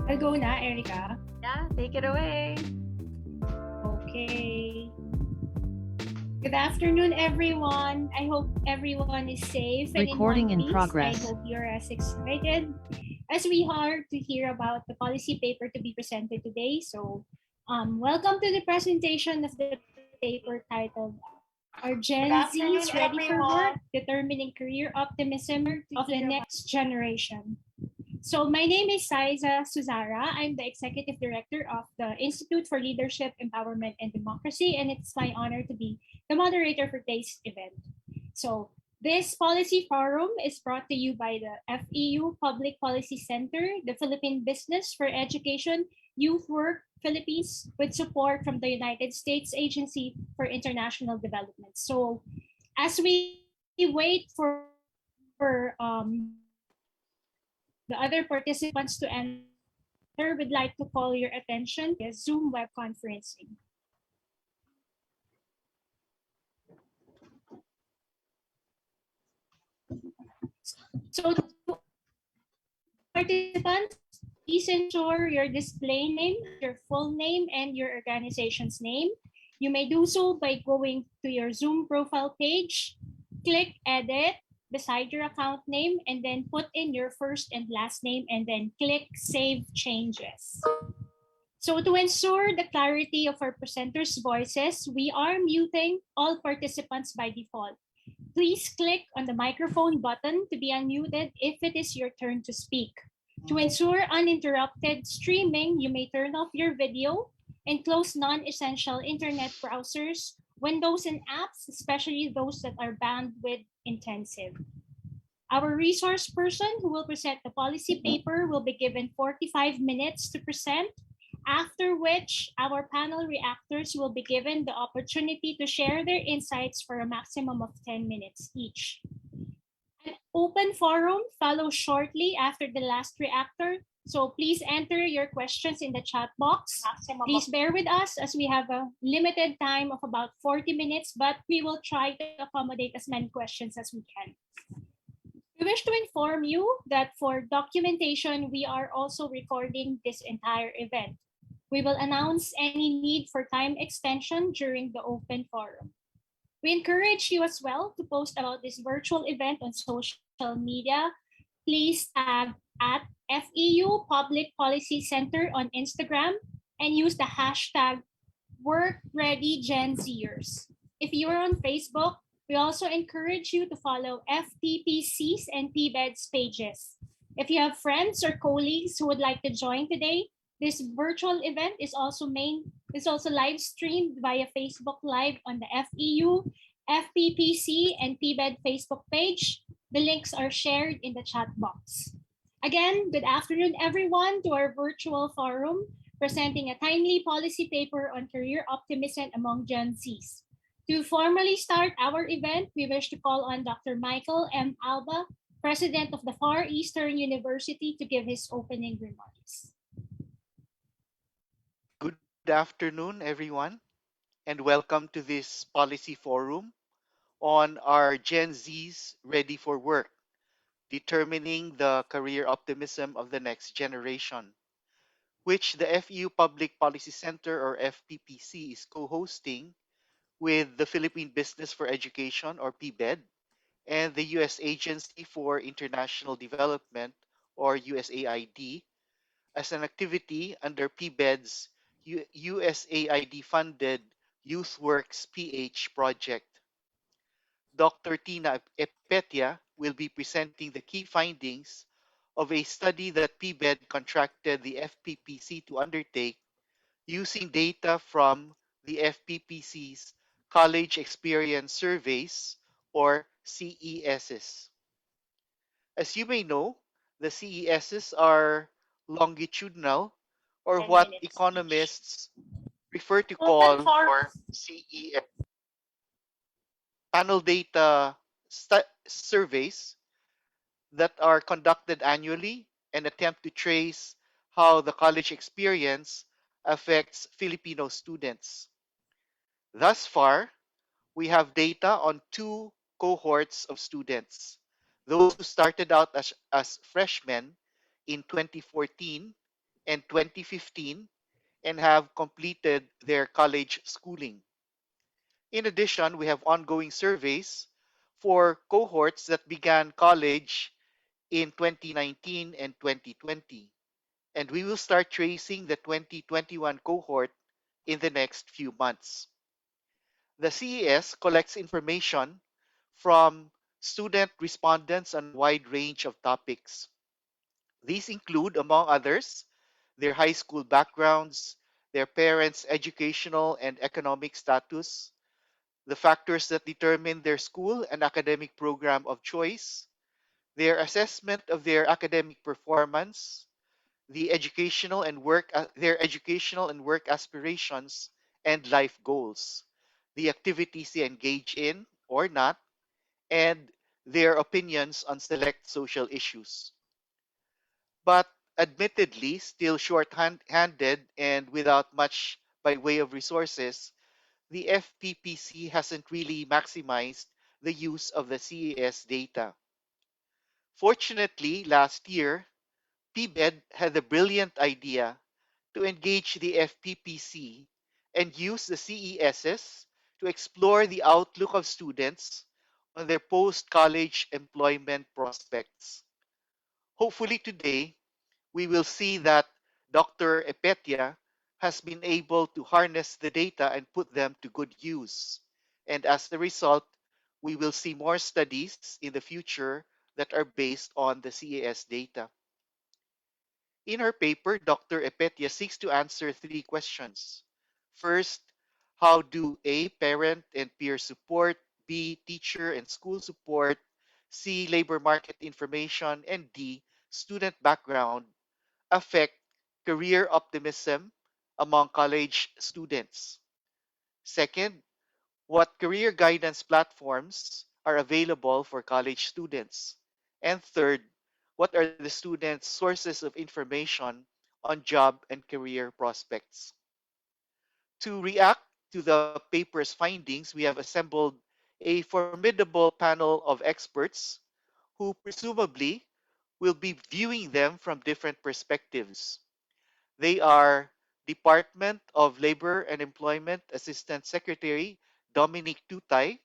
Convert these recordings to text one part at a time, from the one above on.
I'll go na, Erica. Yeah, take it away. Okay. Good afternoon, everyone. I hope everyone is safe and Recording in in one piece. progress. I hope you're as excited as we are to hear about the policy paper to be presented today. So, welcome to the presentation of the paper titled "Are Gen Zs Ready for Work? Determining Career Optimism of the Next Generation." So my name is Saiza Suzara. I'm the Executive Director of the Institute for Leadership, Empowerment, and Democracy, and it's my honor to be the moderator for today's event. So this policy forum is brought to you by the FEU Public Policy Center, the Philippine Business for Education, Youth Work, Philippines, with support from the United States Agency for International Development. So as we wait for the other participants to enter, we'd like to call your attention to the Zoom web conferencing. So to all participants, please ensure your display name, your full name, and your organization's name. You may do so by going to your Zoom profile page, click Edit beside your account name, and then put in your first and last name, and then click Save Changes. So to ensure the clarity of our presenters' voices, we are muting all participants by default. Please click on the microphone button to be unmuted if it is your turn to speak. To ensure uninterrupted streaming, you may turn off your video and close non-essential internet browsers, windows, and apps, especially those that are bandwidth intensive. Our resource person who will present the policy paper will be given 45 minutes to present, after which our panel reactors will be given the opportunity to share their insights for a maximum of 10 minutes each. An open forum follows shortly after the last reactor, so please enter your questions in the chat box. Please bear with us as we have a limited time of about 40 minutes, but we will try to accommodate as many questions as we can. We wish to inform you that for documentation, we are also recording this entire event. We will announce any need for time extension during the open forum. We encourage you as well to post about this virtual event on social media. Please tag at FEU Public Policy Center on Instagram and use the hashtag WorkReadyGenZers. If you are on Facebook, we also encourage you to follow FPPC's and PHINMaed's pages. If you have friends or colleagues who would like to join today, this virtual event is also live streamed via Facebook Live on the FEU, FPPC, and PHINMaed Facebook page. The links are shared in the chat box. Again, good afternoon, everyone, to our virtual forum presenting a timely policy paper on career optimism among Gen Zs. To formally start our event, we wish to call on Dr. Michael M. Alba, President of the Far Eastern University, to give his opening remarks. Good afternoon, everyone, and welcome to this policy forum on our Gen Z's Ready for Work, determining the career optimism of the next generation, which the FEU Public Policy Center or FPPC is co-hosting with the Philippine Business for Education or PHINMaeD and the U.S. Agency for International Development or USAID as an activity under PHINMaed's USAID-funded YouthWorks PH project. Dr. Tina Epetia will be presenting the key findings of a study that PHINMaeD contracted the FPPC to undertake using data from the FPPC's College Experience Surveys or CESs. As you may know, the CESs are longitudinal or 10 what minutes each. economists prefer to Open call forum. or CES panel data surveys that are conducted annually and attempt to trace how the college experience affects Filipino students. Thus far, we have data on two cohorts of students, those who started out as freshmen in 2014 and 2015 and have completed their college schooling. In addition, we have ongoing surveys for cohorts that began college in 2019 and 2020, and we will start tracing the 2021 cohort in the next few months. The CES collects information from student respondents on a wide range of topics. These include, among others, their high school backgrounds, their parents' educational and economic status, the factors that determine their school and academic program of choice, their assessment of their academic performance, their educational and work aspirations and life goals, the activities they engage in or not, and their opinions on select social issues. But admittedly, still short-handed and without much by way of resources, the FPPC hasn't really maximized the use of the CES data. Fortunately, last year, PHINMaeD had the brilliant idea to engage the FPPC and use the CESs to explore the outlook of students on their post-college employment prospects. Hopefully today, we will see that Dr. Epetia has been able to harness the data and put them to good use. And as a result, we will see more studies in the future that are based on the CES data. In her paper, Dr. Epetia seeks to answer three questions. First, how do A, parent and peer support, B, teacher and school support, C, labor market information, and D, student background affect career optimism among college students? Second, what career guidance platforms are available for college students? And third, what are the students' sources of information on job and career prospects? To react to the paper's findings, we have assembled a formidable panel of experts who presumably will be viewing them from different perspectives. They are Department of Labor and Employment Assistant Secretary Dominic Tutay,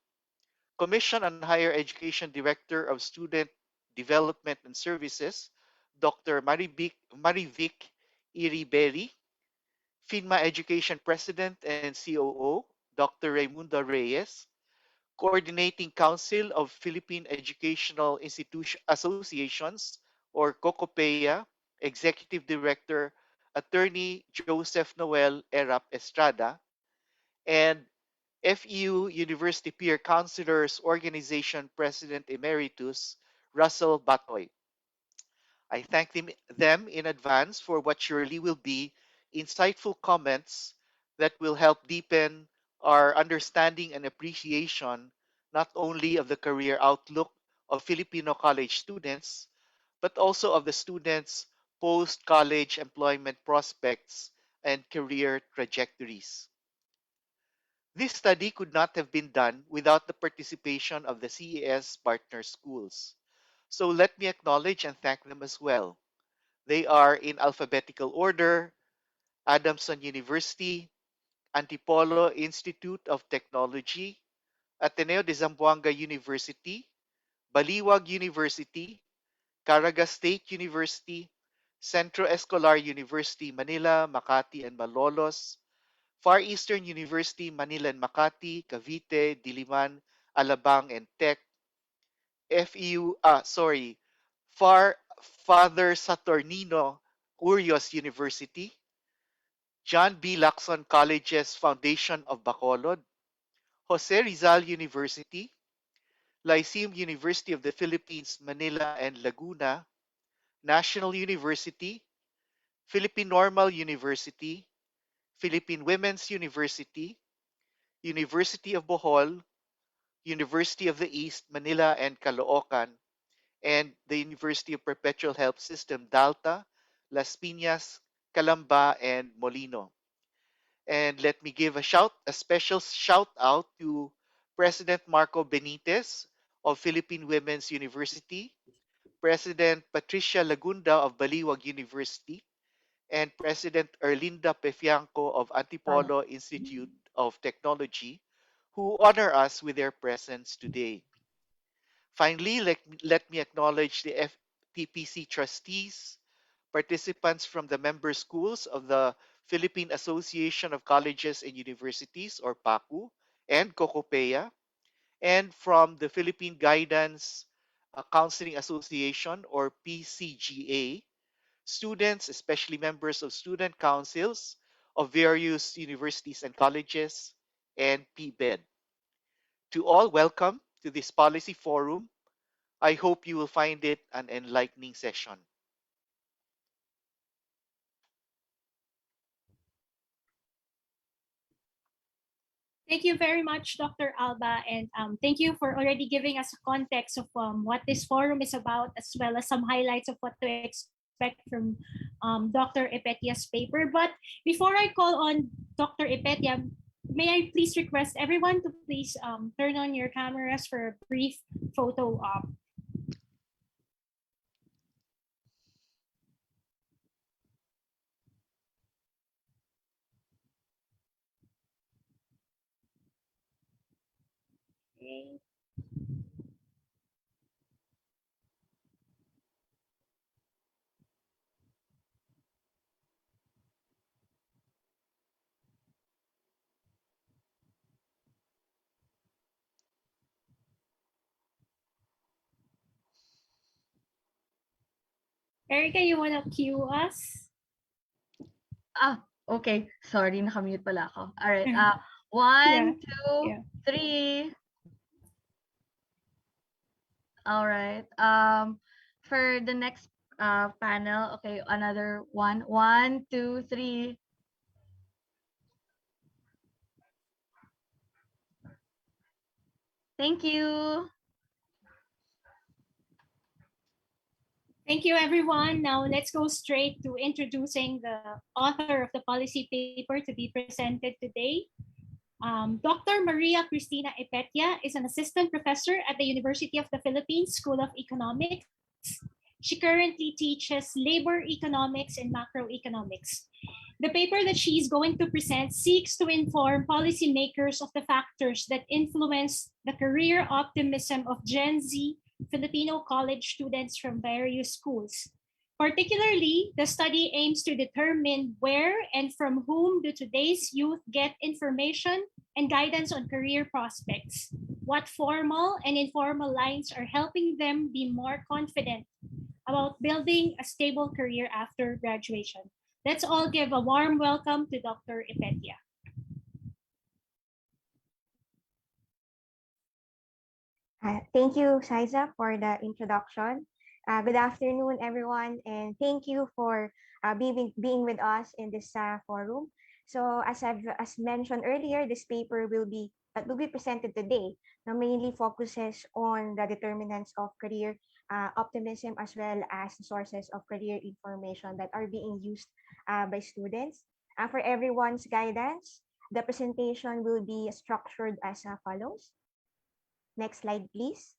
Commission on Higher Education Director of Student Development and Services, Dr. Marivic Iriberi, PHINMA Education President and COO, Dr. Raimundo Reyes, Coordinating Council of Philippine Educational Associations, or COCOPEA, Executive Director, Attorney Joseph Noel Erap Estrada, and FEU University Peer Counselors Organization President Emeritus Russell Batoy. I thank them in advance for what surely will be insightful comments that will help deepen our understanding and appreciation not only of the career outlook of Filipino college students, but also of the students' post college employment prospects and career trajectories. This study could not have been done without the participation of the CES partner schools. So let me acknowledge and thank them as well. They are in alphabetical order: Adamson University, Antipolo Institute of Technology, Ateneo de Zamboanga University, Baliwag University, Caraga State University, Centro Escolar University Manila, Makati, and Malolos, Far Eastern University Manila and Makati, Cavite, Diliman, Alabang, and Tech, Far Father Saturnino Urios University, John B. Lacson College's Foundation of Bacolod, Jose Rizal University, Lyceum University of the Philippines, Manila and Laguna, National University, Philippine Normal University, Philippine Women's University, University of Bohol, University of the East, Manila and Caloocan, and the University of Perpetual Help System, Dalta, Las Piñas, Calamba, and Molino. And let me give a special shout out to President Marco Benitez of Philippine Women's University, President Patricia Lagunda of Baliwag University, and President Erlinda Pefianco of Antipolo Institute of Technology, who honor us with their presence today. Finally, let me acknowledge the FTPC trustees, participants from the member schools of the Philippine Association of Colleges and Universities, or PACU, and COCOPEA, and from the Philippine Guidance Counseling Association, or PCGA, students, especially members of student councils of various universities and colleges, and PBED. To all, welcome to this policy forum. I hope you will find it an enlightening session. Thank you very much, Dr. Alba, and thank you for already giving us a context of what this forum is about, as well as some highlights of what to expect from Dr. Epetia's paper. But before I call on Dr. Epetia, may I please request everyone to please turn on your cameras for a brief photo op. Okay. Erica, you want to cue us? Okay. Sorry, nakamute pala ako. All right. Yeah. 1, 2, Yeah. 3. All right. For the next panel, okay, another one. 1, 2, 3. Thank you. Thank you, everyone. Now let's go straight to introducing the author of the policy paper to be presented today. Dr. Maria Cristina Epetia is an assistant professor at the University of the Philippines School of Economics. She currently teaches labor economics and macroeconomics. The paper that she is going to present seeks to inform policymakers of the factors that influence the career optimism of Gen Z Filipino college students from various schools. Particularly, the study aims to determine where and from whom do today's youth get information and guidance on career prospects. What formal and informal lines are helping them be more confident about building a stable career after graduation. Let's all give a warm welcome to Dr. Epetia. Thank you, Shiza, for the introduction. Good afternoon, everyone, and thank you for being with us in this forum. So, as mentioned earlier, this paper will be presented today. Now, mainly focuses on the determinants of career optimism, as well as the sources of career information that are being used by students. For everyone's guidance, the presentation will be structured as follows. Next slide, please.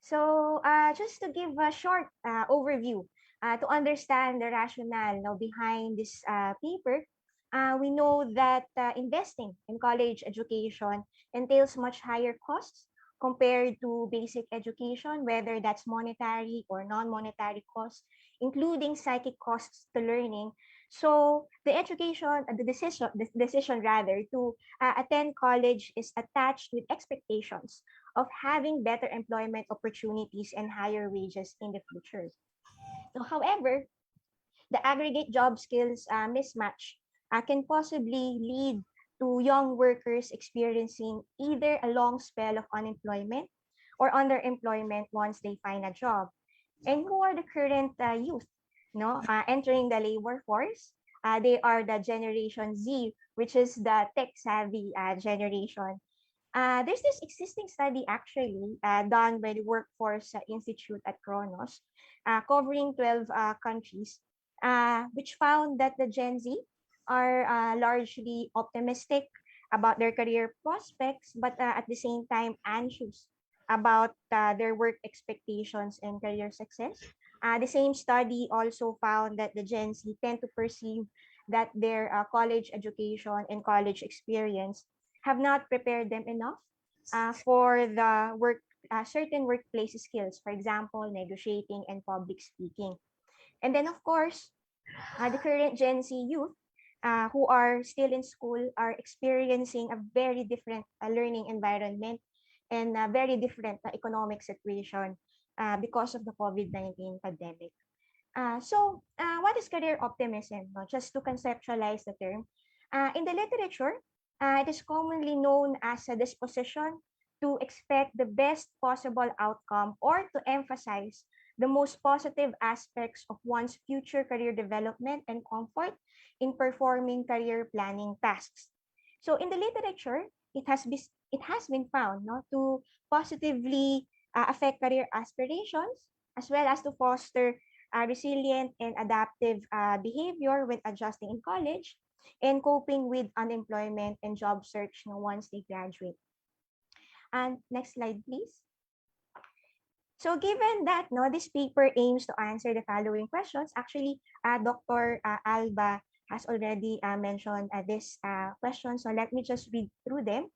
So just to give a short overview to understand the rationale now behind this paper, we know that investing in college education entails much higher costs compared to basic education, whether that's monetary or non-monetary costs, including psychic costs to learning. So the decision rather to attend college is attached with expectations of having better employment opportunities and higher wages in the future. So, however, the aggregate job skills mismatch can possibly lead to young workers experiencing either a long spell of unemployment or underemployment once they find a job. And who are the current youth entering the labor force? They are the Generation Z, which is the tech savvy generation. There's this existing study actually done by the Workforce Institute at Kronos, covering 12 countries, which found that the Gen Z are largely optimistic about their career prospects, but at the same time anxious about their work expectations and career success. The same study also found that the Gen Z tend to perceive that their college education and college experience have not prepared them enough for the certain workplace skills, for example, negotiating and public speaking. And then, of course, the current Gen Z youth who are still in school are experiencing a very different learning environment and a very different economic situation because of the COVID-19 pandemic. What is career optimism? No? Just to conceptualize the term, in the literature, it is commonly known as a disposition to expect the best possible outcome or to emphasize the most positive aspects of one's future career development and comfort in performing career planning tasks. So in the literature, it has been found no, to positively affect career aspirations as well as to foster resilient and adaptive behavior when adjusting in college and coping with unemployment and job search no, once they graduate. And next slide, please. So given that no, this paper aims to answer the following questions, actually, Dr. Alba has already mentioned this question. So let me just read through them.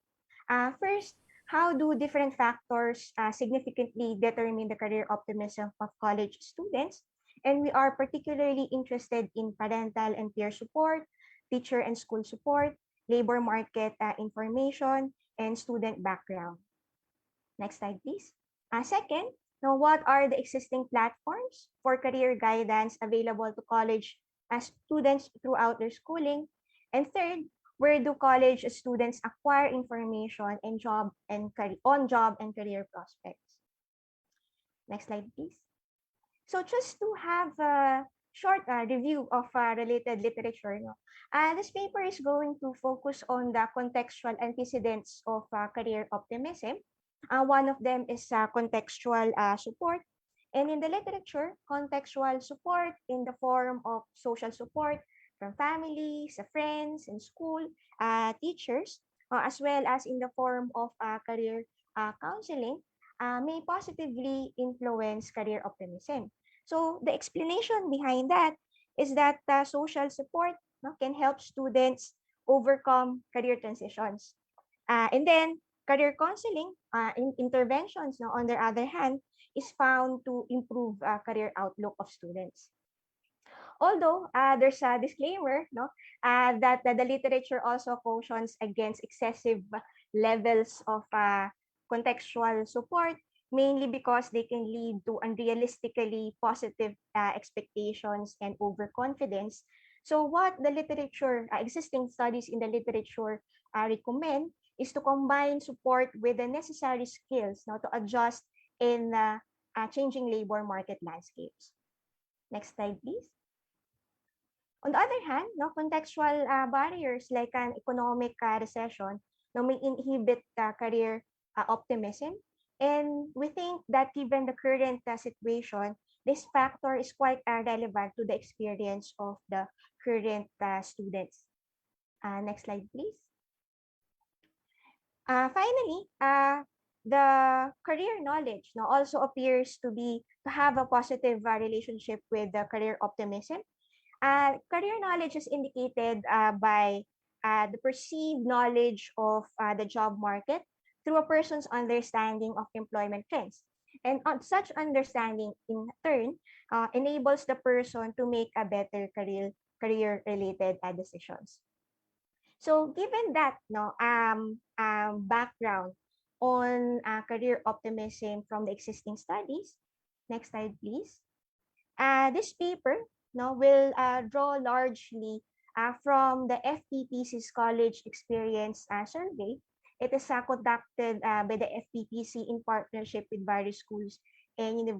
First, how do different factors significantly determine the career optimism of college students? And we are particularly interested in parental and peer support, teacher and school support, labor market information, and student background. Next slide, please. Second, now what are the existing platforms for career guidance available to college students throughout their schooling? And third, where do college students acquire information and on job and career prospects? Next slide, please. So just to have a short review of related literature, no? This paper is going to focus on the contextual antecedents of career optimism. One of them is contextual support. And in the literature, contextual support in the form of social support from families, friends, and school teachers, as well as in the form of career counseling, may positively influence career optimism. So the explanation behind that is that social support no, can help students overcome career transitions. And then career counseling interventions, no, on the other hand, is found to improve career outlook of students. Although there's a disclaimer, no, that the literature also cautions against excessive levels of contextual support, mainly because they can lead to unrealistically positive expectations and overconfidence. So what the literature, existing studies in the literature recommend is to combine support with the necessary skills now to adjust in changing labor market landscapes. Next slide, please. On the other hand, no, contextual barriers like an economic recession no, may inhibit career optimism. And we think that given the current situation, this factor is quite relevant to the experience of the current students. Next slide, please. Finally, the career knowledge now also appears to have a positive relationship with the career optimism. Career knowledge is indicated by the perceived knowledge of the job market through a person's understanding of employment trends. And such understanding, in turn, enables the person to make a better career-related decisions. So, given that background on career optimism from the existing studies, next slide, please. This paper will draw largely from the FPPC's college experience survey. It is conducted by the FPPC in partnership with various schools and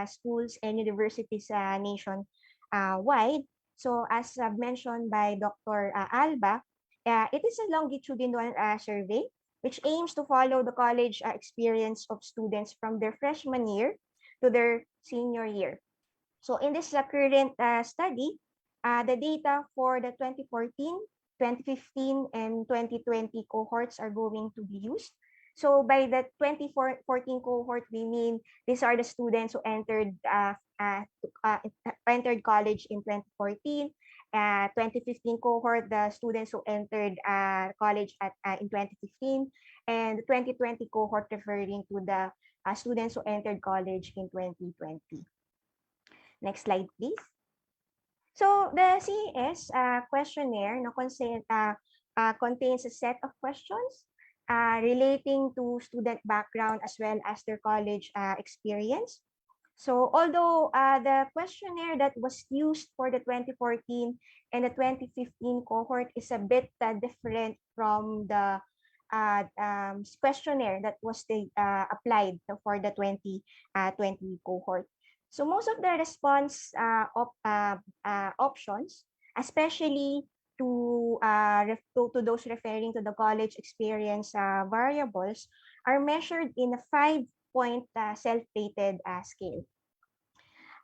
schools and universities nationwide. So as mentioned by Dr. Alba, it is a longitudinal survey which aims to follow the college experience of students from their freshman year to their senior year. So in this current study, the data for the 2014, 2015, and 2020 cohorts are going to be used. So by the 2014 cohort, we mean these are the students who entered college in 2014. 2015 cohort, the students who entered college in 2015, and the 2020 cohort referring to the students who entered college in 2020. Next slide, please. So the CES questionnaire contains a set of questions relating to student background as well as their college experience. So although the questionnaire that was used for the 2014 and the 2015 cohort is a bit different from the questionnaire that was applied for the 2020 cohort. So most of the response options, especially to those referring to the college experience variables, are measured in a 5-point self-rated scale.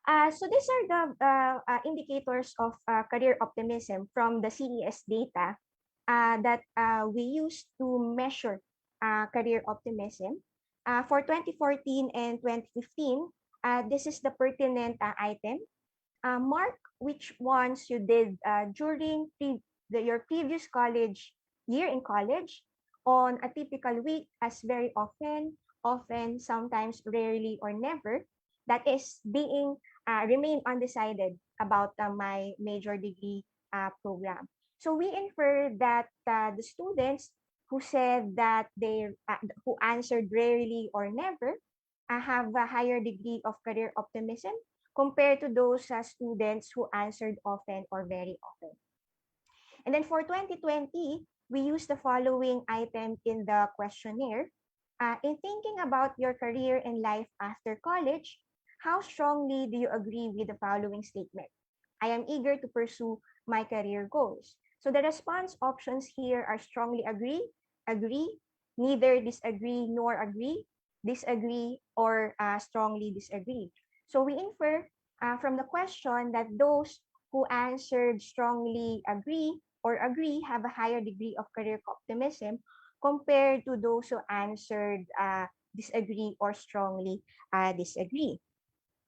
So these are the indicators of career optimism from the CES data that we use to measure career optimism. For 2014 and 2015, this is the pertinent item. Mark which ones you did during your previous college year in college on a typical week as very often, sometimes, rarely, or never. That is being remain undecided about my major degree program. So we infer that the students who said that who answered rarely or never have a higher degree of career optimism compared to those students who answered often or very often. And then for 2020, we use the following item in the questionnaire. In thinking about your career and life after college, how strongly do you agree with the following statement? I am eager to pursue my career goals. So the response options here are strongly agree, neither disagree nor agree, disagree, or strongly disagree. So we infer from the question that those who answered strongly agree or agree have a higher degree of career optimism compared to those who answered disagree or strongly disagree.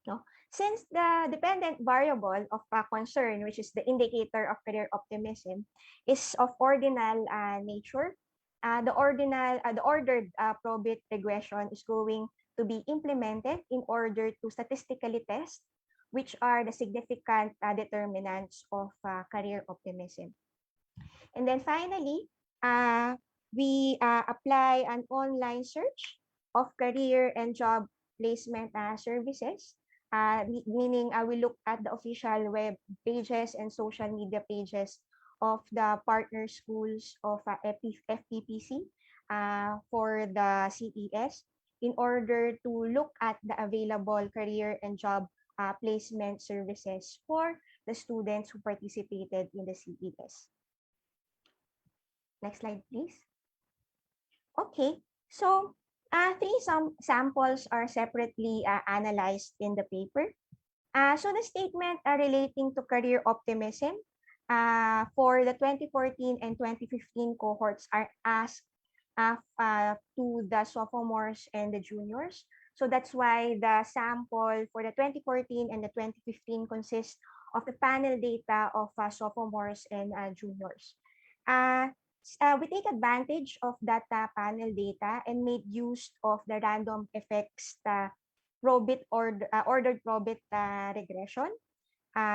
No? Since the dependent variable of concern, which is the indicator of career optimism, is of ordinal nature, the ordered probit regression is going to be implemented in order to statistically test which are the significant determinants of career optimism. And then finally, we apply an online search of career and job placement services, meaning we look at the official web pages and social media pages of the partner schools of FPPC for the CES in order to look at the available career and job placement services for the students who participated in the CES. Next slide, please. Okay, so some samples are separately analyzed in the paper. So the statement relating to career optimism for the 2014 and 2015 cohorts are asked to the sophomores and the juniors. So that's why the sample for the 2014 and the 2015 consists of the panel data of sophomores and juniors. We take advantage of that panel data and made use of the random effects ordered probit regression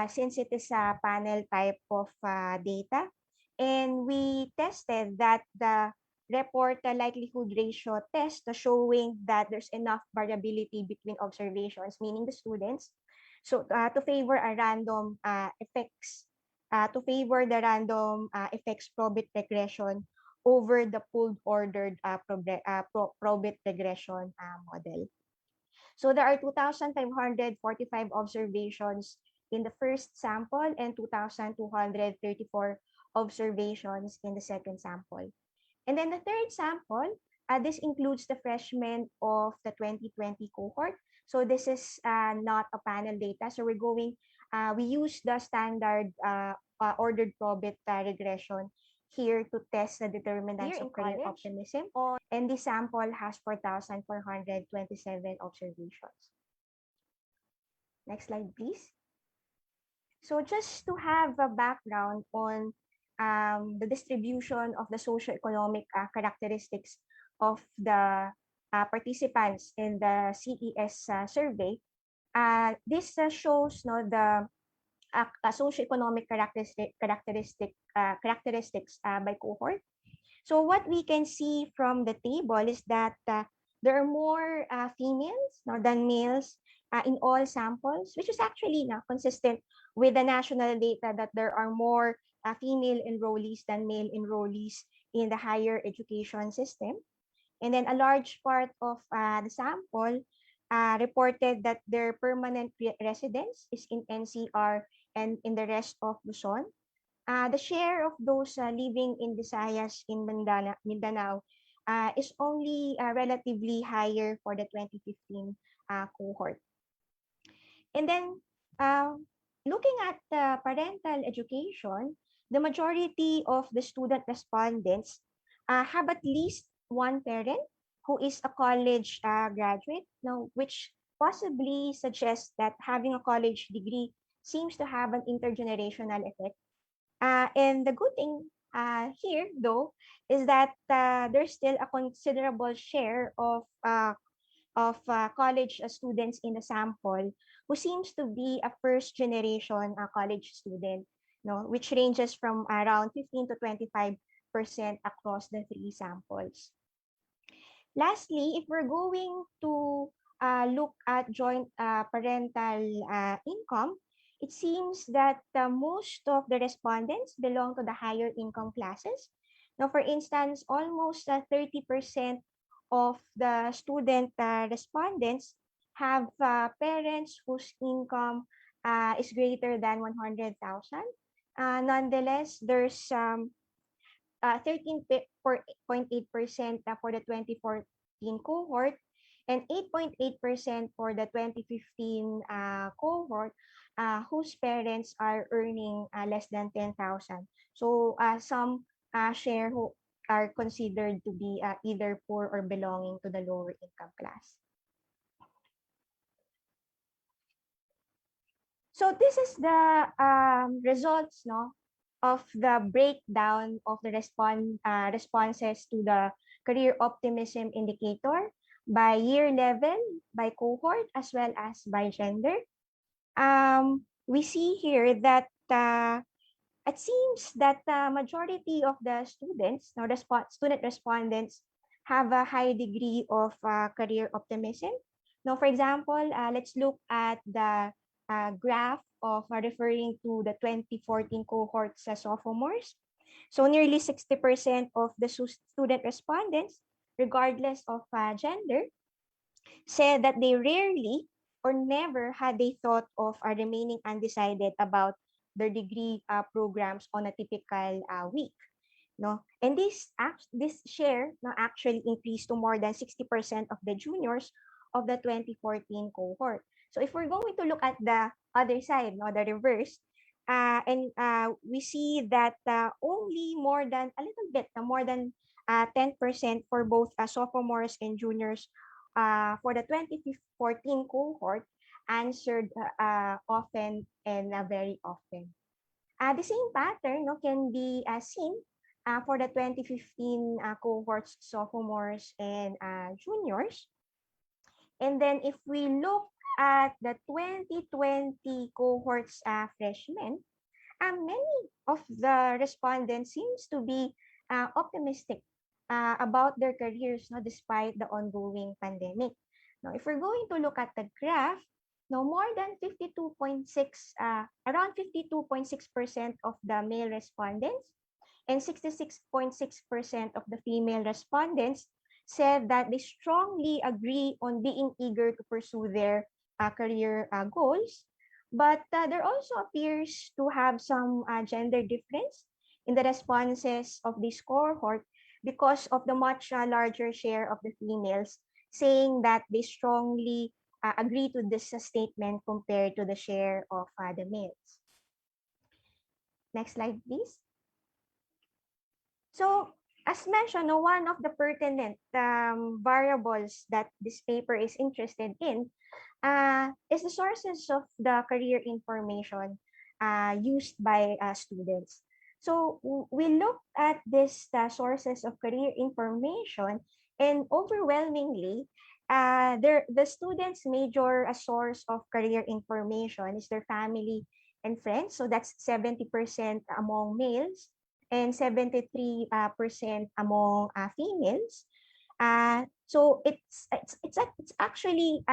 since it is a panel type of data. And we tested that the report likelihood ratio test showing that there's enough variability between observations, meaning the students. So to favor a random effects probit regression over the pooled ordered probit regression model. So there are 2,545 observations in the first sample and 2,234 observations in the second sample. And then the third sample, this includes the freshmen of the 2020 cohort. So this is not a panel data. So we use the standard ordered probit regression here to test the determinants Here of in career college, optimism. And this sample has 4,427 observations. Next slide, please. So just to have a background on the distribution of the socioeconomic characteristics of the participants in the CES survey, this shows no, the socioeconomic characteristics by cohort. So what we can see from the table is that there are more females no, than males in all samples, which is actually consistent with the national data that there are more female enrollees than male enrollees in the higher education system. And then a large part of the sample reported that their permanent residence is in NCR and in the rest of Luzon. The share of those living in Visayas in Mindanao is only relatively higher for the 2015 cohort. And then looking at the parental education, the majority of the student respondents have at least one parent who is a college graduate, now, which possibly suggests that having a college degree seems to have an intergenerational effect. And the good thing here, though, is that there's still a considerable share of college students in the sample who seems to be a first generation college student, no, which ranges from around 15 to 25% across the three samples. Lastly, if we're going to look at joint parental income, it seems that most of the respondents belong to the higher income classes. Now, for instance, almost 30% of the student respondents have parents whose income is greater than 100,000. Nonetheless, there's 13.8% for the 2014 cohort and 8.8% for the 2015 cohort whose parents are earning less than 10,000. So some share who are considered to be either poor or belonging to the lower income class. So this is the results of the breakdown of the responses to the career optimism indicator by year level, by cohort, as well as by gender. We see here that it seems that the majority of the students, student respondents, have a high degree of career optimism. Now, for example, let's look at the graph of referring to the 2014 cohort's sophomores. So nearly 60% of the student respondents, regardless of gender, said that they rarely or never had they thought of remaining undecided about their degree programs on a typical week. No, and this share actually increased to more than 60% of the juniors of the 2014 cohort. So if we're going to look at the other side, no, the reverse, and we see that only more than a little bit, more than 10% for both sophomores and juniors for the 2014 cohort answered often and very often. The same pattern can be seen for the 2015 cohorts, sophomores and juniors. And then if we look at the 2020 cohorts freshmen, many of the respondents seems to be optimistic about their careers despite the ongoing pandemic. Now, if we're going to look at the graph, more than 52.6, around 52.6% of the male respondents and 66.6% of the female respondents said that they strongly agree on being eager to pursue their career goals. But there also appears to have some gender difference in the responses of this cohort because of the much larger share of the females saying that they strongly agree to this statement compared to the share of the males. Next slide, please. So, as mentioned, no, one of the pertinent variables that this paper is interested in is the sources of the career information used by students. So we looked at these sources of career information, and overwhelmingly, the students' major source of career information is their family and friends. So that's 70% among males and 73% among females. So it's actually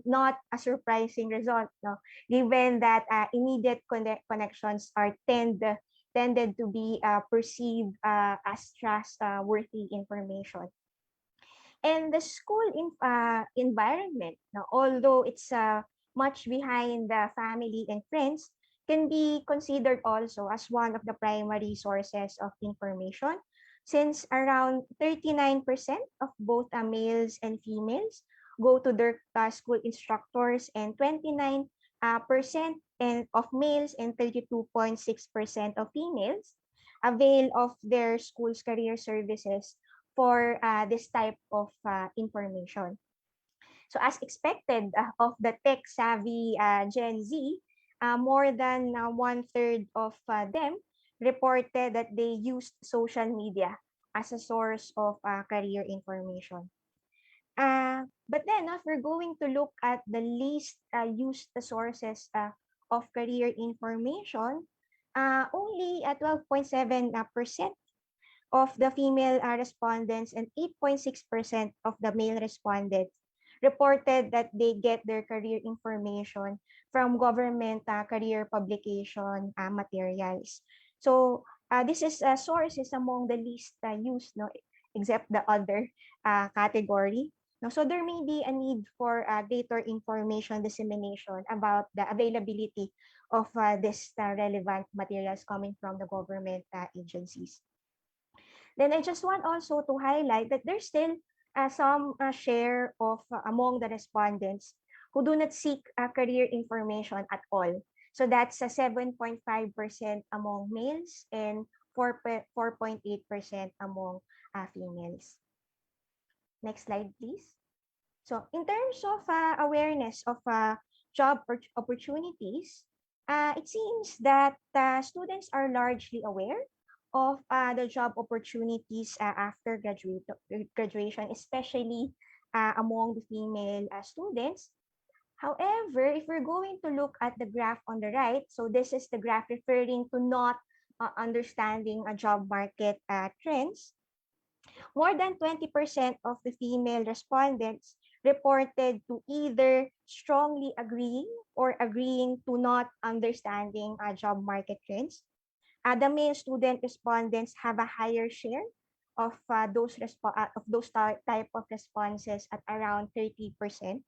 not a surprising result, no, given that immediate connections are tended to be perceived as trustworthy information. And the school environment, now, although it's much behind the family and friends, can be considered also as one of the primary sources of information, since around 39% of both males and females go to their school instructors, and 29% of males and 32.6% of females avail of their school's career services for this type of information. So as expected of the tech-savvy Gen Z, more than one-third of them reported that they used social media as a source of career information. But then, if we're going to look at the least used sources of career information, only 12.7% of the female respondents and 8.6% of the male respondents reported that they get their career information from government career publication materials. So this is sources among the least used, no, except the other category. No, so there may be a need for greater information dissemination about the availability of this relevant materials coming from the government agencies. Then I just want also to highlight that there's still some share of among the respondents who do not seek career information at all. So that's 7.5% among males and 4.8% among females. Next slide, please. So in terms of awareness of job opportunities, it seems that students are largely aware of the job opportunities after graduation, especially among the female students. However, if we're going to look at the graph on the right, so this is the graph referring to not understanding job market trends. More than 20% of the female respondents reported to either strongly agreeing or agreeing to not understanding job market trends. The male student respondents have a higher share of those type of responses at around 30%.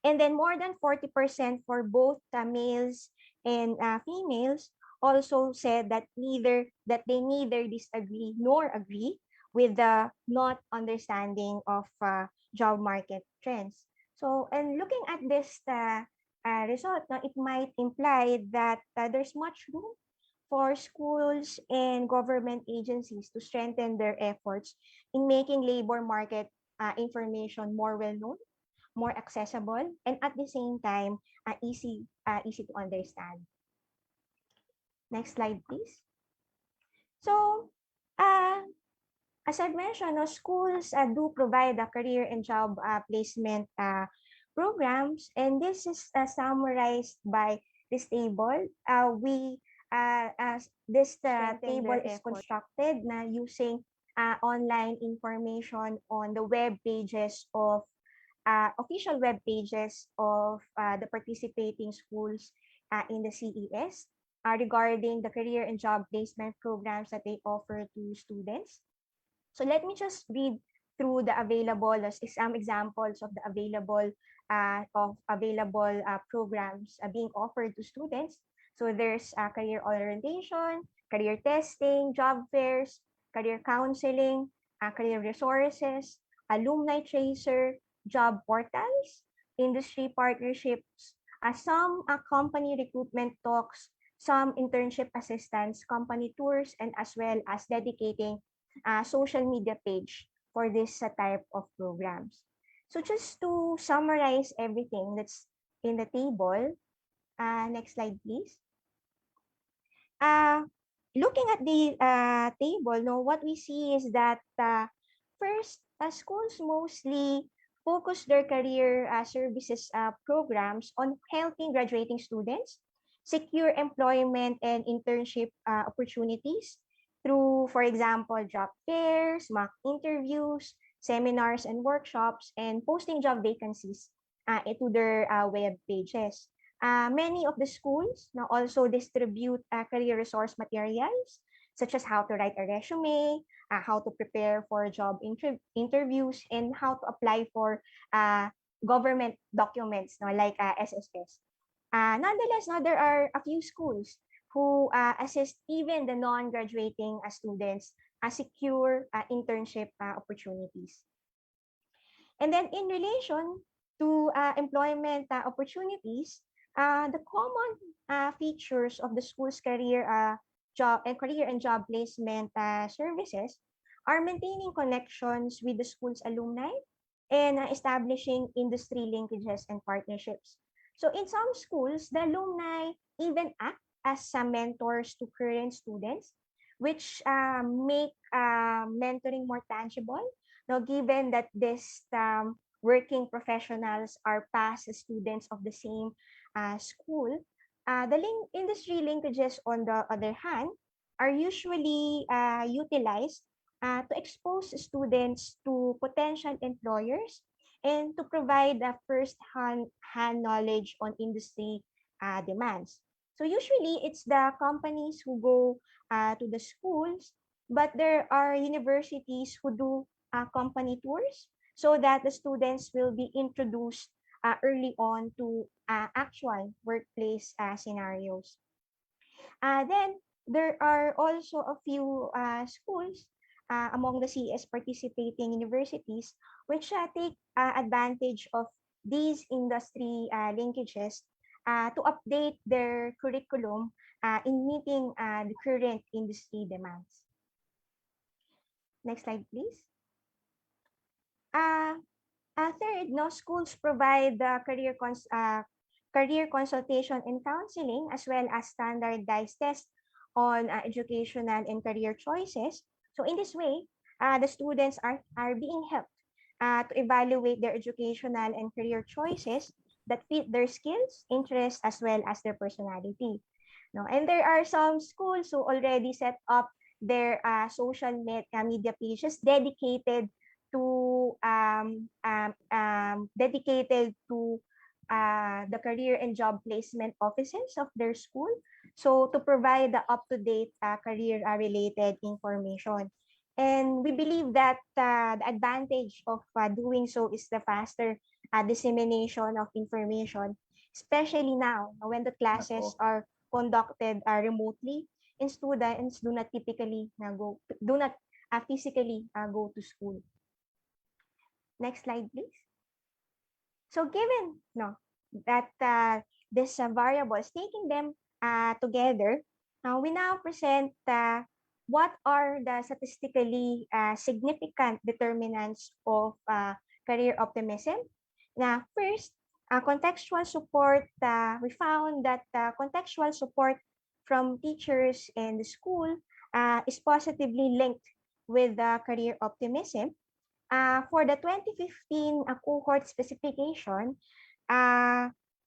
And then more than 40% for both males and females also said that they neither disagree nor agree with the not understanding of job market trends. So, and looking at this result, it might imply that there's much room for schools and government agencies to strengthen their efforts in making labor market information more well known, more accessible, and at the same time easy to understand. Next slide, please. So, as I've mentioned, schools do provide a career and job placement programs, and this is summarized by this table. As this table is constructed na using online information on the web pages of official web pages of the participating schools in the CES regarding the career and job placement programs that they offer to students. So let me just read through the available some examples of the available programs being offered to students. So there's career orientation, career testing, job fairs, career counseling, career resources, alumni tracer, job portals, industry partnerships, some company recruitment talks, some internship assistance, company tours, and as well as dedicating a social media page for this type of programs. So just to summarize everything that's in the table, next slide, please. Uh, Looking at the table, no, what we see is that first, schools mostly focus their career services programs on helping graduating students secure employment and internship opportunities through, for example, job fairs, mock interviews, seminars and workshops, and posting job vacancies into their web pages. Many of the schools now also distribute career resource materials such as how to write a resume, how to prepare for job interviews, and how to apply for government documents, no, like SSS. Nonetheless, now there are a few schools who assist even the non-graduating students secure internship opportunities. And then in relation to employment opportunities, the common features of the school's career and job placement services are maintaining connections with the school's alumni and establishing industry linkages and partnerships. So in some schools, the alumni even act as some mentors to current students, which make mentoring more tangible. Now, given that these working professionals are past students of the same school, the industry linkages, on the other hand, are usually utilized to expose students to potential employers and to provide first-hand knowledge on industry demands. So usually it's the companies who go to the schools, but there are universities who do company tours so that the students will be introduced early on to actual workplace scenarios. Then there are also a few schools among the CS participating universities which take advantage of these industry linkages to update their curriculum in meeting the current industry demands. Next slide, please. Uh, Third, no, schools provide the career consultation and counseling as well as standardized tests on educational and career choices. So in this way, the students are being helped to evaluate their educational and career choices that fit their skills, interests, as well as their personality. No, and there are some schools who already set up their media pages dedicated to the career and job placement offices of their school. So to provide the up-to-date career related information. And we believe that the advantage of doing so is the faster dissemination of information, especially now when the classes are conducted remotely and students do not physically go to school. Next slide, please. So given that these variables, taking them together, we now present what are the statistically significant determinants of career optimism. Now, first, contextual support. We found that contextual support from teachers and the school is positively linked with career optimism. For the 2015 cohort specification,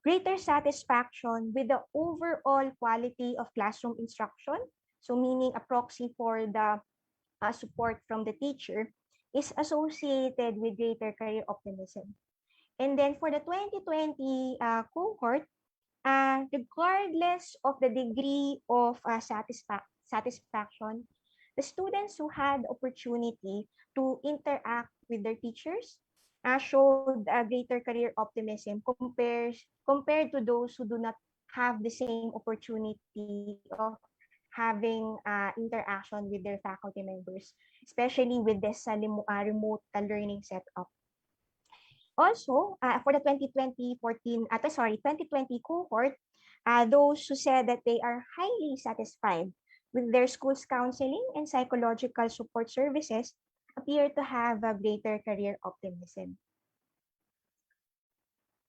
greater satisfaction with the overall quality of classroom instruction, so meaning a proxy for the support from the teacher, is associated with greater career optimism. And then for the 2020 cohort, regardless of the degree of satisfaction, the students who had opportunity to interact with their teachers showed a greater career optimism compared to those who do not have the same opportunity of having interaction with their faculty members, especially with this remote learning setup. Also, for the 2020 cohort, Those who said that they are highly satisfied with their school's counseling and psychological support services appear to have a greater career optimism.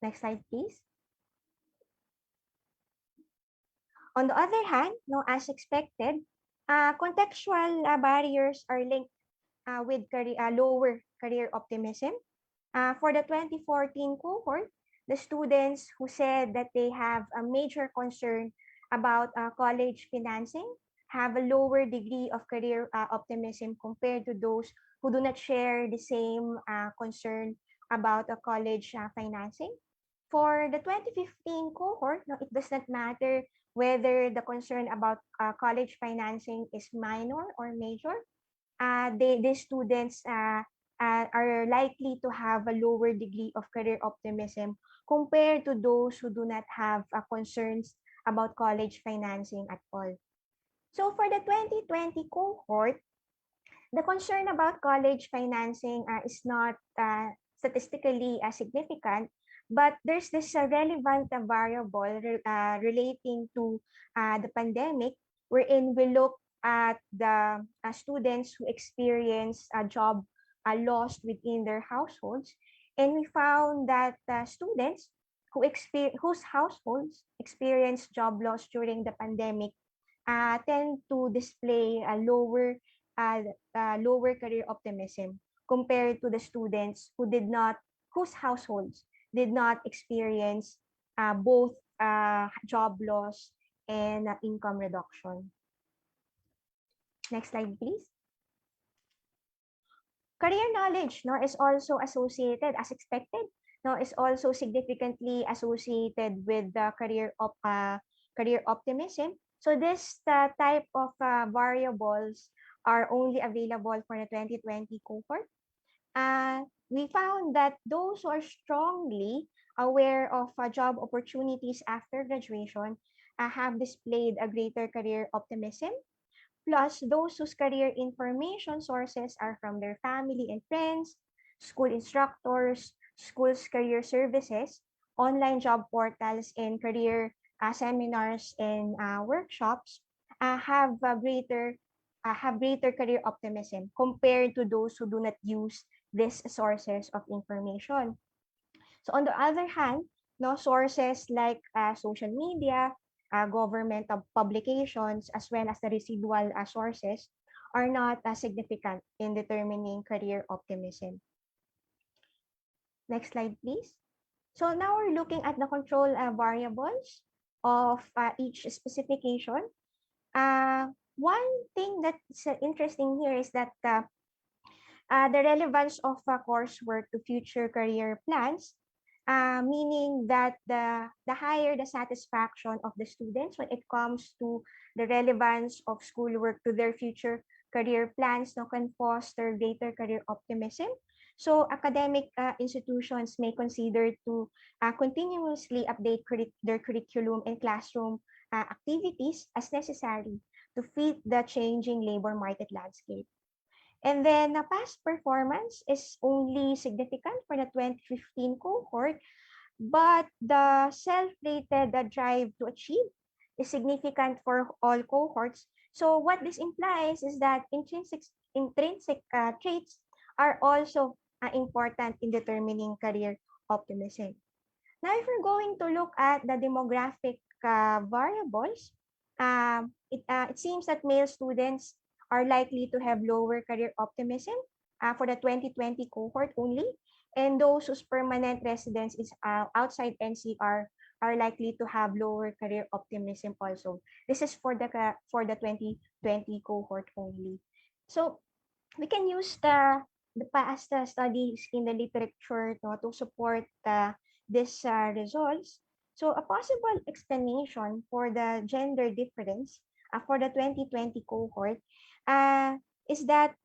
Next slide, please. On the other hand, no, as expected, contextual barriers are linked with lower career optimism. For the 2014 cohort, the students who said that they have a major concern about college financing have a lower degree of career optimism compared to those who do not share the same concern about college financing. For the 2015 cohort, no, it does not matter whether the concern about college financing is minor or major. These students are likely to have a lower degree of career optimism compared to those who do not have concerns about college financing at all. So for the 2020 cohort, the concern about college financing is not statistically significant, but there's this relevant variable relating to the pandemic, wherein we look at the students who experience a job lost within their households, and we found that students whose households experienced job loss during the pandemic tend to display a uh, lower career optimism compared to the students whose households did not experience both job loss and income reduction. Next slide, please. Career knowledge no, is also associated, as expected, no, is also significantly associated with the career optimism. So this type of variables are only available for the 2020 cohort. We found that those who are strongly aware of job opportunities after graduation have displayed a greater career optimism. Plus, those whose career information sources are from their family and friends, school instructors, schools' career services, online job portals, and career seminars and workshops have greater career optimism compared to those who do not use these sources of information. So on the other hand, no sources like social media, government publications, as well as the residual sources are not significant in determining career optimism. Next slide, please. So now we're looking at the control variables of each specification. One thing that's interesting here is that the relevance of coursework to future career plans, meaning that the higher the satisfaction of the students when it comes to the relevance of schoolwork to their future career plans, no, can foster greater career optimism. So academic institutions may consider to continuously update their curriculum and classroom activities as necessary to fit the changing labor market landscape. And then past performance is only significant for the 2015 cohort, but the self-rated drive to achieve is significant for all cohorts. So what this implies is that intrinsic traits are also important in determining career optimism. Now, if we're going to look at the demographic variables, it seems that male students are likely to have lower career optimism for the 2020 cohort only, and those whose permanent residence is outside NCR are likely to have lower career optimism also. This is for the 2020 cohort only. So we can use the past studies in the literature to support these results. So a possible explanation for the gender difference for the 2020 cohort is that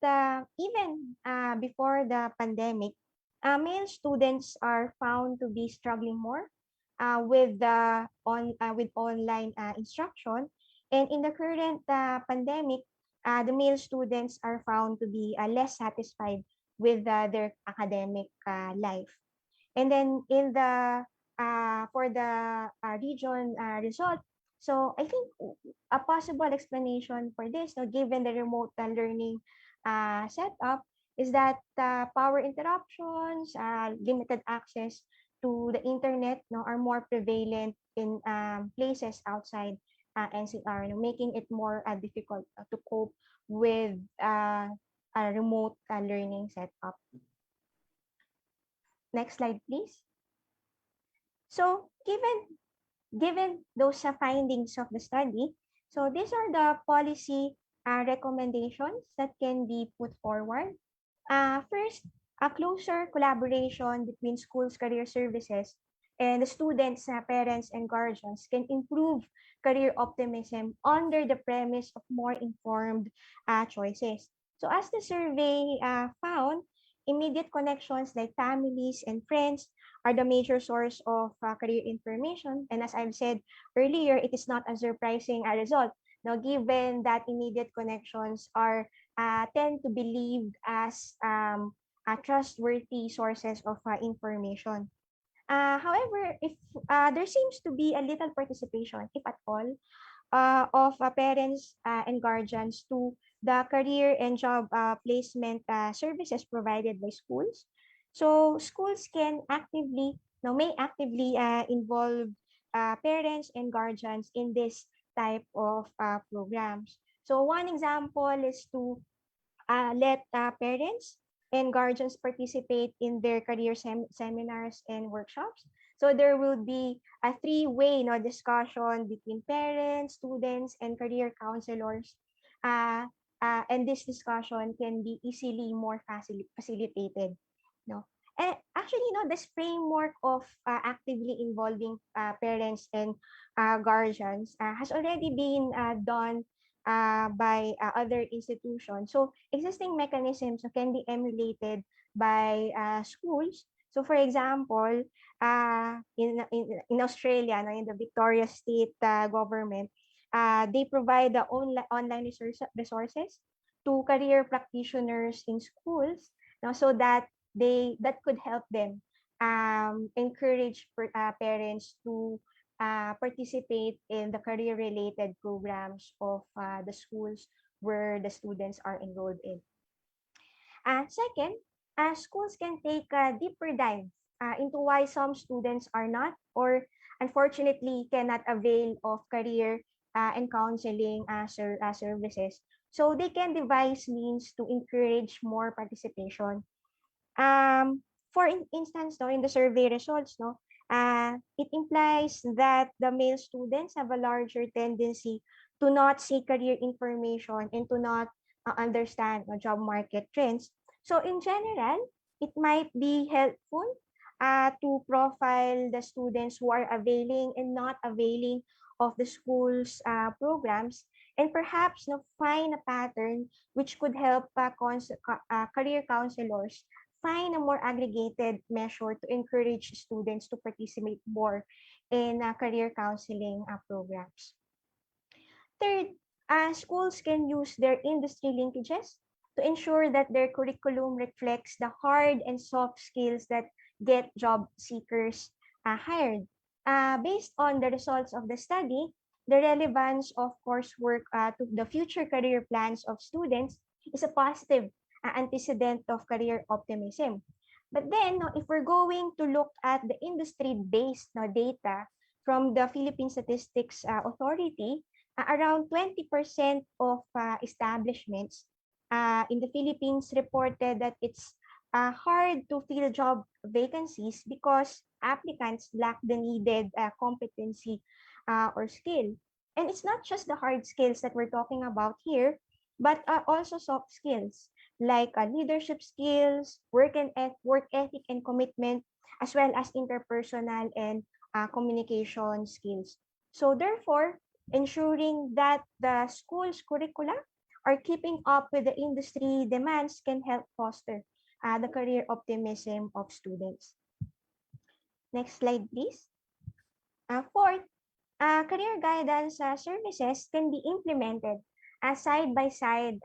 even before the pandemic, male students are found to be struggling more with online instruction, and in the current pandemic, the male students are found to be less satisfied with their academic life. And then in the for the region result. So I think a possible explanation for this, no, given the remote learning setup, is that power interruptions, limited access to the internet, no, are more prevalent in places outside NCR, you know, making it more difficult to cope with a remote learning setup. Next slide, please. So given those findings of the study, so these are the policy recommendations that can be put forward. First, a closer collaboration between schools' career services and the students, parents, and guardians can improve career optimism under the premise of more informed choices. So as the survey found, immediate connections like families and friends are the major source of career information. And as I've said earlier, it is not a surprising result. Now, given that immediate connections are tend to be believed as trustworthy sources of information. However, if there seems to be a little participation, if at all, of parents and guardians to the career and job placement services provided by schools. So schools can actively, no, may actively involve parents and guardians in this type of programs. So one example is to let parents and guardians participate in their career seminars and workshops. So there will be a three-way, no, discussion between parents, students, and career counselors. Uh, and this discussion can be easily more facilitated. No? And actually, this framework of actively involving parents and guardians has already been done by other institutions. So existing mechanisms can be emulated by schools. So for example, in Australia, no, in the Victoria State government, they provide the online resources to career practitioners in schools, no, so that that could help them encourage parents to participate in the career-related programs of the schools where the students are enrolled in. Second, schools can take a deeper dive into why some students are not or unfortunately cannot avail of career and counseling services. So they can devise means to encourage more participation. For instance, no, in the survey results, no, it implies that the male students have a larger tendency to not seek career information and to not understand job market trends. So in general, it might be helpful to profile the students who are availing and not availing of the school's programs, and perhaps find a pattern which could help career counselors find a more aggregated measure to encourage students to participate more in career counseling programs. Third, schools can use their industry linkages to ensure that their curriculum reflects the hard and soft skills that get job seekers hired. Based on the results of the study, the relevance of coursework to the future career plans of students is a positive antecedent of career optimism. But then, no, if we're going to look at the industry-based data from the Philippine Statistics Authority, around 20% of establishments in the Philippines reported that it's hard to fill job vacancies because applicants lack the needed competency or skill. And it's not just the hard skills that we're talking about here, but also soft skills like leadership skills, work ethic and commitment, as well as interpersonal and communication skills. So therefore, ensuring that the school's curricula are keeping up with the industry demands can help foster the career optimism of students. Next slide, please. Fourth, career guidance services can be implemented side by side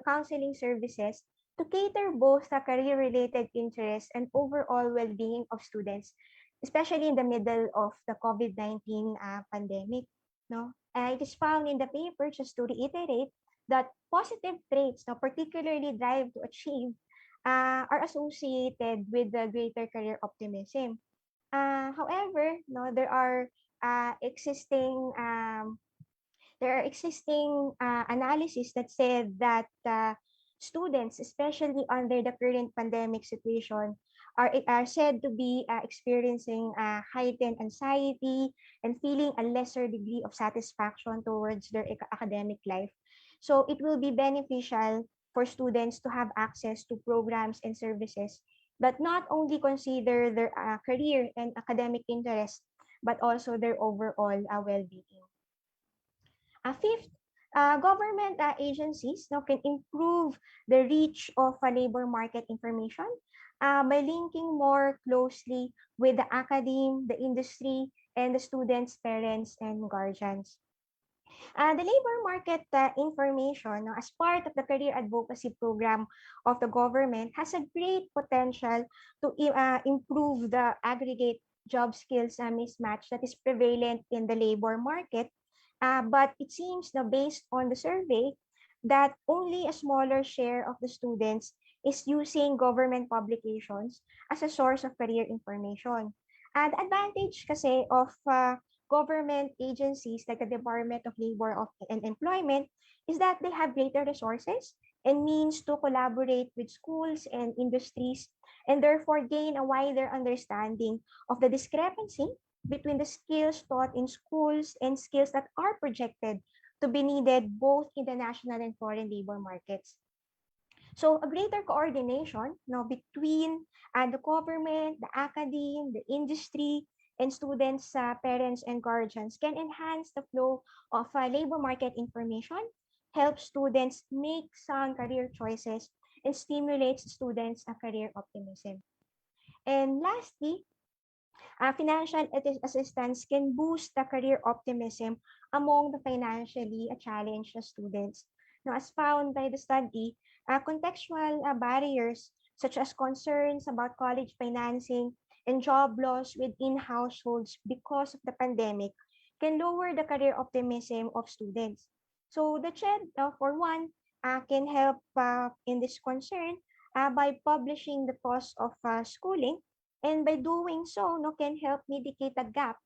counseling services to cater both the career-related interests and overall well-being of students. especially in the middle of the COVID-19 pandemic. No, it is found in the paper, just to reiterate, that positive traits, no, particularly drive to achieve, are associated with the greater career optimism. However, no, there are existing analysis that said that students, especially under the current pandemic situation, are said to be experiencing heightened anxiety and feeling a lesser degree of satisfaction towards their academic life. So it will be beneficial for students to have access to programs and services that not only consider their career and academic interests, but also their overall well-being. Fifth, government agencies now can improve the reach of labor market information by linking more closely with the academe, the industry, and the students, parents, and guardians. The labor market information, as part of the career advocacy program of the government, has a great potential to improve the aggregate job skills mismatch that is prevalent in the labor market. But it seems na based on the survey that only a smaller share of the students is using government publications as a source of career information. The advantage kasi of government agencies like the Department of Labor and Employment is that they have greater resources and means to collaborate with schools and industries, and therefore gain a wider understanding of the discrepancy between the skills taught in schools and skills that are projected to be needed both in the national and foreign labor markets. So a greater coordination now between the government, the academe, the industry, and students, parents, and guardians can enhance the flow of labor market information, help students make sound career choices, and stimulates students' career optimism. And lastly, financial assistance can boost the career optimism among the financially challenged students. Now, as found by the study, contextual barriers such as concerns about college financing and job loss within households because of the pandemic can lower the career optimism of students. So the CHED, for one, can help in this concern by publishing the cost of schooling, and by doing so, no, can help mitigate the gap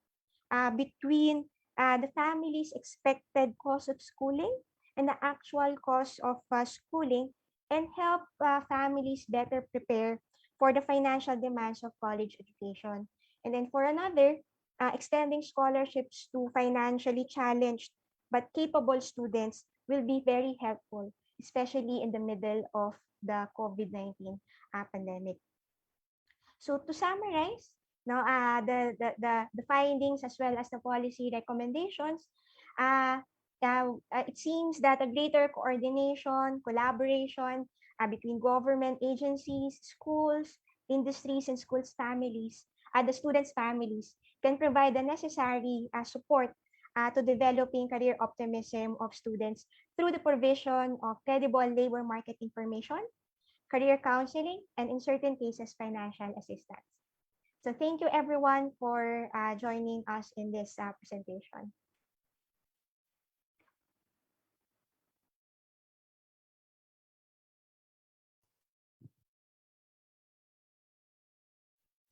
between the family's expected cost of schooling and the actual cost of schooling, and help families better prepare for the financial demands of college education. And then for another, extending scholarships to financially challenged but capable students will be very helpful, especially in the middle of the COVID-19 pandemic. So to summarize, no, the findings as well as the policy recommendations, uh, it seems that a greater coordination, collaboration between government agencies, schools, industries, and the students' families can provide the necessary support to developing career optimism of students through the provision of credible labor market information, career counseling, and in certain cases, financial assistance. So thank you everyone for joining us in this presentation.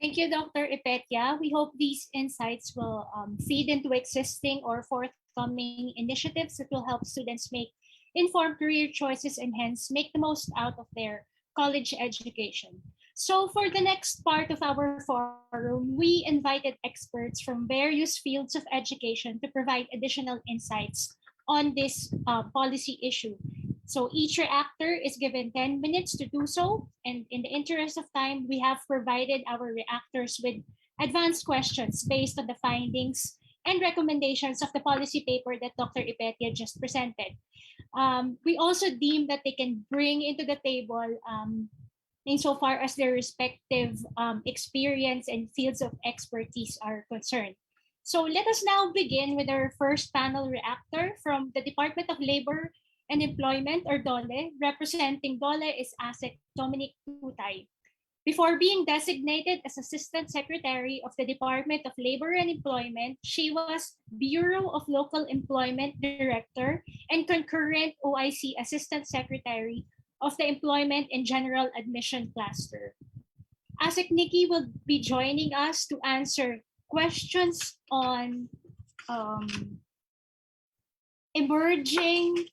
Thank you, Dr. Ipetia. We hope these insights will feed into existing or forthcoming initiatives that will help students make informed career choices and hence make the most out of their college education. So for the next part of our forum, we invited experts from various fields of education to provide additional insights on this policy issue. So each reactor is given 10 minutes to do so. And in the interest of time, we have provided our reactors with advanced questions based on the findings and recommendations of the policy paper that Dr. Ipetia just presented. We also deem that they can bring into the table insofar as their respective experience and fields of expertise are concerned. So let us now begin with our first panel reactor from the Department of Labor and Employment, or DOLE. Representing DOLE is ASEC Dominic Tutay. Before being designated as Assistant Secretary of the Department of Labor and Employment, she was Bureau of Local Employment Director and concurrent OIC Assistant Secretary of the Employment and General Admission Cluster. ASEC Nikki will be joining us to answer questions on emerging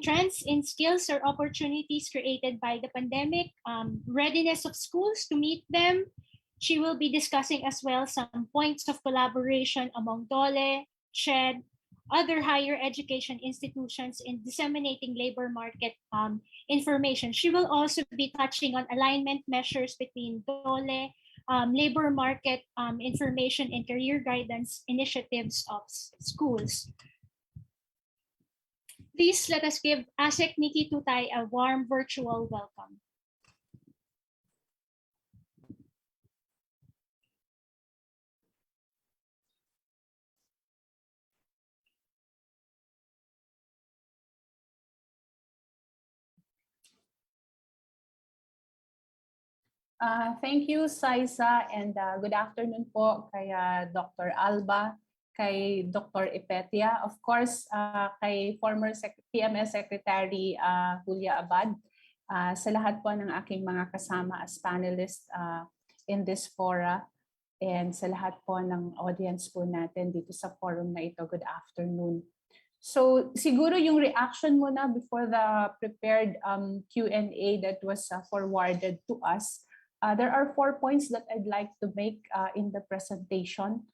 trends in skills or opportunities created by the pandemic, readiness of schools to meet them. She will be discussing as well some points of collaboration among DOLE, CHED, other higher education institutions in disseminating labor market information. She will also be touching on alignment measures between DOLE, labor market information and career guidance initiatives of schools. Please let us give ASEC Nikki Tutay a warm virtual welcome. Thank you, Saisa, and good afternoon po kay Dr. Alba, kay Dr. Ipetia, of course, kay former PMS Secretary Julia Abad, sa lahat po ng aking mga kasama as panelists in this fora, and sa lahat po ng audience po natin dito sa forum na ito, good afternoon. So siguro yung reaction muna before the prepared Q&A that was forwarded to us. There are 4 points that I'd like to make in the presentation.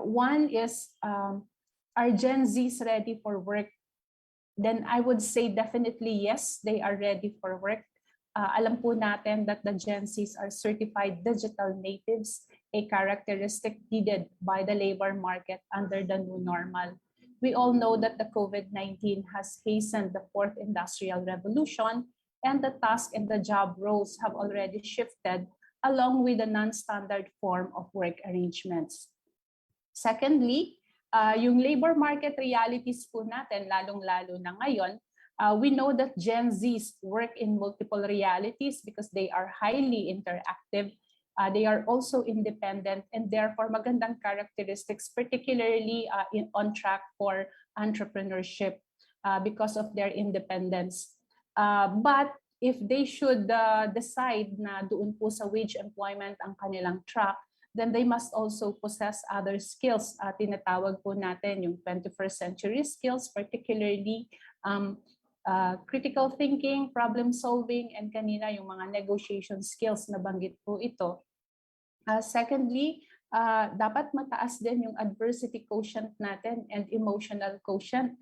One is, are Gen Zs ready for work? Then I would say definitely yes, they are ready for work. Alam po natin that the Gen Zs are certified digital natives, a characteristic needed by the labor market under the new normal. We all know that the COVID-19 has hastened the fourth industrial revolution, and the task and the job roles have already shifted along with the non-standard form of work arrangements. Secondly, yung labor market realities po natin, lalong-lalo na ngayon, we know that Gen Zs work in multiple realities because they are highly interactive, they are also independent, and therefore magandang characteristics, particularly on track for entrepreneurship because of their independence. But if they should decide na doon po sa wage employment ang kanilang track, then they must also possess other skills. Tinatawag po natin yung 21st century skills, particularly critical thinking, problem solving, and kanina yung mga negotiation skills na banggit po ito. Secondly, dapat mataas din yung adversity quotient natin and emotional quotient.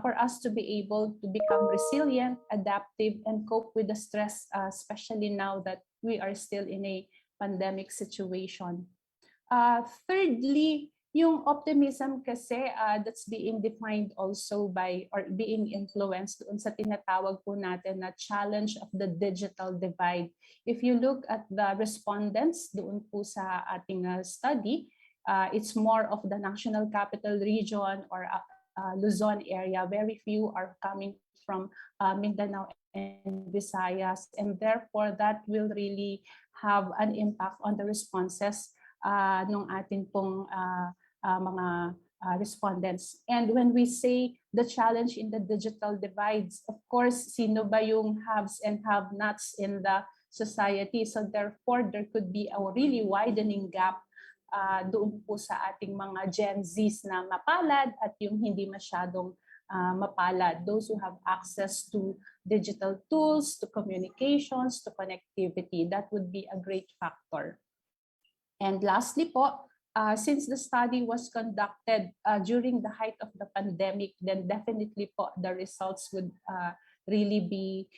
For us to be able to become resilient, adaptive, and cope with the stress, especially now that we are still in a pandemic situation. Thirdly, yung optimism kasi that's being defined also by or being influenced doon sa tinatawag po natin na challenge of the digital divide. If you look at the respondents doon po sa ating study, it's more of the National Capital Region or Luzon area. Very few are coming from Mindanao and Visayas, and therefore that will really have an impact on the responses ng ating pong mga respondents. And when we say the challenge in the digital divides, of course, sino ba yung haves and have-nots in the society? So therefore, there could be a really widening gap doon po sa ating mga Gen Zs na mapalad at yung hindi masyadong mapalad. Those who have access to digital tools, to communications, to connectivity, that would be a great factor. And lastly po, since the study was conducted during the height of the pandemic, then definitely po the results would really be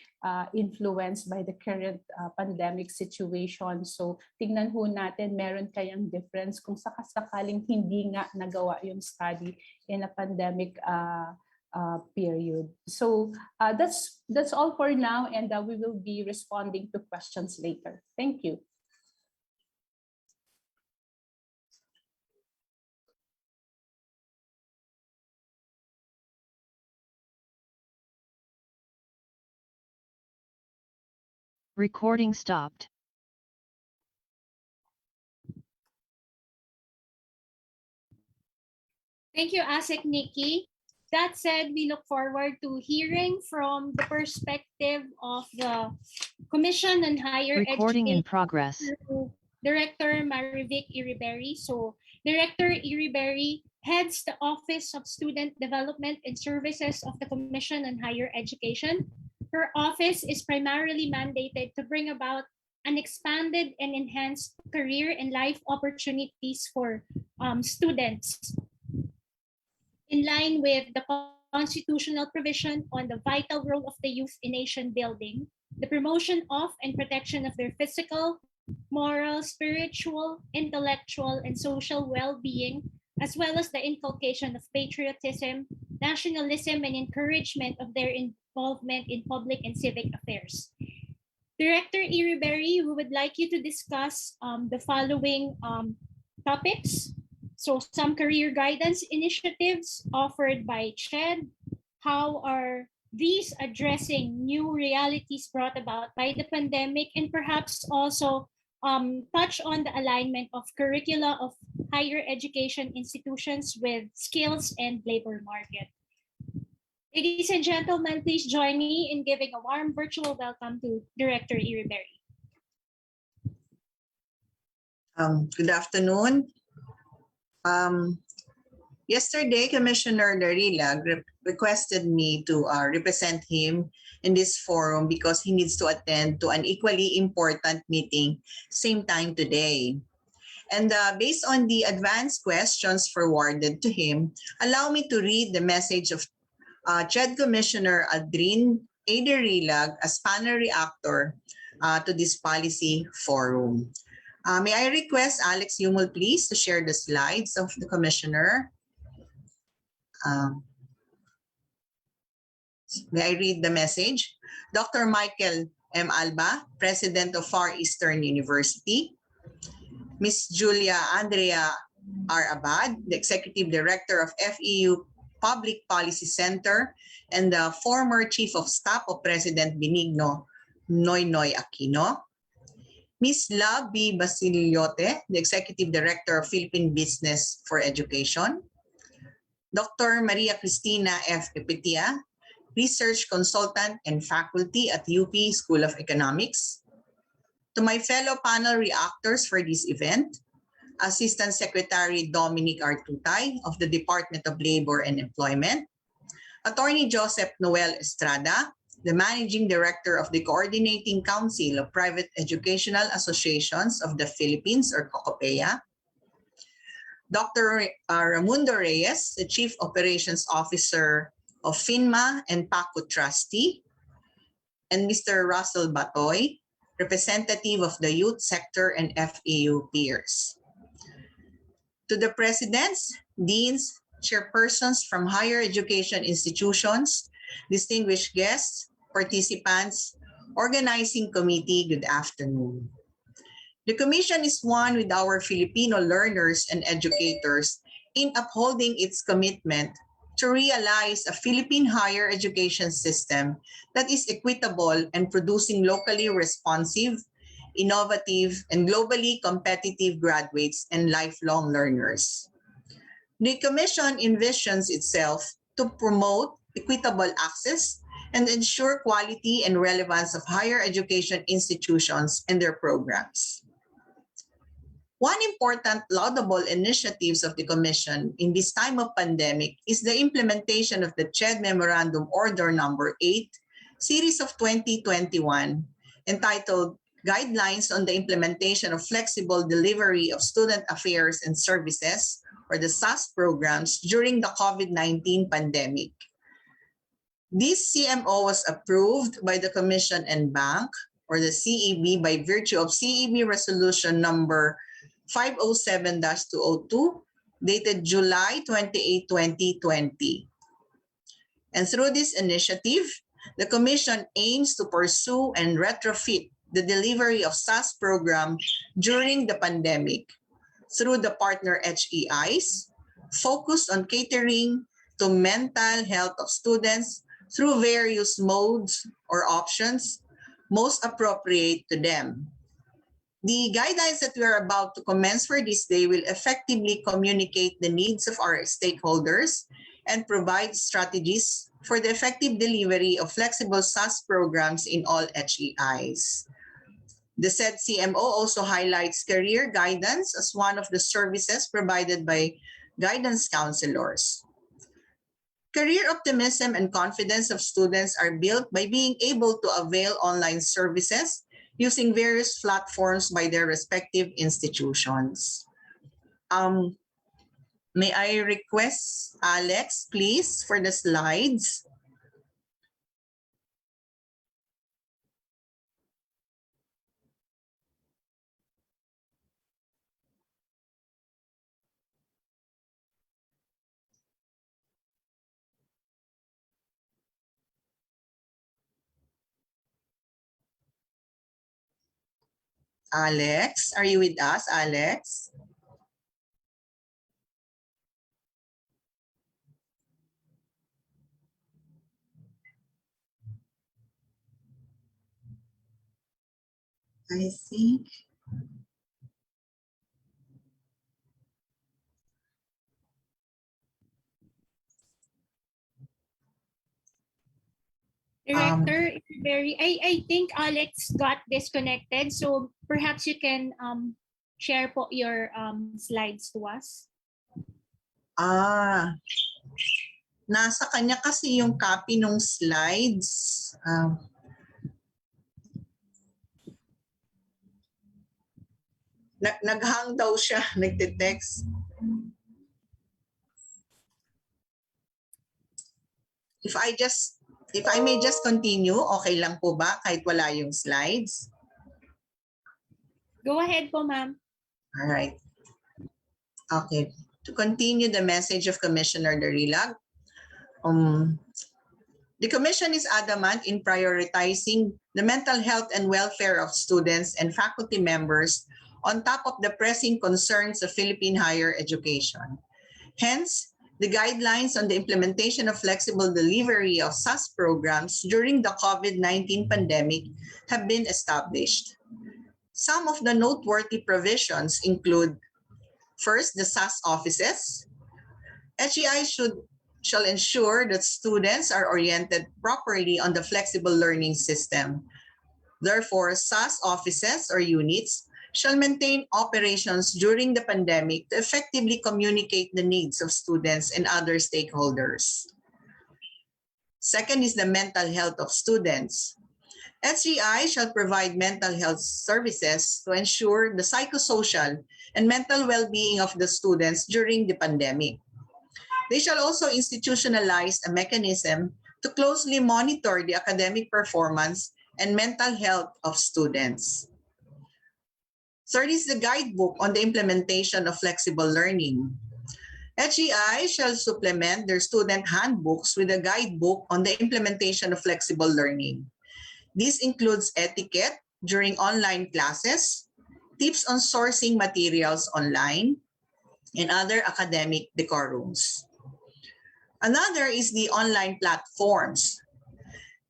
influenced by the current pandemic situation. So tingnan ho natin, meron kayang difference kung sakasakaling hindi nga nagawa yung study in a pandemic period. So that's all for now, and we will be responding to questions later. Thank you. Recording stopped. Thank you, ASEC Nikki. That said, we look forward to hearing from the perspective of the Commission on Higher Recording in Education progress. through Director Marivic Iriberry. So Director Iriberry heads the Office of Student Development and Services of the Commission on Higher Education. Her office is primarily mandated to bring about an expanded and enhanced career and life opportunities for students in line with the constitutional provision on the vital role of the youth in nation building, the promotion of and protection of their physical, moral, spiritual, intellectual, and social well-being, as well as the inculcation of patriotism, nationalism, and encouragement of their involvement in public and civic affairs. Director Iriberry, we would like you to discuss the following topics. So some career guidance initiatives offered by CHED. How are these addressing new realities brought about by the pandemic, and perhaps also touch on the alignment of curricula of higher education institutions with skills and labor market. Ladies and gentlemen, please join me in giving a warm virtual welcome to Director Iriberry. Good afternoon. Yesterday, Commissioner Darilag requested me to represent him in this forum because he needs to attend to an equally important meeting same time today. And based on the advanced questions forwarded to him, allow me to read the message of CHED Commissioner Aldrin A. Darilag as panel reactor to this policy forum. May I request Alex Yumul, please, to share the slides of the Commissioner? May I read the message? Dr. Michael M. Alba, President of Far Eastern University. Ms. Julia Andrea R. Abad, the Executive Director of FEU Public Policy Center and the former Chief of Staff of President Benigno Noynoy Aquino. Ms. La B. Basiliote, the Executive Director of Philippine Business for Education. Dr. Maria Cristina F. Epitia, Research Consultant and Faculty at UP School of Economics. To my fellow panel reactors for this event, Assistant Secretary Dominic Artutay of the Department of Labor and Employment, Attorney Joseph Noel Estrada, the Managing Director of the Coordinating Council of Private Educational Associations of the Philippines, or COCOPEA, Dr. Ramundo Reyes, the Chief Operations Officer of PHINMA and PACU Trustee, and Mr. Russell Batoy, representative of the youth sector and FEU peers. To the presidents, deans, chairpersons from higher education institutions, distinguished guests, participants, organizing committee, good afternoon. The Commission is one with our Filipino learners and educators in upholding its commitment to realize a Philippine higher education system that is equitable and producing locally responsive, innovative, and globally competitive graduates and lifelong learners. The Commission envisions itself to promote equitable access and ensure quality and relevance of higher education institutions and their programs. One important laudable initiatives of the Commission in this time of pandemic is the implementation of the CHED Memorandum Order Number 8, Series of 2021, entitled Guidelines on the Implementation of Flexible Delivery of Student Affairs and Services, or the SAS programs, during the COVID-19 pandemic. This CMO was approved by the Commission and Bank, or the CEB, by virtue of CEB Resolution number 507-202, dated July 28, 2020. And through this initiative, the Commission aims to pursue and retrofit the delivery of SAS program during the pandemic through the partner HEIs, focused on catering to mental health of students through various modes or options, most appropriate to them. The guidelines that we are about to commence for this day will effectively communicate the needs of our stakeholders and provide strategies for the effective delivery of flexible SAS programs in all HEIs. The said CMO also highlights career guidance as one of the services provided by guidance counselors. Career optimism and confidence of students are built by being able to avail online services using various platforms by their respective institutions. May I request Alex, please, for the slides? Alex, are you with us, Alex? I think. Director, I think Alex got disconnected, so perhaps you can share po your slides to us. Nasa kanya kasi yung copy ng slides. Naghang daw siya, nagte-text. If I may just continue, okay lang po ba kahit wala yung slides? Go ahead po, ma'am. All right. Okay. To continue the message of Commissioner Darilag, the Commission is adamant in prioritizing the mental health and welfare of students and faculty members on top of the pressing concerns of Philippine higher education. Hence, the guidelines on the implementation of flexible delivery of SAS programs during the COVID-19 pandemic have been established. Some of the noteworthy provisions include, first, the SAS offices. HEI shall ensure that students are oriented properly on the flexible learning system. Therefore, SAS offices or units shall maintain operations during the pandemic to effectively communicate the needs of students and other stakeholders. Second is the mental health of students. HEI shall provide mental health services to ensure the psychosocial and mental well-being of the students during the pandemic. They shall also institutionalize a mechanism to closely monitor the academic performance and mental health of students. Third is the guidebook on the implementation of flexible learning. HEI shall supplement their student handbooks with a guidebook on the implementation of flexible learning. This includes etiquette during online classes, tips on sourcing materials online, and other academic decorums. Another is the online platforms.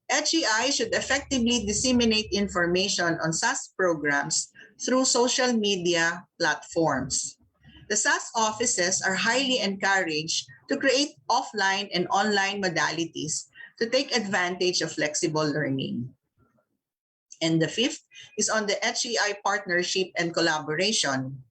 HEI should effectively disseminate information on SAS programs through social media platforms. The SAS offices are highly encouraged to create offline and online modalities to take advantage of flexible learning. And the fifth is on the HEI partnership and collaboration.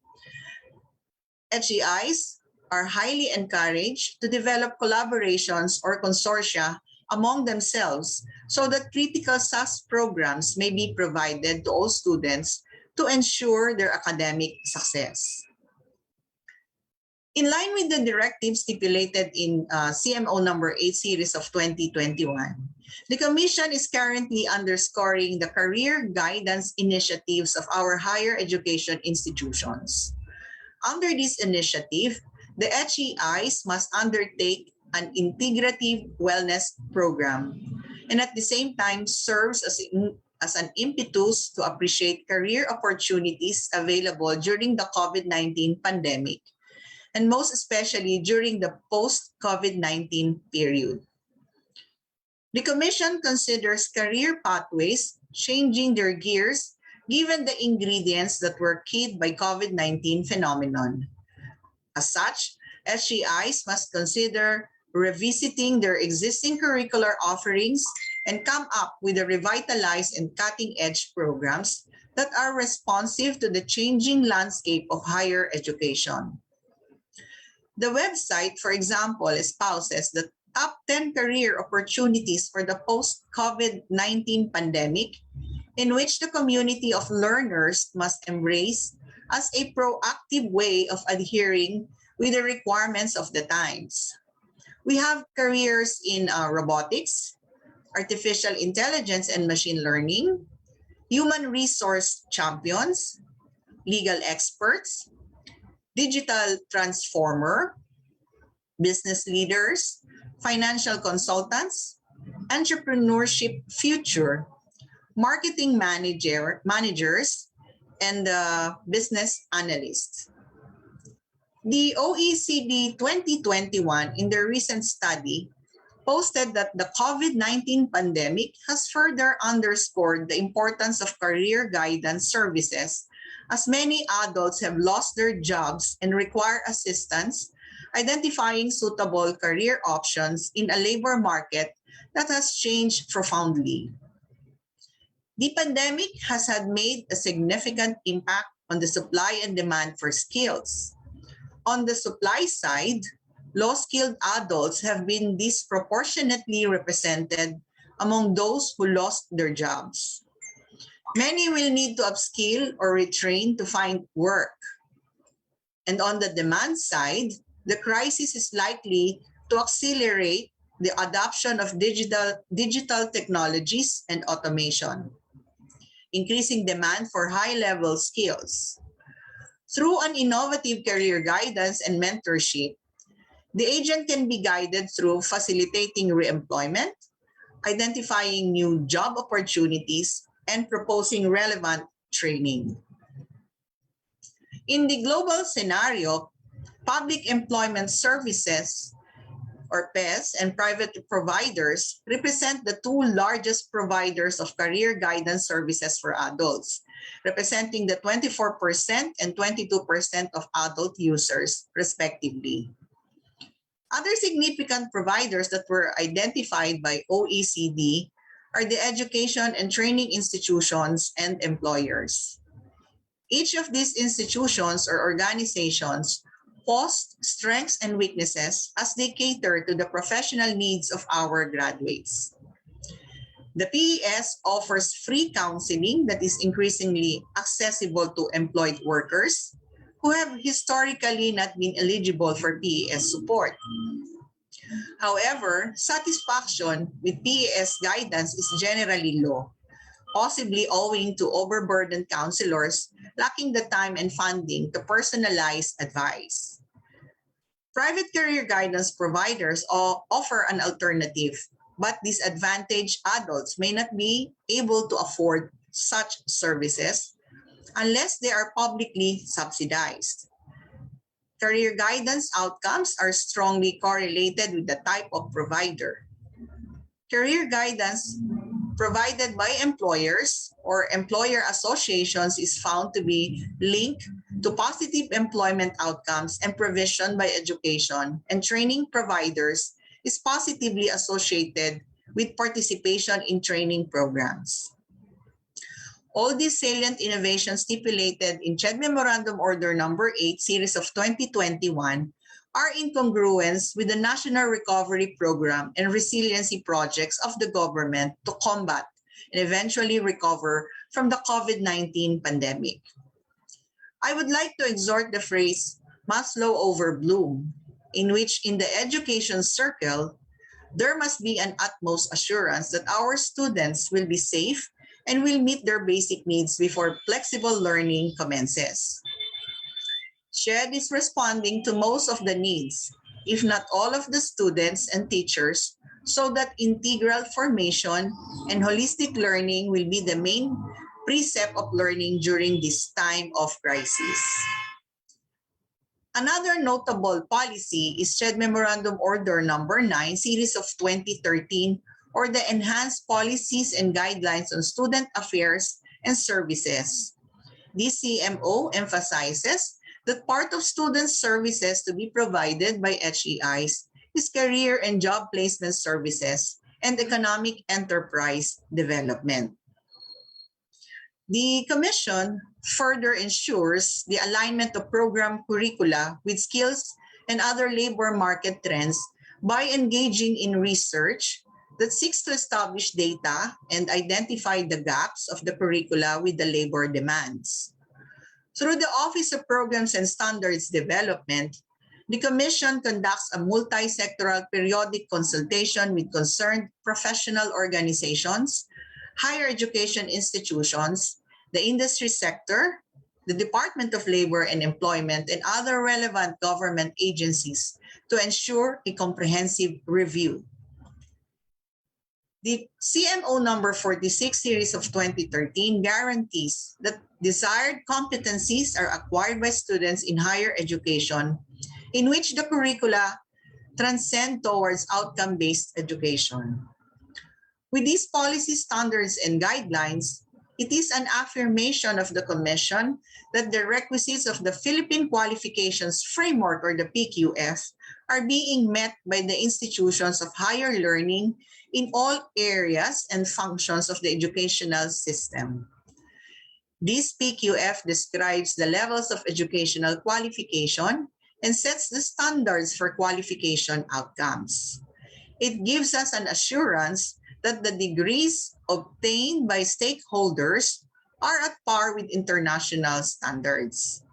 HEIs are highly encouraged to develop collaborations or consortia among themselves so that critical SAS programs may be provided to all students to ensure their academic success. In line with the directives stipulated in CMO number 8 series of 2021, the Commission is currently underscoring the career guidance initiatives of our higher education institutions. Under this initiative, the HEIs must undertake an integrative wellness program and at the same time serves as an impetus to appreciate career opportunities available during the COVID-19 pandemic, and most especially during the post-COVID-19 period. The Commission considers career pathways changing their gears given the ingredients that were keyed by COVID-19 phenomenon. As such, SGIs must consider revisiting their existing curricular offerings and come up with a revitalized and cutting-edge programs that are responsive to the changing landscape of higher education. The website, for example, espouses the top 10 career opportunities for the post-COVID-19 pandemic, in which the community of learners must embrace as a proactive way of adhering with the requirements of the times. We have careers in robotics, artificial intelligence and machine learning, human resource champions, legal experts, digital transformer, business leaders, financial consultants, entrepreneurship future, marketing managers, and business analysts. The OECD 2021 in their recent study posted that the COVID-19 pandemic has further underscored the importance of career guidance services, as many adults have lost their jobs and require assistance identifying suitable career options in a labor market that has changed profoundly. The pandemic has made a significant impact on the supply and demand for skills. On the supply side, low-skilled adults have been disproportionately represented among those who lost their jobs. Many will need to upskill or retrain to find work. And on the demand side, the crisis is likely to accelerate the adoption of digital technologies and automation, increasing demand for high-level skills. Through an innovative career guidance and mentorship, the agent can be guided through facilitating reemployment, identifying new job opportunities, and proposing relevant training. In the global scenario, public employment services, or PES, and private providers represent the two largest providers of career guidance services for adults, representing the 24% and 22% of adult users, respectively. Other significant providers that were identified by OECD are the education and training institutions and employers. Each of these institutions or organizations post strengths and weaknesses as they cater to the professional needs of our graduates. The PES offers free counseling that is increasingly accessible to employed workers who have historically not been eligible for PES support. However, satisfaction with PES guidance is generally low, possibly owing to overburdened counselors lacking the time and funding to personalize advice. Private career guidance providers offer an alternative, but disadvantaged adults may not be able to afford such services unless they are publicly subsidized. Career guidance outcomes are strongly correlated with the type of provider. Career guidance provided by employers or employer associations is found to be linked to positive employment outcomes, and provision by education and training providers is positively associated with participation in training programs. All these salient innovations stipulated in CHED Memorandum Order Number 8, Series of 2021, are in congruence with the National Recovery Program and resiliency projects of the government to combat and eventually recover from the COVID-19 pandemic. I would like to exhort the phrase Maslow over Bloom, in which in the education circle, there must be an utmost assurance that our students will be safe and will meet their basic needs before flexible learning commences. CHED is responding to most of the needs, if not all of the students and teachers, so that integral formation and holistic learning will be the main precept of learning during this time of crisis. Another notable policy is CHED Memorandum Order Number 9, Series of 2013, or the enhanced policies and guidelines on student affairs and services. DCMO emphasizes that part of student services to be provided by HEIs is career and job placement services and economic enterprise development. The Commission further ensures the alignment of program curricula with skills and other labor market trends by engaging in research that seeks to establish data and identify the gaps of the curricula with the labor demands. Through the Office of Programs and Standards Development, the Commission conducts a multi-sectoral periodic consultation with concerned professional organizations, higher education institutions, the industry sector, the Department of Labor and Employment, and other relevant government agencies to ensure a comprehensive review. The CMO number 46 series of 2013 guarantees that desired competencies are acquired by students in higher education in which the curricula transcend towards outcome-based education. With these policy standards and guidelines, it is an affirmation of the Commission that the requisites of the Philippine Qualifications Framework, or the PQF, are being met by the institutions of higher learning in all areas and functions of the educational system. This PQF describes the levels of educational qualification and sets the standards for qualification outcomes. It gives us an assurance that the degrees obtained by stakeholders are at par with international standards.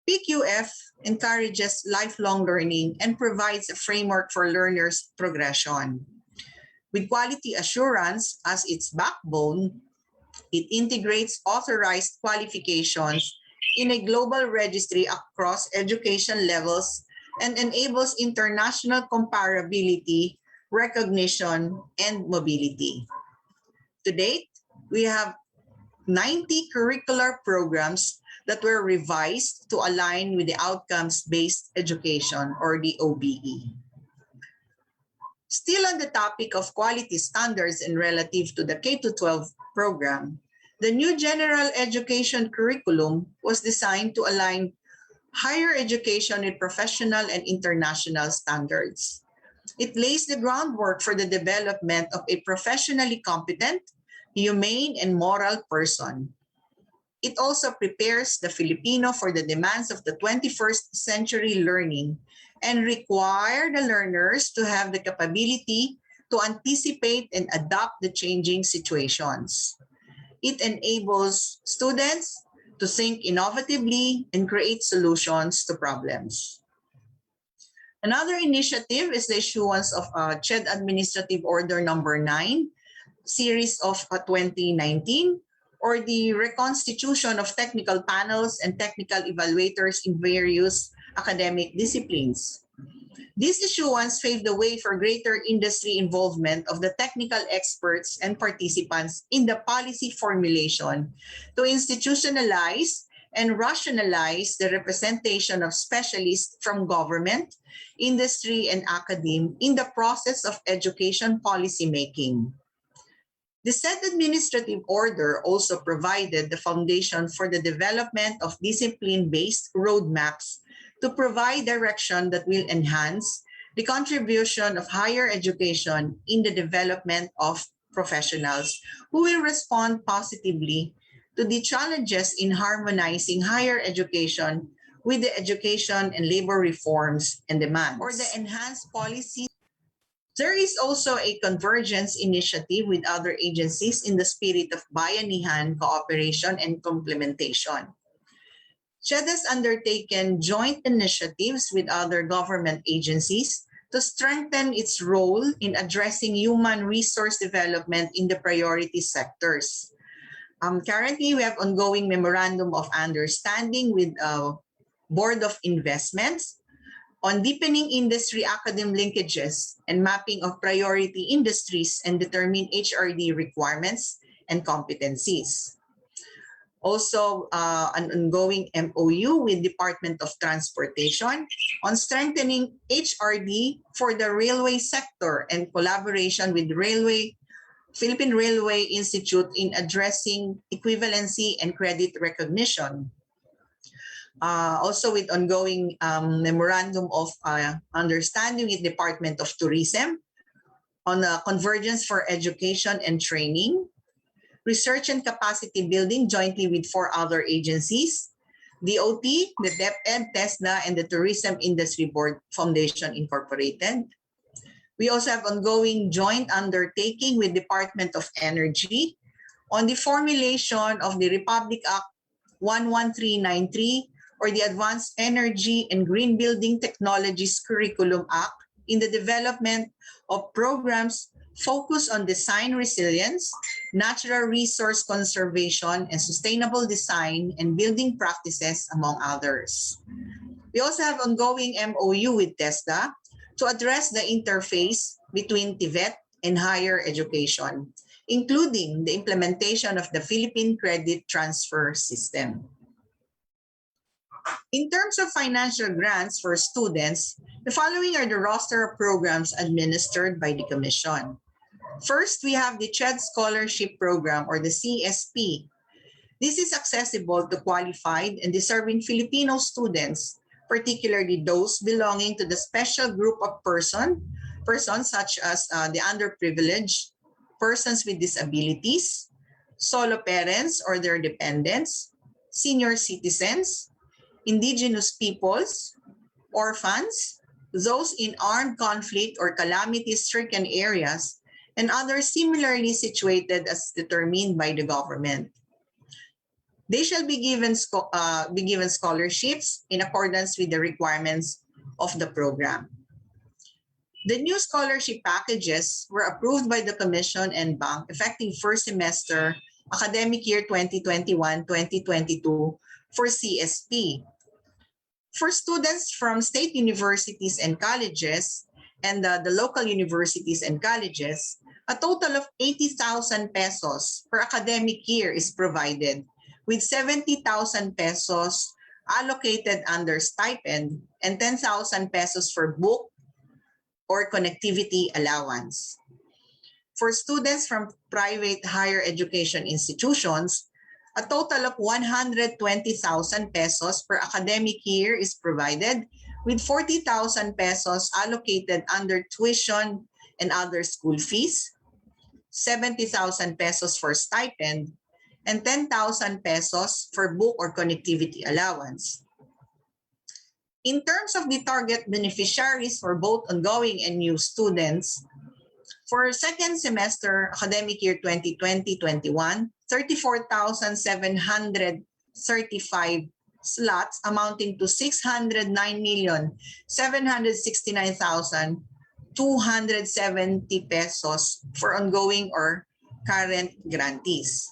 PQF encourages lifelong learning and provides a framework for learners' progression. With quality assurance as its backbone, it integrates authorized qualifications in a global registry across education levels and enables international comparability, recognition, and mobility. To date, we have 90 curricular programs that were revised to align with the outcomes-based education, or the OBE. Still on the topic of quality standards and relative to the K-12 program, the new general education curriculum was designed to align higher education with professional and international standards. It lays the groundwork for the development of a professionally competent, humane, and moral person. It also prepares the Filipino for the demands of the 21st century learning and require the learners to have the capability to anticipate and adapt the changing situations. It enables students to think innovatively and create solutions to problems. Another initiative is the issuance of CHED Administrative Order Number 9, series of 2019, or the reconstitution of technical panels and technical evaluators in various academic disciplines. This issuance paved the way for greater industry involvement of the technical experts and participants in the policy formulation to institutionalize and rationalize the representation of specialists from government, industry, and academe in the process of education policy making. The said administrative order also provided the foundation for the development of discipline-based roadmaps to provide direction that will enhance the contribution of higher education in the development of professionals who will respond positively to the challenges in harmonizing higher education with the education and labor reforms and demands. For the enhanced policy, there is also a convergence initiative with other agencies in the spirit of bayanihan, cooperation, and complementation. CHED has undertaken joint initiatives with other government agencies to strengthen its role in addressing human resource development in the priority sectors. Currently, we have ongoing memorandum of understanding with Board of Investments on deepening industry academic linkages and mapping of priority industries and determine HRD requirements and competencies. Also, an ongoing MOU with Department of Transportation on strengthening HRD for the railway sector and collaboration with Philippine Railway Institute in addressing equivalency and credit recognition. Also with ongoing memorandum of understanding with Department of Tourism on convergence for education and training, research and capacity building jointly with 4 other agencies, DOT, the DepEd, TESDA, and the Tourism Industry Board Foundation Incorporated. We also have ongoing joint undertaking with Department of Energy on the formulation of the Republic Act 11393 or the Advanced Energy and Green Building Technologies Curriculum Act in the development of programs focused on design resilience, natural resource conservation, and sustainable design and building practices, among others. We also have ongoing MOU with TESDA to address the interface between TVET and higher education, including the implementation of the Philippine Credit Transfer System. In terms of financial grants for students, the following are the roster of programs administered by the Commission. First, we have the CHED Scholarship Program or the CSP. This is accessible to qualified and deserving Filipino students, particularly those belonging to the special group of persons such as the underprivileged, persons with disabilities, solo parents or their dependents, senior citizens, indigenous peoples, orphans, those in armed conflict or calamity-stricken areas, and others similarly situated as determined by the government. They shall be given scholarships in accordance with the requirements of the program. The new scholarship packages were approved by the Commission and Bank effective first semester academic year 2021-2022 for CSP. For students from state universities and colleges and the local universities and colleges, a total of 80,000 pesos per academic year is provided, with 70,000 pesos allocated under stipend and 10,000 pesos for book or connectivity allowance. For students from private higher education institutions, a total of 120,000 pesos per academic year is provided, with 40,000 pesos allocated under tuition and other school fees, 70,000 pesos for stipend, and 10,000 pesos for book or connectivity allowance. In terms of the target beneficiaries for both ongoing and new students, for second semester academic year 2020-21, 34,735 slots amounting to 609,769,270 pesos for ongoing or current grantees.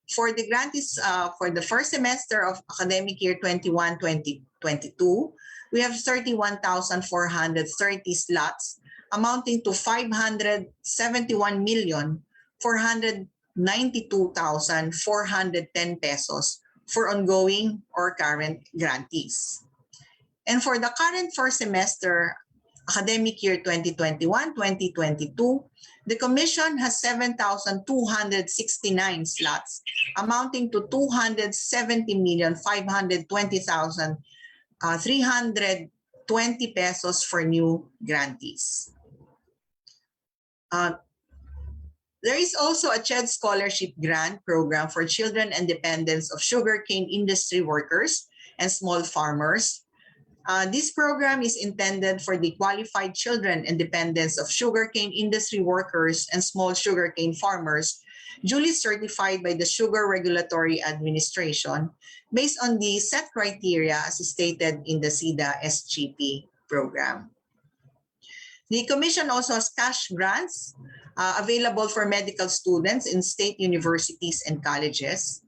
For the grantees for the first semester of academic year 21-2022, we have 31,430 slots amounting to 571,492,410 pesos for ongoing or current grantees. And for the current first semester academic year 2021-2022, the Commission has 7,269 slots amounting to 270,520,320 pesos for new grantees. There is also a CHED Scholarship Grant Program for children and dependents of sugarcane industry workers and small farmers. This program is intended for the qualified children and dependents of sugarcane industry workers and small sugarcane farmers duly certified by the Sugar Regulatory Administration based on the set criteria as stated in the SIDA SGP program. The Commission also has cash grants available for medical students in state universities and colleges.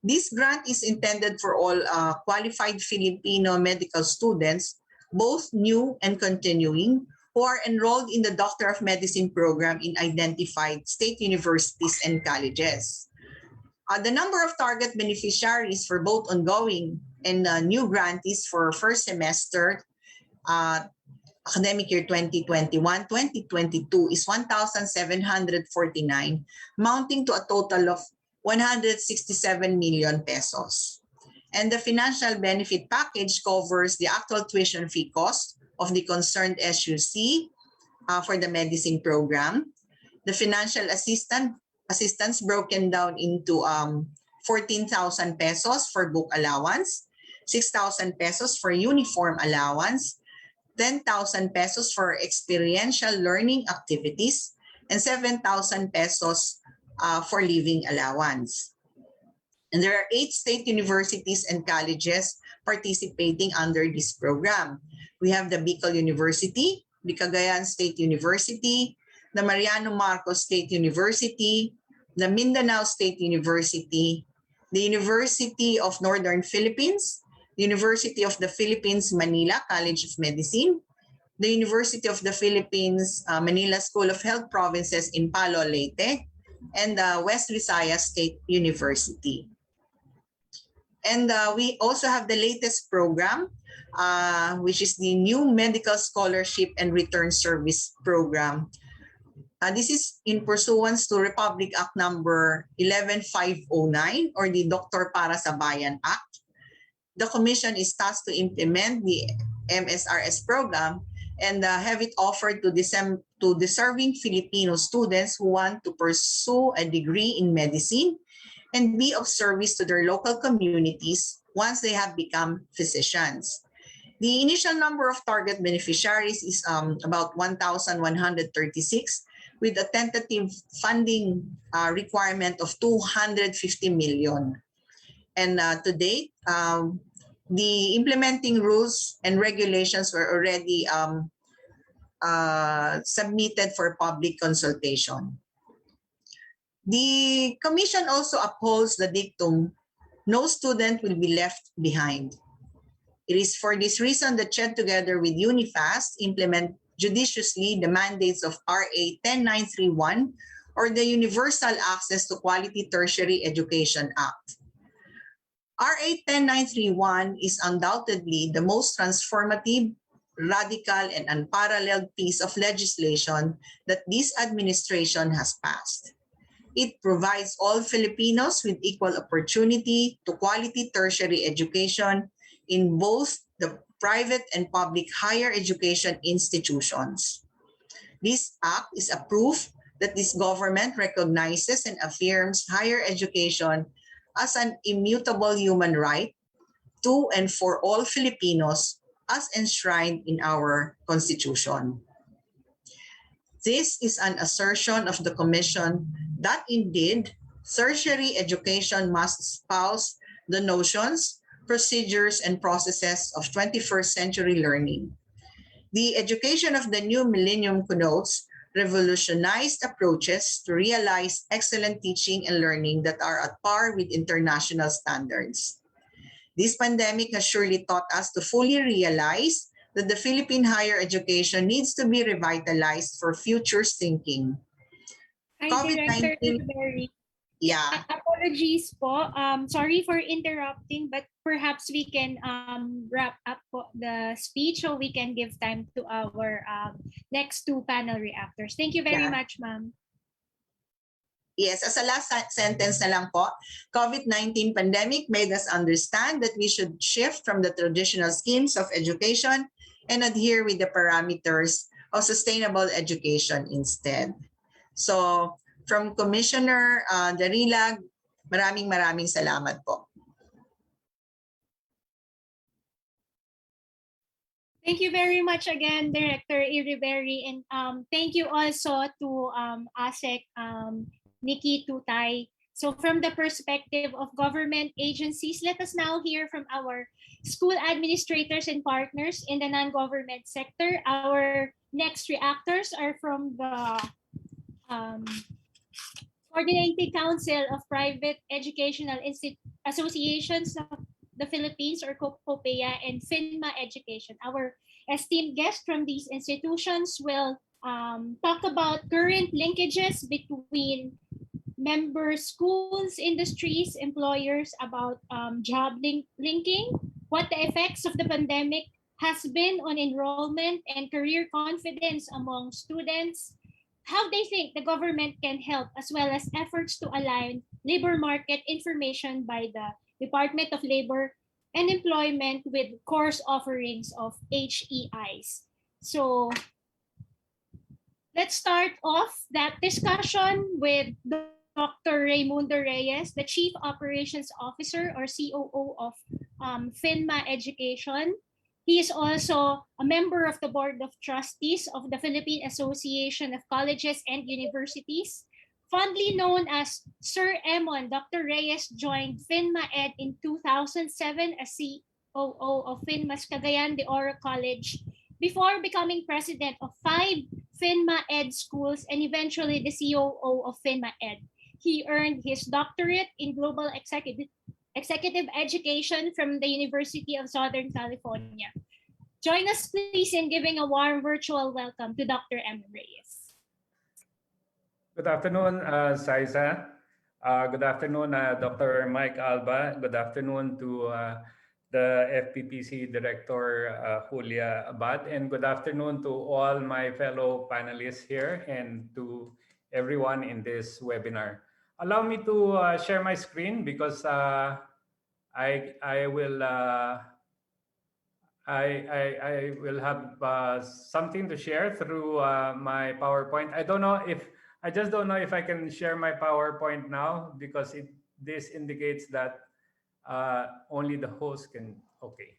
This grant is intended for all qualified Filipino medical students, both new and continuing, who are enrolled in the Doctor of Medicine program in identified state universities and colleges. The number of target beneficiaries for both ongoing and new grantees for first semester academic year 2021-2022 is 1,749, amounting to a total of 167 million pesos. And the financial benefit package covers the actual tuition fee cost of the concerned SUC for the medicine program, the financial assistance broken down into 14,000 pesos for book allowance, 6,000 pesos for uniform allowance, 10,000 pesos for experiential learning activities, and 7,000 pesos for living allowance. And there are 8 state universities and colleges participating under this program. We have the Bicol University, the Cagayan State University, the Mariano Marcos State University, the Mindanao State University, the University of Northern Philippines, the University of the Philippines Manila College of Medicine, the University of the Philippines Manila School of Health Provinces in Palo Leyte, and the West Visayas State University. And we also have the latest program, which is the new Medical Scholarship and Return Service Program. This is in pursuance to Republic Act number 11509 or the Doktor Para sa Bayan Act. The Commission is tasked to implement the MSRS program and have it offered to deserving Filipino students who want to pursue a degree in medicine and be of service to their local communities once they have become physicians. The initial number of target beneficiaries is about 1,136 with a tentative funding requirement of 250 million. And to date, the implementing rules and regulations were already submitted for public consultation. The Commission also upholds the dictum, no student will be left behind. It is for this reason that CHED together with UNIFAST implement judiciously the mandates of RA 10931 or the Universal Access to Quality Tertiary Education Act. RA 10931 is undoubtedly the most transformative, radical, and unparalleled piece of legislation that this administration has passed. It provides all Filipinos with equal opportunity to quality tertiary education in both the private and public higher education institutions. This act is a proof that this government recognizes and affirms higher education as an immutable human right to and for all Filipinos as enshrined in our Constitution. This is an assertion of the Commission that indeed tertiary education must espouse the notions, procedures, and processes of 21st century learning. The education of the new millennium connotes revolutionized approaches to realize excellent teaching and learning that are at par with international standards. This pandemic has surely taught us to fully realize that the Philippine higher education needs to be revitalized for future thinking. Hi, COVID-19 Director Berry. Yeah. Apologies po. Sorry for interrupting, but perhaps we can wrap up po the speech so we can give time to our next 2 panel reactors. Thank you very Yeah. much, ma'am. Yes, as a last sentence na lang po, COVID-19 pandemic made us understand that we should shift from the traditional schemes of education and adhere with the parameters of sustainable education instead. So, from Commissioner Darilag, maraming salamat po. Thank you very much again, Director Iriberry, and thank you also to ASEC Nikki Tutay. So from the perspective of government agencies, let us now hear from our school administrators and partners in the non-government sector. Our next reactors are from the Coordinating Council of Private Educational Associations of the Philippines, or COCOPEA, and PHINMA Education. Our esteemed guests from these institutions will talk about current linkages between member schools, industries, employers about job linking, what the effects of the pandemic has been on enrollment and career confidence among students, how they think the government can help, as well as efforts to align labor market information by the Department of Labor and Employment with course offerings of HEIs. So let's start off that discussion with Dr. Raimundo Reyes, the Chief Operations Officer or COO of PHINMA Education. He is also a member of the Board of Trustees of the Philippine Association of Colleges and Universities. Fondly known as Sir Emon, Dr. Reyes joined PHINMAeD in 2007 as COO of PHINMA's Cagayan de Oro College before becoming president of 5 PHINMAeD schools and eventually the COO of PHINMAeD. He earned his doctorate in global executive education from the University of Southern California. Join us please in giving a warm virtual welcome to Dr. M. Reyes. Good afternoon, Saiza. Good afternoon, Dr. Mike Alba. Good afternoon to the FPPC Director, Julia Abad. And good afternoon to all my fellow panelists here and to everyone in this webinar. Allow me to share my screen because I will have something to share through my PowerPoint. I just don't know if I can share my PowerPoint now because this indicates that only the host can. Okay.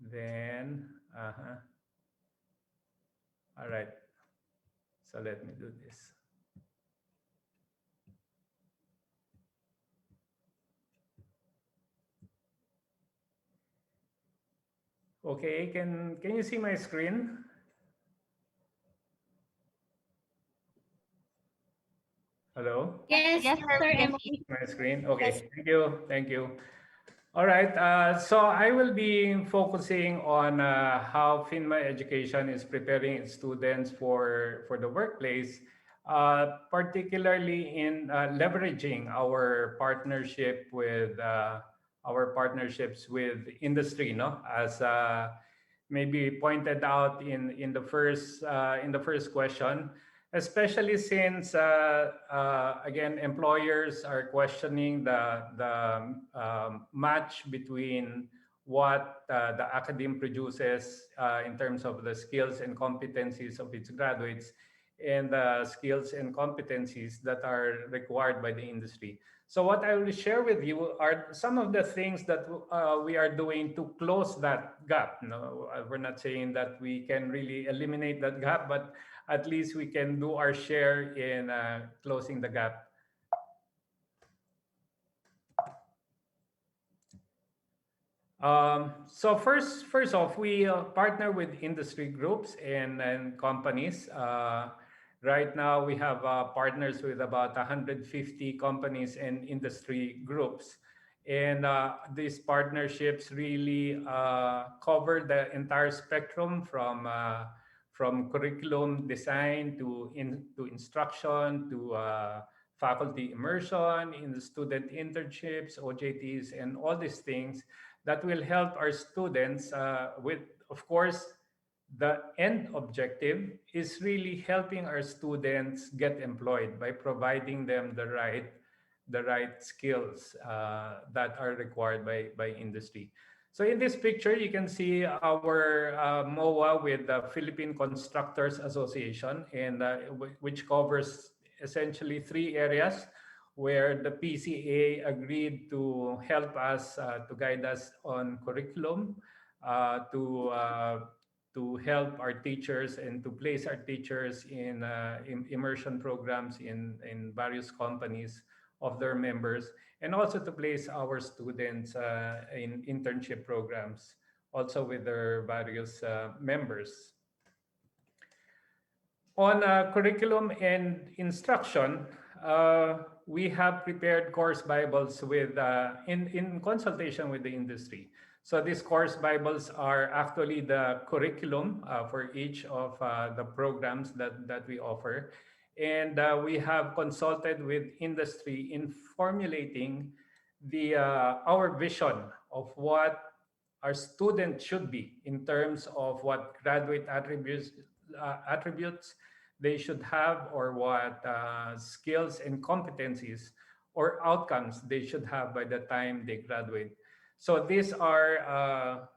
Then, all right. So let me do this. Okay, can you see my screen? Hello? Yes, Yes, sir, Dr. we can M. see. My screen? Okay, Yes. thank you. All right, so I will be focusing on how PHINMA Education is preparing its students for the workplace, particularly in leveraging our partnerships with industry, no? As maybe pointed out in the first question, especially since again employers are questioning the match between what the academe produces in terms of the skills and competencies of its graduates and the skills and competencies that are required by the industry. So what I will share with you are some of the things that we are doing to close that gap. No, we're not saying that we can really eliminate that gap, but at least we can do our share in closing the gap. So first off, we partner with industry groups and companies. Right now, we have partners with about 150 companies and industry groups. And these partnerships really cover the entire spectrum from curriculum design to instruction to faculty immersion, in the student internships, OJTs, and all these things that will help our students with, of course, the end objective is really helping our students get employed by providing them the right skills that are required by industry. So in this picture, you can see our MOA with the Philippine Constructors Association, and which covers essentially 3 areas where the PCA agreed to help us, to guide us on curriculum, to help our teachers and to place our teachers in immersion programs in various companies of their members, and also to place our students in internship programs, also with their various members. On curriculum and instruction, we have prepared course Bibles with in consultation with the industry. So these course Bibles are actually the curriculum for each of the programs that we offer. And we have consulted with industry in formulating our vision of what our students should be in terms of what graduate attributes they should have, or what skills and competencies or outcomes they should have by the time they graduate. So these are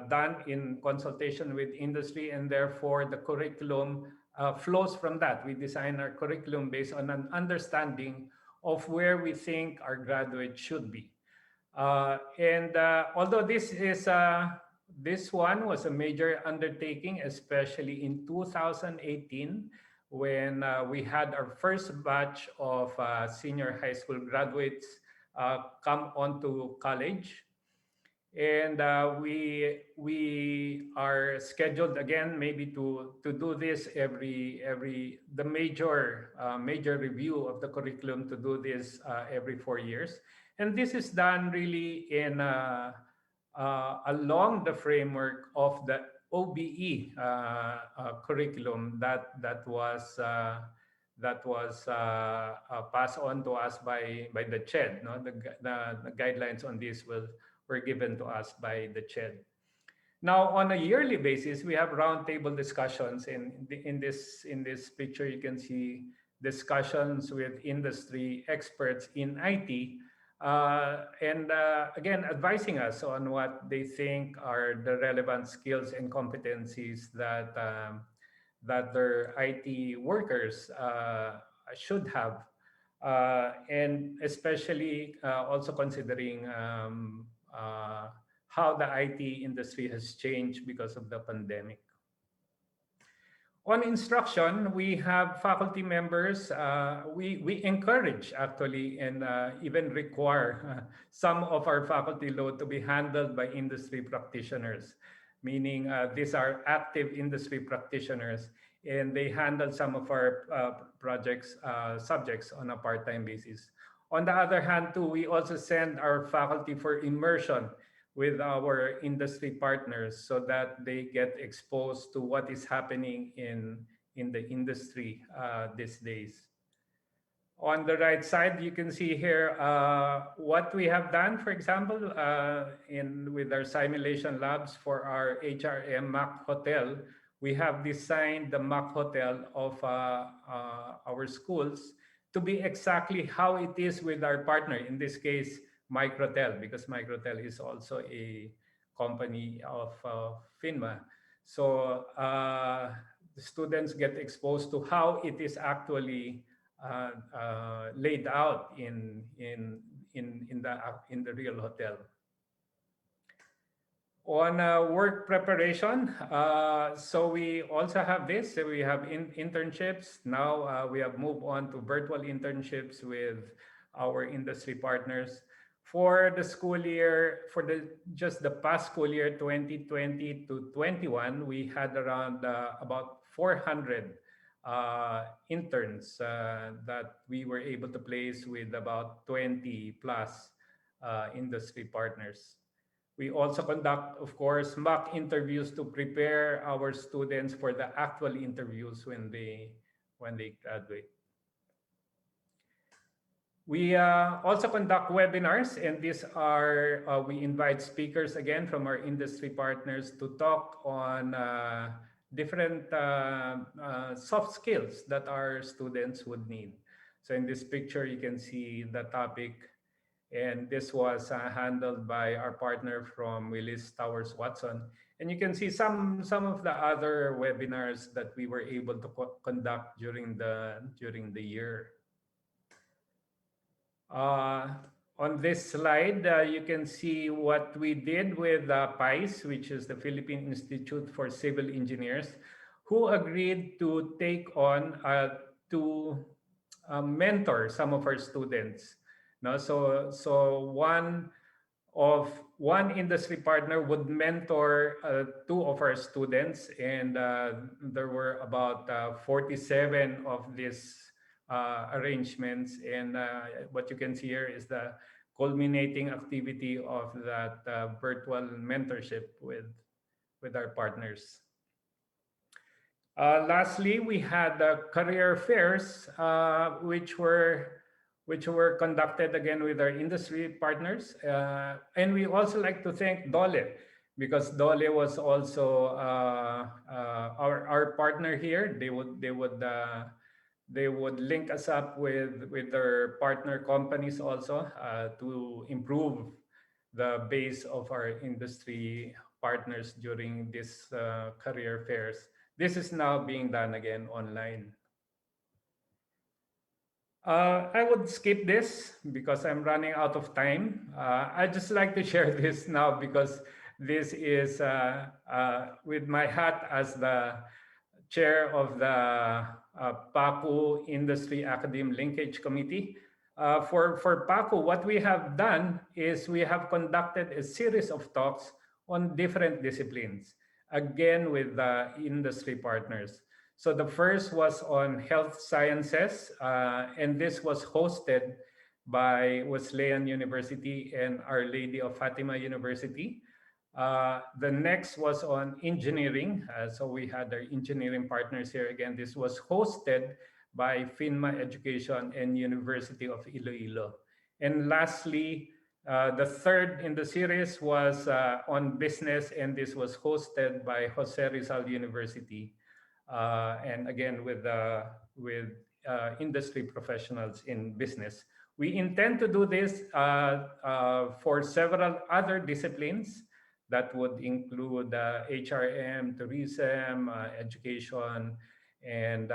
done in consultation with industry, and therefore the curriculum flows from that. We design our curriculum based on an understanding of where we think our graduates should be. And although this one was a major undertaking, especially in 2018, when we had our first batch of senior high school graduates come onto college. And we are scheduled again maybe to do this every the major review of the curriculum, to do this every 4 years. And this is done really in along the framework of the OBE curriculum that was passed on to us by the CHED. No? The guidelines on this were given to us by the CHED. Now, on a yearly basis, we have roundtable discussions. In this picture, you can see discussions with industry experts in IT, and again, advising us on what they think are the relevant skills and competencies that their IT workers should have, and especially also considering how the IT industry has changed because of the pandemic. On instruction, we have faculty members. We encourage actually, and even require some of our faculty load to be handled by industry practitioners, meaning these are active industry practitioners, and they handle some of our subjects on a part-time basis. On the other hand, too, we also send our faculty for immersion with our industry partners so that they get exposed to what is happening in the industry these days. On the right side, you can see here what we have done, for example, with our simulation labs for our HRM Mac Hotel. We have designed the Mac Hotel of our schools to be exactly how it is with our partner, in this case, Microtel, because Microtel is also a company of PHINMA. So the students get exposed to how it is actually laid out in the real hotel. On work preparation, so we also have this. So we have internships. Now we have moved on to virtual internships with our industry partners. For the school year, just the past school year, 2020 to 21, we had around about 400 interns that we were able to place with about 20 plus industry partners. We also conduct, of course, mock interviews to prepare our students for the actual interviews when they graduate. We also conduct webinars, and these are, we invite speakers again from our industry partners to talk on different soft skills that our students would need. So in this picture, you can see the topic, and this was handled by our partner from Willis Towers Watson. And you can see some of the other webinars that we were able to conduct during the year. On this slide, you can see what we did with PHINMAeD, which is the Philippine Institute for Civil Engineers, who agreed to take on to mentor some of our students. No, so one industry partner would mentor 2 of our students, and there were about 47 of these arrangements. And what you can see here is the culminating activity of that virtual mentorship with our partners. Lastly, we had career fairs, which were conducted again with our industry partners, and we also like to thank DOLE, because DOLE was also our partner here. They would link us up with their partner companies also, to improve the base of our industry partners during this career fairs. This is now being done again online. I would skip this because I'm running out of time. I just like to share this now because this is with my hat as the chair of the PACU Industry Academe Linkage Committee. For PACU, what we have done is we have conducted a series of talks on different disciplines, again with the industry partners. So the first was on health sciences, and this was hosted by Wesleyan University and Our Lady of Fatima University. The next was on engineering. So we had our engineering partners here again. This was hosted by PHINMA Education and University of Iloilo. And lastly, the third in the series was on business, and this was hosted by Jose Rizal University. And again, with industry professionals in business. We intend to do this for several other disciplines that would include HRM, tourism, education, and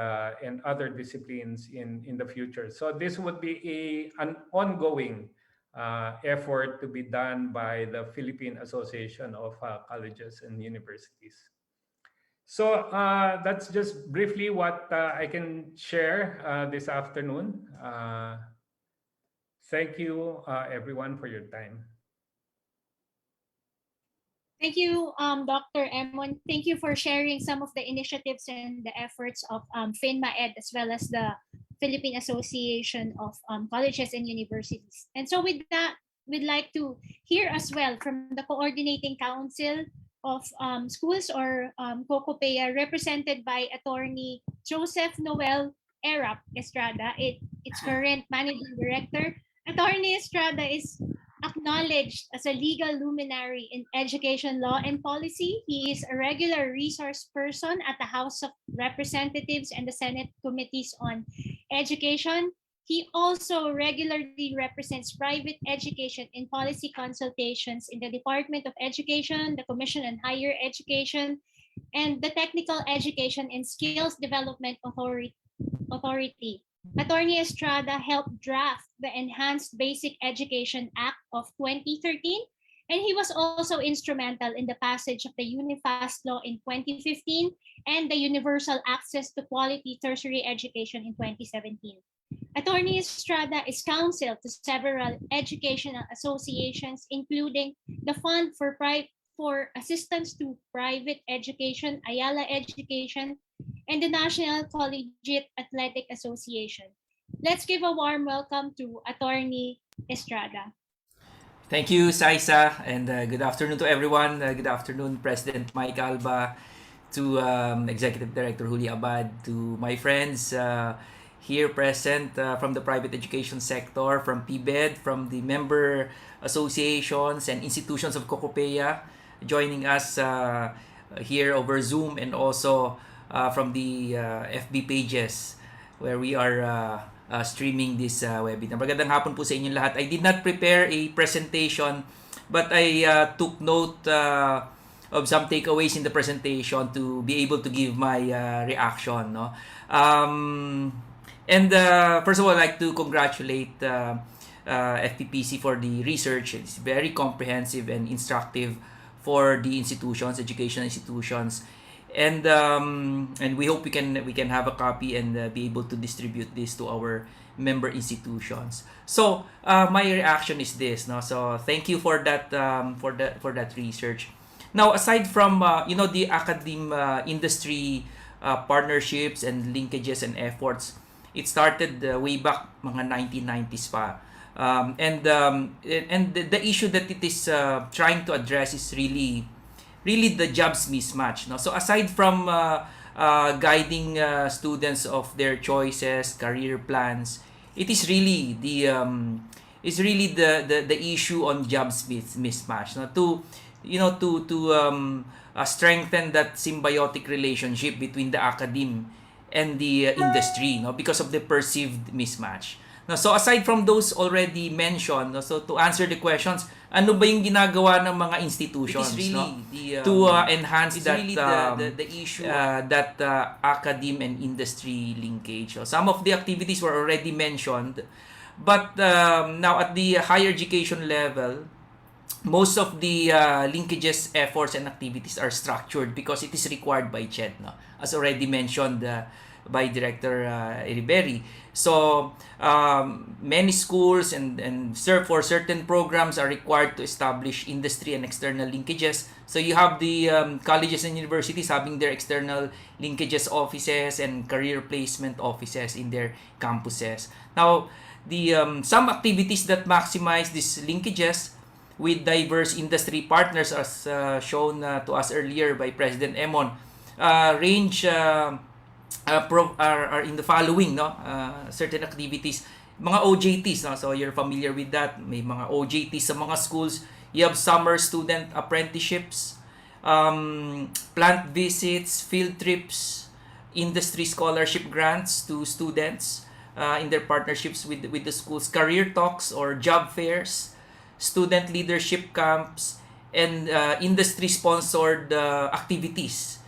other disciplines in the future. So this would be an ongoing effort to be done by the Philippine Association of Colleges and Universities. So that's just briefly what I can share this afternoon. Thank you, everyone, for your time. Thank you, Dr. Emon. Thank you for sharing some of the initiatives and the efforts of PHINMAeD, as well as the Philippine Association of Colleges and Universities. And so with that, we'd like to hear as well from the Coordinating Council of Schools, or COCOPEA, represented by Attorney Joseph Noel Erap Estrada, its current Managing Director. Attorney Estrada is acknowledged as a legal luminary in education law and policy. He is a regular resource person at the House of Representatives and the Senate Committees on Education. He also regularly represents private education in policy consultations in the Department of Education, the Commission on Higher Education, and the Technical Education and Skills Development Authority. Attorney Estrada helped draft the Enhanced Basic Education Act of 2013, and he was also instrumental in the passage of the Unifast Law in 2015 and the Universal Access to Quality Tertiary Education in 2017. Attorney Estrada is counsel to several educational associations, including the Fund for Assistance to Private Education, Ayala Education, and the National Collegiate Athletic Association. Let's give a warm welcome to Attorney Estrada. Thank you, Saisa, and good afternoon to everyone. Good afternoon, President Mike Alba, to Executive Director Huli Abad, to my friends here present from the private education sector, from PHINMAeD, from the member associations and institutions of COCOPEA, joining us here over Zoom, and also from the FB pages where we are streaming this webinar. Magandang hapon po sa inyong lahat. I did not prepare a presentation, but I took note of some takeaways in the presentation to be able to give my reaction. No? And first of all, I'd like to congratulate FPPC for the research. It's very comprehensive and instructive for the institutions, educational institutions. And we hope we can have a copy and be able to distribute this to our member institutions. So my reaction is this, no? So thank you for that for that research. Now, aside from the academe industry partnerships and linkages and efforts, it started way back mga 1990s pa. And the issue that it is trying to address is really the jobs mismatch. No? So aside from guiding students of their choices, career plans. It is really the issue on jobs mismatch. No? To strengthen that symbiotic relationship between the academe and the industry, no, because of the perceived mismatch. No, so aside from those already mentioned, no, so to answer the questions, ano ba yung ginagawa ng mga institutions, no, to enhance that the issue that academe and industry linkage? So some of the activities were already mentioned, but now at the higher education level, most of the linkages, efforts, and activities are structured because it is required by CHED, no? As already mentioned by Director Eriberi. So, many schools and for certain programs are required to establish industry and external linkages. So, you have the colleges and universities having their external linkages offices and career placement offices in their campuses. Now, the some activities that maximize these linkages with diverse industry partners, as shown to us earlier by President Emon, range are in the following, no? Certain activities, mga OJTs, no? So you're familiar with that. May mga OJTs sa mga schools. You have summer student apprenticeships, plant visits, field trips, industry scholarship grants to students in their partnerships with the schools, career talks or job fairs, student leadership camps, and industry-sponsored activities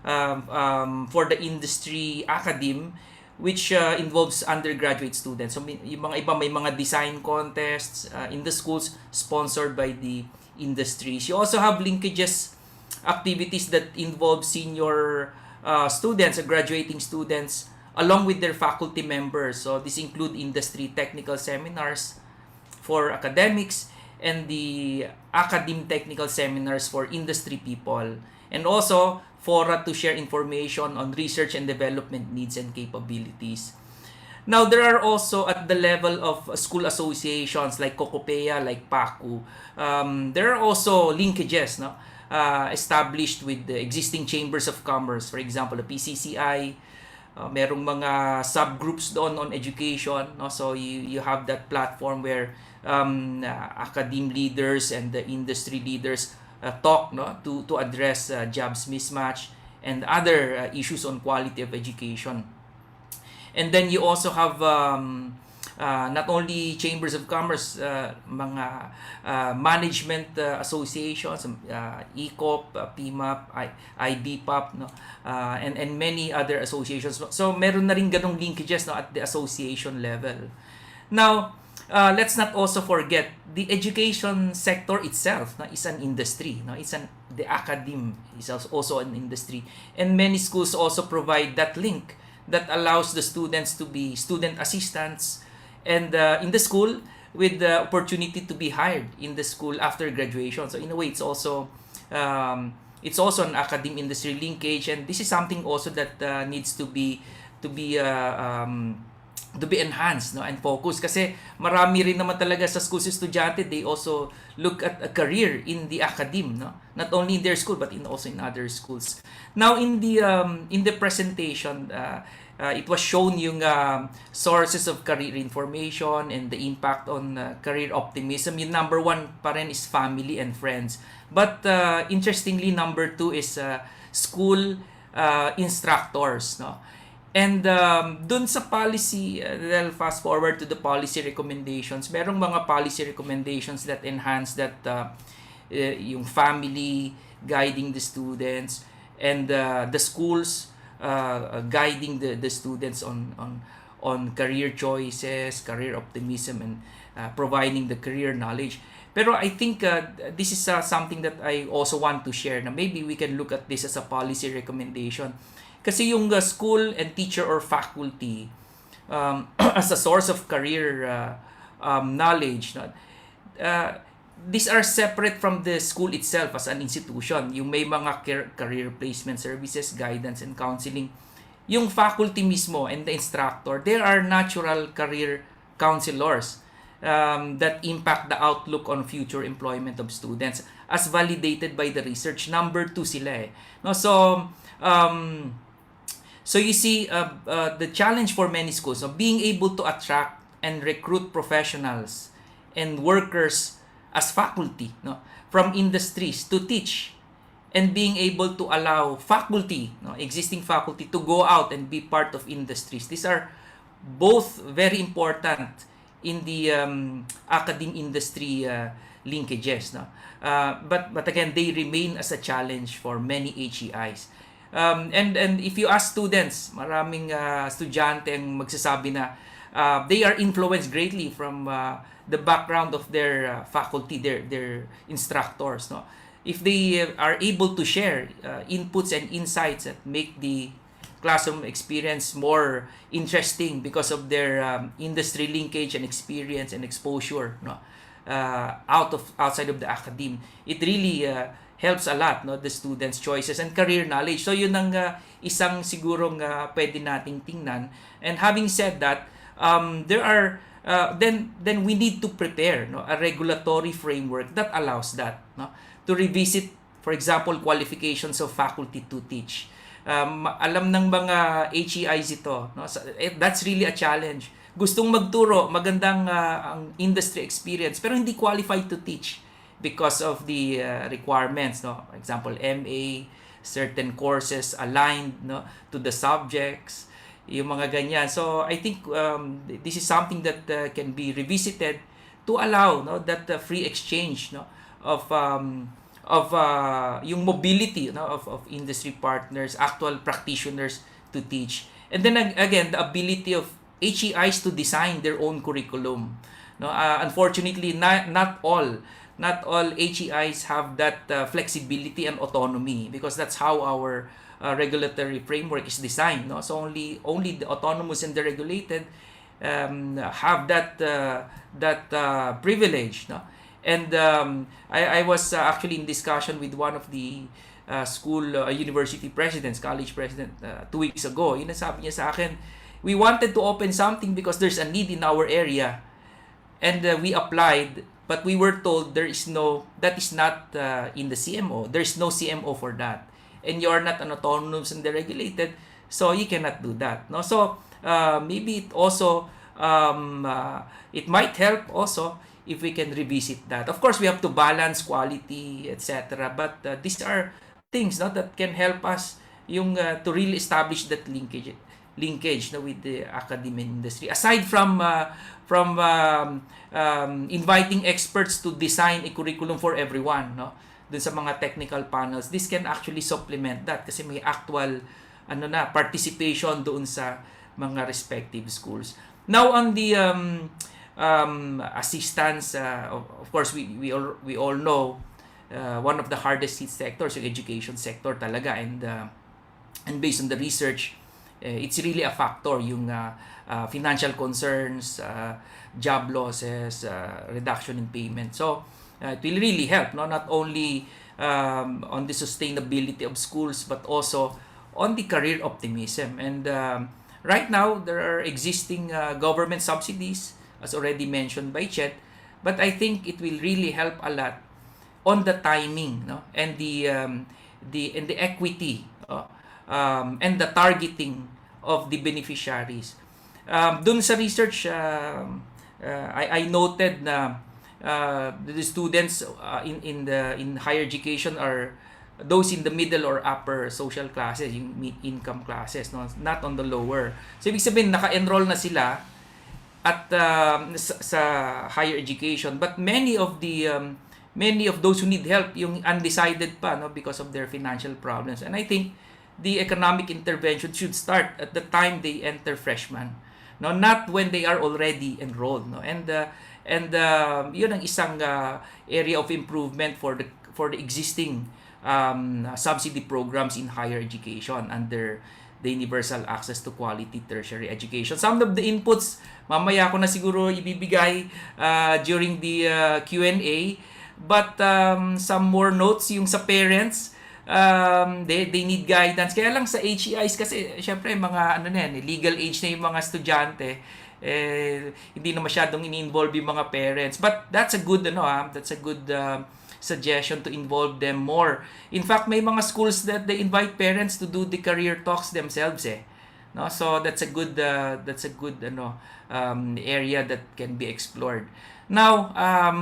for the industry academe, which involves undergraduate students. So yung mga iba may mga design contests in the schools sponsored by the industries. You also have linkages activities that involve senior students, graduating students, along with their faculty members. So this include industry technical seminars for academics and the academe technical seminars for industry people, and also fora to share information on research and development needs and capabilities. Now, there are also at the level of school associations like COCOPEA, like PACU, there are also linkages, no, established with the existing chambers of commerce. For example, the PCCI, merong mga subgroups doon on education, no? So you have that platform where academe leaders and the industry leaders talk, no, to address jobs mismatch and other issues on quality of education. And then you also have not only chambers of commerce, mga management associations, ECOP, PMAP, IBPAP, no, and many other associations. So meron na rin ganong linkages, no, at the association level. Now, let's not also forget the education sector itself, no, is an industry, no? The academe is also an industry, and many schools also provide that link that allows the students to be student assistants and in the school with the opportunity to be hired in the school after graduation. So in a way, it's also an academe industry linkage, and this is something also that needs to be enhanced, no, and focused, kasi marami rin naman talaga sa schools estudyante, they also look at a career in the academe, no, not only in their school but also in other schools. Now in the presentation, it was shown yung sources of career information and the impact on career optimism. Yung number one pa rin is family and friends, but interestingly, number two is school instructors, no. And dun sa policy, I'll fast forward to the policy recommendations. Merong mga policy recommendations that enhance that yung family guiding the students, and the schools guiding the students on career choices, career optimism, and providing the career knowledge. Pero I think this is something that I also want to share, na maybe we can look at this as a policy recommendation. Kasi yung school and teacher or faculty as a source of career knowledge, no? These are separate from the school itself as an institution. Yung may mga career placement services, guidance, and counseling. Yung faculty mismo and the instructor, they are natural career counselors that impact the outlook on future employment of students as validated by the research. Number two sila, eh. No? So, So you see, the challenge for many schools of being able to attract and recruit professionals and workers as faculty, no, from industries to teach, and being able to allow faculty, no, existing faculty, to go out and be part of industries. These are both very important in the academic industry linkages, no. But again, they remain as a challenge for many HEIs. And if you ask students, maraming estudyante ang magsasabi na they are influenced greatly from the background of their faculty, their instructors, no. If they are able to share inputs and insights that make the classroom experience more interesting because of their industry linkage and experience and exposure, no, outside of the academe, it really helps a lot, no, the students' choices and career knowledge. So yun ang isang sigurong pwede nating tingnan. And having said that, there are then we need to prepare, no, a regulatory framework that allows that, no, to revisit, for example, qualifications of faculty to teach. Alam ng mga HEIs ito, no? That's really a challenge. Gustong magturo, magandang ang industry experience, pero hindi qualified to teach because of the requirements, no? For example, MA, certain courses aligned, no, to the subjects, yung mga ganyan. So I think this is something that can be revisited to allow, no, that free exchange, no, of yung mobility, no, of industry partners, actual practitioners to teach. And then again, the ability of HEIs to design their own curriculum. No, unfortunately, not all HEIs have that flexibility and autonomy, because that's how our regulatory framework is designed. No, so only the autonomous and the regulated have that privilege. No. And I was actually in discussion with one of the school, university presidents, college president, 2 weeks ago. Yun ang sabi niya sa akin, we wanted to open something because there's a need in our area. And we applied, but we were told that is not in the CMO. There's no CMO for that. And you are not an autonomous and deregulated, so you cannot do that. No? So maybe it also, it might help also if we can revisit that. Of course, we have to balance quality, etc. But these are things, no, that can help us yung to really establish that linkage, no, with the academic industry. Aside from inviting experts to design a curriculum for everyone, no, dun sa mga technical panels, this can actually supplement that kasi may actual participation doon sa mga respective schools. Now on the assistance, of course we all know one of the hardest hit sectors, yung education sector talaga, and based on the research, it's really a factor yung financial concerns, job losses, reduction in payment. So it will really help, no, not only on the sustainability of schools but also on the career optimism. And right now there are existing government subsidies, as already mentioned by Chet, but I think it will really help a lot on the timing, no, and the equity, and the targeting of the beneficiaries. Dun sa research, I noted na the students in higher education are those in the middle or upper social classes, yung income classes, no, not on the lower. So ibig sabihin naka-enroll na sila at sa higher education, but many of those who need help yung undecided pa, no, because of their financial problems. And I think the economic intervention should start at the time they enter freshman, no, not when they are already enrolled, no. And yun ang isang area of improvement for the existing subsidy programs in higher education under the universal access to quality tertiary education. Some of the inputs mamaya ko na siguro ibibigay during the Q&A, but some more notes yung sa parents, they need guidance. Kaya lang sa HEIs kasi syempre mga legal age na yung mga estudyante, hindi na masyadong ini-involve yung mga parents. But that's a good suggestion to involve them more. In fact, may mga schools that they invite parents to do the career talks themselves no? So that's a good area that can be explored. Now,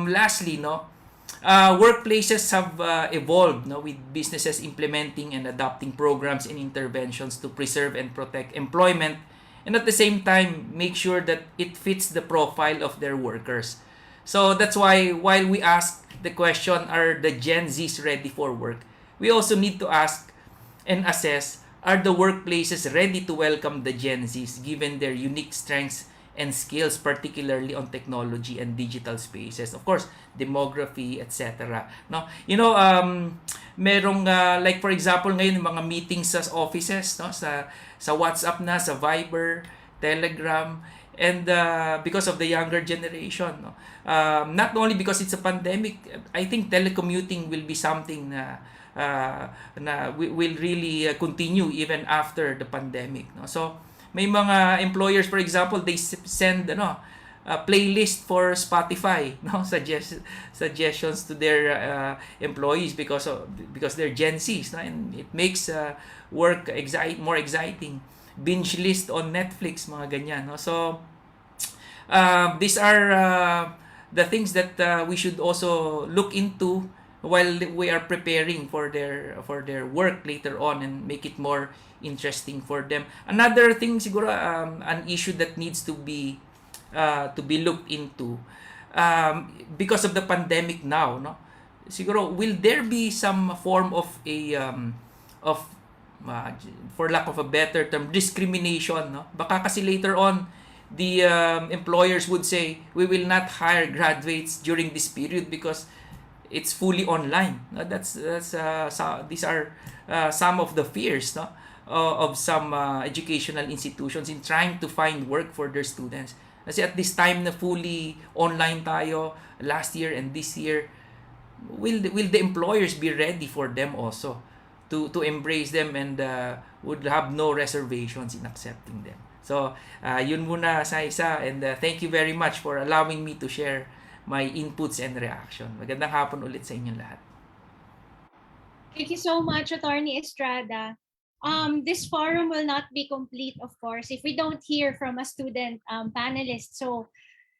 lastly, no, workplaces have evolved, no, with businesses implementing and adopting programs and interventions to preserve and protect employment, and at the same time make sure that it fits the profile of their workers. So that's why while we ask the question, are the Gen Zs ready for work, we also need to ask and assess, are the workplaces ready to welcome the Gen Zs given their unique strengths and skills, particularly on technology and digital spaces, of course demography, etc. No, merong like for example ngayon yung mga meetings sa offices, no, sa WhatsApp na, sa Viber, Telegram, and because of the younger generation, no, not only because it's a pandemic, I think telecommuting will be something will really continue even after the pandemic, no. So may mga employers, for example, they send a playlist for Spotify, no, suggestions to their employees because they're Gen Zs, no, and it makes work more exciting. Binge list on Netflix, mga ganyan, no. So these are the things that we should also look into while we are preparing for their work later on and make it more interesting for them. Another thing siguro, an issue that needs to be looked into, because of the pandemic now, no, siguro will there be some form of of for lack of a better term, discrimination, no? Baka kasi later on the employers would say, we will not hire graduates during this period because it's fully online. These are some of the fears, no, of some educational institutions in trying to find work for their students. Kasi at this time na fully online tayo, last year and this year, will the employers be ready for them also to embrace them and would have no reservations in accepting them? So yun muna sa isa, and thank you very much for allowing me to share my inputs and reaction. Magandang hapon ulit sa inyong lahat. Thank you so much, Attorney Estrada. This forum will not be complete, of course, if we don't hear from a student panelist. So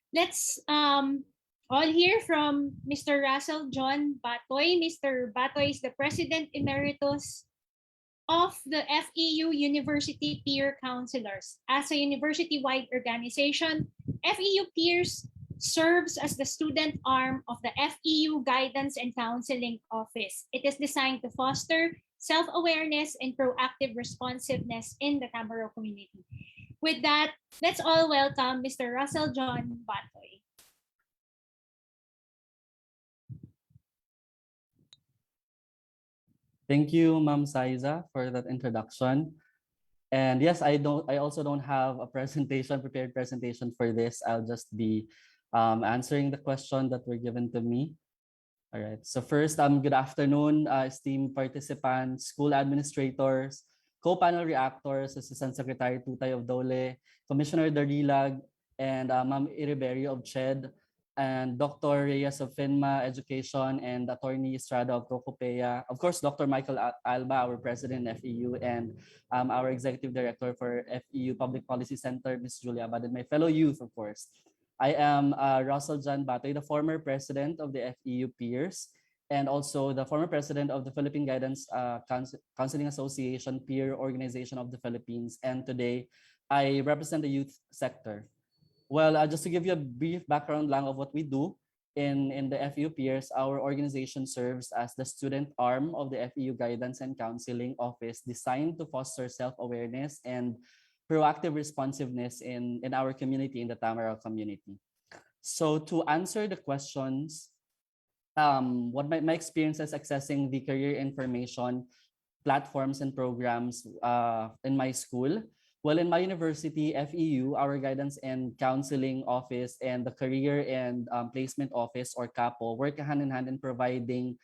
let's all hear from Mr. Russell John Batoy. Mr. Batoy is the President Emeritus of the FEU University Peer Counselors. As a university-wide organization, FEU Peers serves as the student arm of the FEU Guidance and Counseling Office. It is designed to foster self-awareness and proactive responsiveness in the Tamaro community. With that, let's all welcome Mr. Russell John Batoy. Thank you, Ma'am Saiza, for that introduction. And yes, I also don't have a prepared presentation for this. I'll just be answering the question that were given to me. All right. So first, good afternoon, esteemed participants, school administrators, co-panel reactors, Assistant Secretary Tutay of DOLE, Commissioner Darilag, and Ma'am Iriberio of CHED, and Dr. Reyes of PHINMA Education, and Attorney Estrada of COCOPEA. Of course, Dr. Michael Alba, our President FEU, and our Executive Director for FEU Public Policy Center, Ms. Julia Abad, and my fellow youth, of course. I am Russell John Batoy, the former president of the FEU Peers, and also the former president of the Philippine Guidance Counseling Association Peer Organization of the Philippines. And today, I represent the youth sector. Well, just to give you a brief background lang of what we do in the FEU Peers, our organization serves as the student arm of the FEU Guidance and Counseling Office, designed to foster self-awareness and proactive responsiveness in our community, in the Tamaraw community. So to answer the questions, what my experiences accessing the career information platforms and programs in my school. Well, in my university, FEU, our Guidance and Counseling Office, and the Career and Placement Office, or CAPO, work hand in hand in providing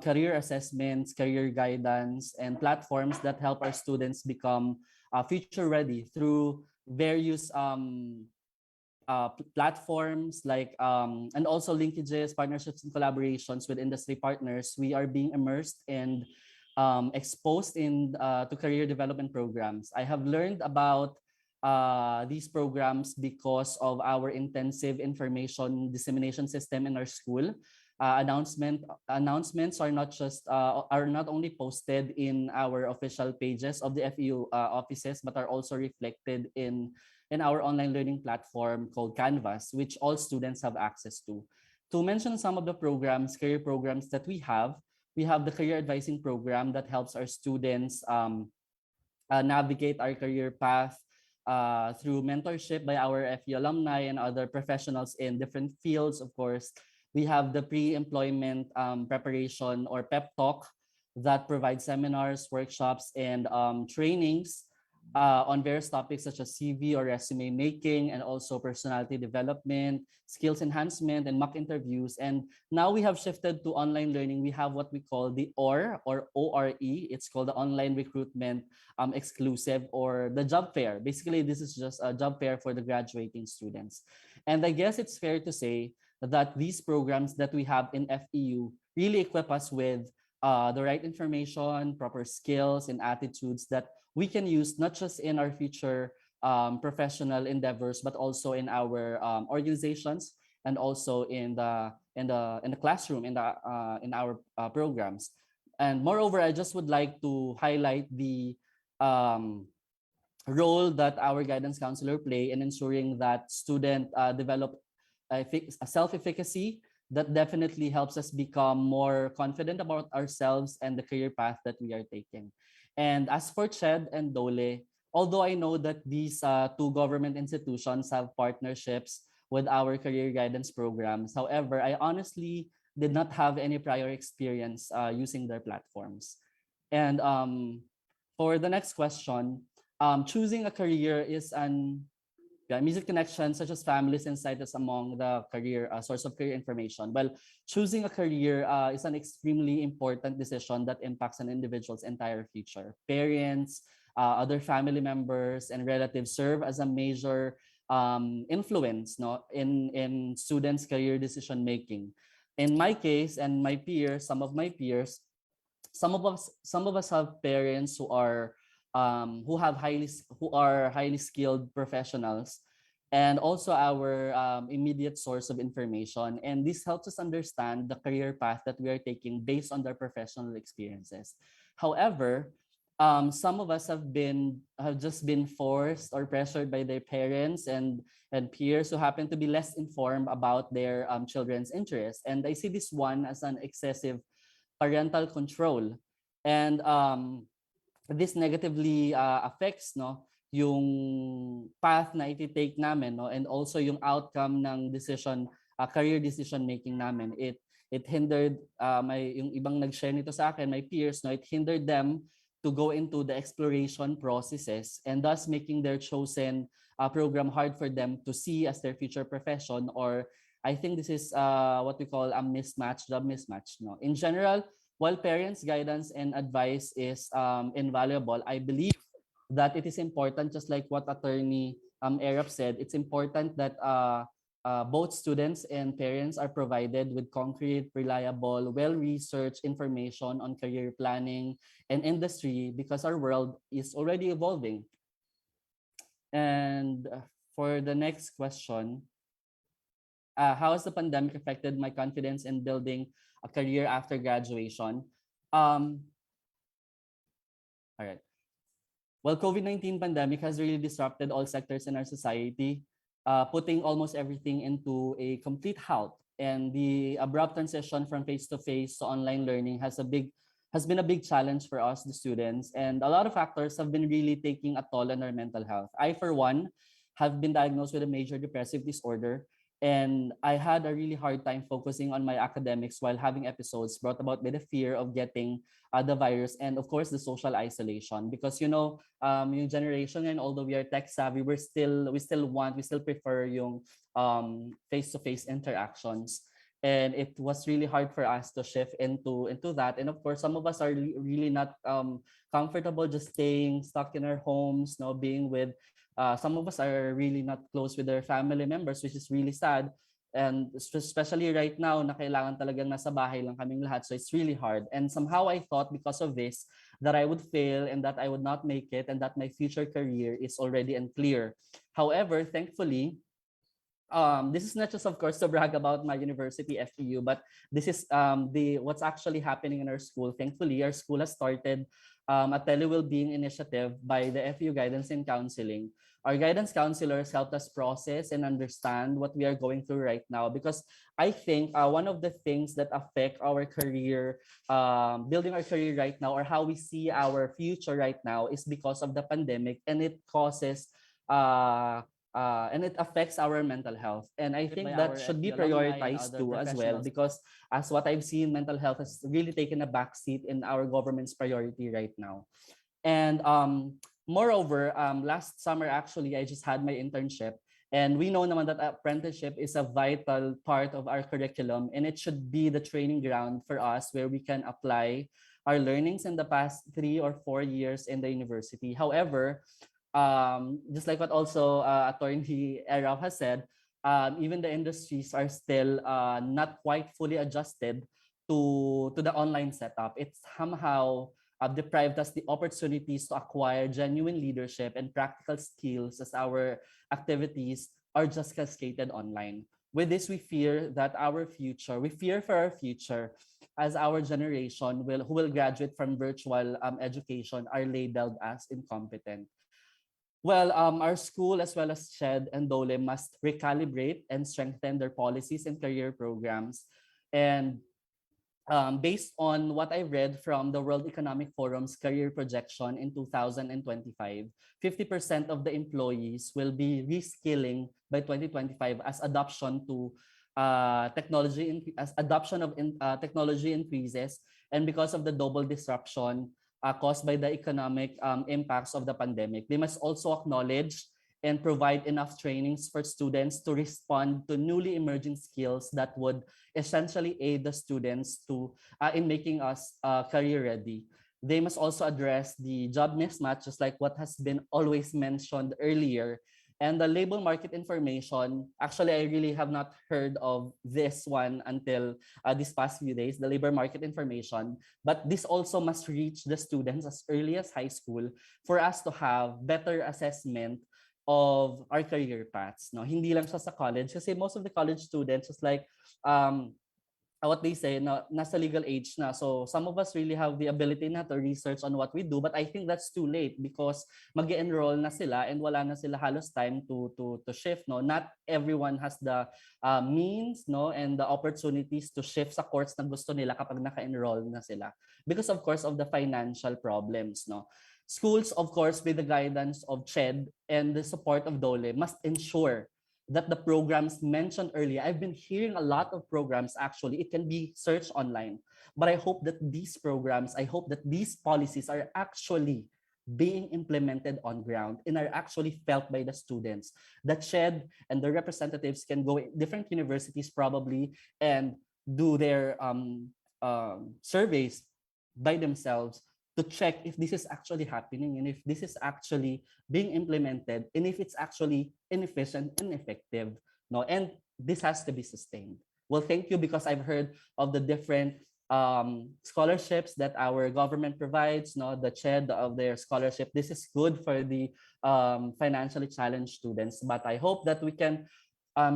career assessments, career guidance, and platforms that help our students become future ready through various platforms like and also linkages, partnerships, and collaborations with industry partners. We are being immersed in exposed to career development programs. I have learned about these programs because of our intensive information dissemination system in our school. Announcements are not only posted in our official pages of the FEU offices, but are also reflected in our online learning platform called Canvas, which all students have access to. To mention some of the career programs that we have the career advising program that helps our students navigate our career path through mentorship by our FE alumni and other professionals in different fields. Of course, we have the pre-employment preparation or PEP talk that provides seminars, workshops, and trainings on various topics such as CV or resume making, and also personality development, skills enhancement, and mock interviews. And now we have shifted to online learning. We have what we call the ORE. It's called the Online Recruitment Exclusive, or the job fair. Basically, this is just a job fair for the graduating students. And I guess it's fair to say that these programs that we have in FEU really equip us with the right information, proper skills, and attitudes that we can use not just in our future professional endeavors, but also in our organizations, and also in the classroom, in our programs. And moreover, I just would like to highlight the role that our guidance counselor play in ensuring that student develop a self-efficacy that definitely helps us become more confident about ourselves and the career path that we are taking. And as for CHED and DOLE, although I know that these two government institutions have partnerships with our career guidance programs, however, I honestly did not have any prior experience using their platforms. And for the next question, choosing a career is an immediate connections such as families and sites among the career source of career information. Well, choosing a career is an extremely important decision that impacts an individual's entire future. Parents, other family members, and relatives serve as a major influence, no, in students' career decision making. In my case and my peers, some of my peers, some of us have parents who are highly skilled professionals, and also our immediate source of information. And this helps us understand the career path that we are taking based on their professional experiences. However, some of us have just been forced or pressured by their parents and peers who happen to be less informed about their children's interests. And I see this one as an excessive parental control. And this negatively affects, no, yung path na iti-take namin, no, and also yung outcome ng career decision making namin. It hindered yung ibang nag-share nito sa akin, my peers, no, it hindered them to go into the exploration processes, and thus making their chosen program hard for them to see as their future profession. Or I think this is what we call a job mismatch, no. In general, while parents' guidance and advice is invaluable, I believe that it is important, just like what Attorney Arab said, it's important that both students and parents are provided with concrete, reliable, well-researched information on career planning and industry, because our world is already evolving. And for the next question, how has the pandemic affected my confidence in building a career after graduation? All right. Well, COVID-19 pandemic has really disrupted all sectors in our society, putting almost everything into a complete halt. And the abrupt transition from face-to-face to online learning has been a big challenge for us, the students. And a lot of factors have been really taking a toll on our mental health. I, for one, have been diagnosed with a major depressive disorder. And I had a really hard time focusing on my academics while having episodes brought about by the fear of getting the virus, and of course the social isolation. Because yung generation, and although we are tech savvy, we still prefer yung face-to-face interactions. And it was really hard for us to shift into that. And of course, some of us are really not comfortable just staying stuck in our homes, being with some of us are really not close with their family members, which is really sad. And especially right now na kailangan talagang nasa bahay lang kaming lahat. So it's really hard. And somehow I thought because of this that I would fail and that I would not make it and that my future career is already unclear. However, thankfully, this is not just, of course, to brag about my university, FEU, but this is the what's actually happening in our school. Thankfully, our school has started a tele-wellbeing initiative by the FEU Guidance and Counseling. Our guidance counselors helped us process and understand what we are going through right now, because I think one of the things that affect our career, building our career right now, or how we see our future right now, is because of the pandemic, and it causes and it affects our mental health. And I think that should be prioritized too as well, because as what I've seen, mental health has really taken a backseat in our government's priority right now. And moreover, last summer, actually, I just had my internship. And we know naman that apprenticeship is a vital part of our curriculum, and it should be the training ground for us where we can apply our learnings in the past 3 or 4 years in the university. However, just like what also Attorney Eraf has said, even the industries are still not quite fully adjusted to the online setup. It's somehow deprived us the opportunities to acquire genuine leadership and practical skills, as our activities are just cascaded online. With this, we fear for our future, as our generation who will graduate from virtual education are labeled as incompetent. Well, our school, as well as CHED and DOLE, must recalibrate and strengthen their policies and career programs. And based on what I read from the World Economic Forum's career projection in 2025, 50% of the employees will be reskilling by 2025 as adoption of technology increases, and because of the double disruption caused by the economic impacts of the pandemic. They must also acknowledge and provide enough trainings for students to respond to newly emerging skills that would essentially aid the students in making us career ready. They must also address the job mismatch, just like what has been always mentioned earlier. And the labor market information, actually, I really have not heard of this one until these past few days, the labor market information. But this also must reach the students as early as high school for us to have better assessment of our career paths. No, hindi lang siya sa college, kasi most of the college students, just like what they say, na nasa legal age na. So some of us really have the ability na to research on what we do, but I think that's too late, because mag-enroll na sila and wala na sila halos time to shift. No, not everyone has the means, no, and the opportunities to shift sa course na gusto nila kapag naka-enroll na sila, because of course of the financial problems. No, schools, of course, with the guidance of CHED and the support of DOLE, must ensure that the programs mentioned earlier, I've been hearing a lot of programs, actually, it can be searched online, but I hope that these policies are actually being implemented on ground and are actually felt by the students. That CHED and the representatives can go in different universities probably and do their surveys by themselves to check if this is actually happening and if this is actually being implemented and if it's actually inefficient and effective. No, and this has to be sustained. Well, thank you, because I've heard of the different scholarships that our government provides, no, the CHED of their scholarship. This is good for the financially challenged students, but I hope that we can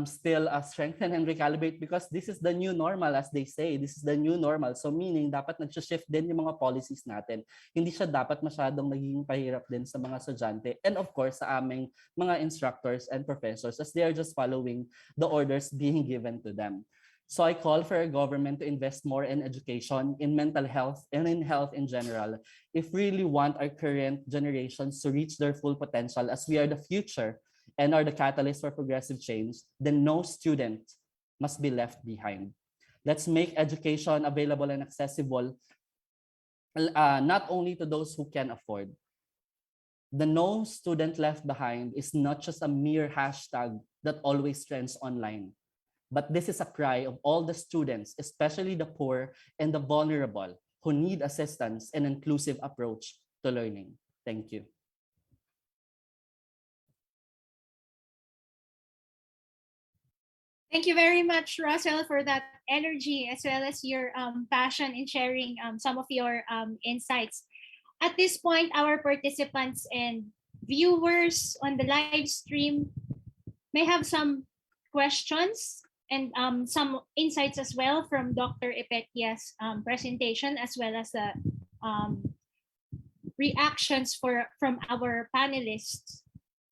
still strengthen and recalibrate, because this is the new normal, as they say. This is the new normal. So meaning, dapat nag-shift din yung mga policies natin. Hindi siya dapat masyadong naging pahirap din sa mga estudyante. And of course, sa aming mga instructors and professors, as they are just following the orders being given to them. So I call for our government to invest more in education, in mental health, and in health in general, if we really want our current generations to reach their full potential, as we are the future and are the catalyst for progressive change, then no student must be left behind. Let's make education available and accessible, not only to those who can afford. The no student left behind is not just a mere hashtag that always trends online, but this is a cry of all the students, especially the poor and the vulnerable, who need assistance and inclusive approach to learning. Thank you. Thank you very much, Russell, for that energy as well as your passion in sharing some of your insights. At this point, our participants and viewers on the live stream may have some questions and some insights as well from Dr. Ipetia's presentation, as well as the um, reactions from our panelists.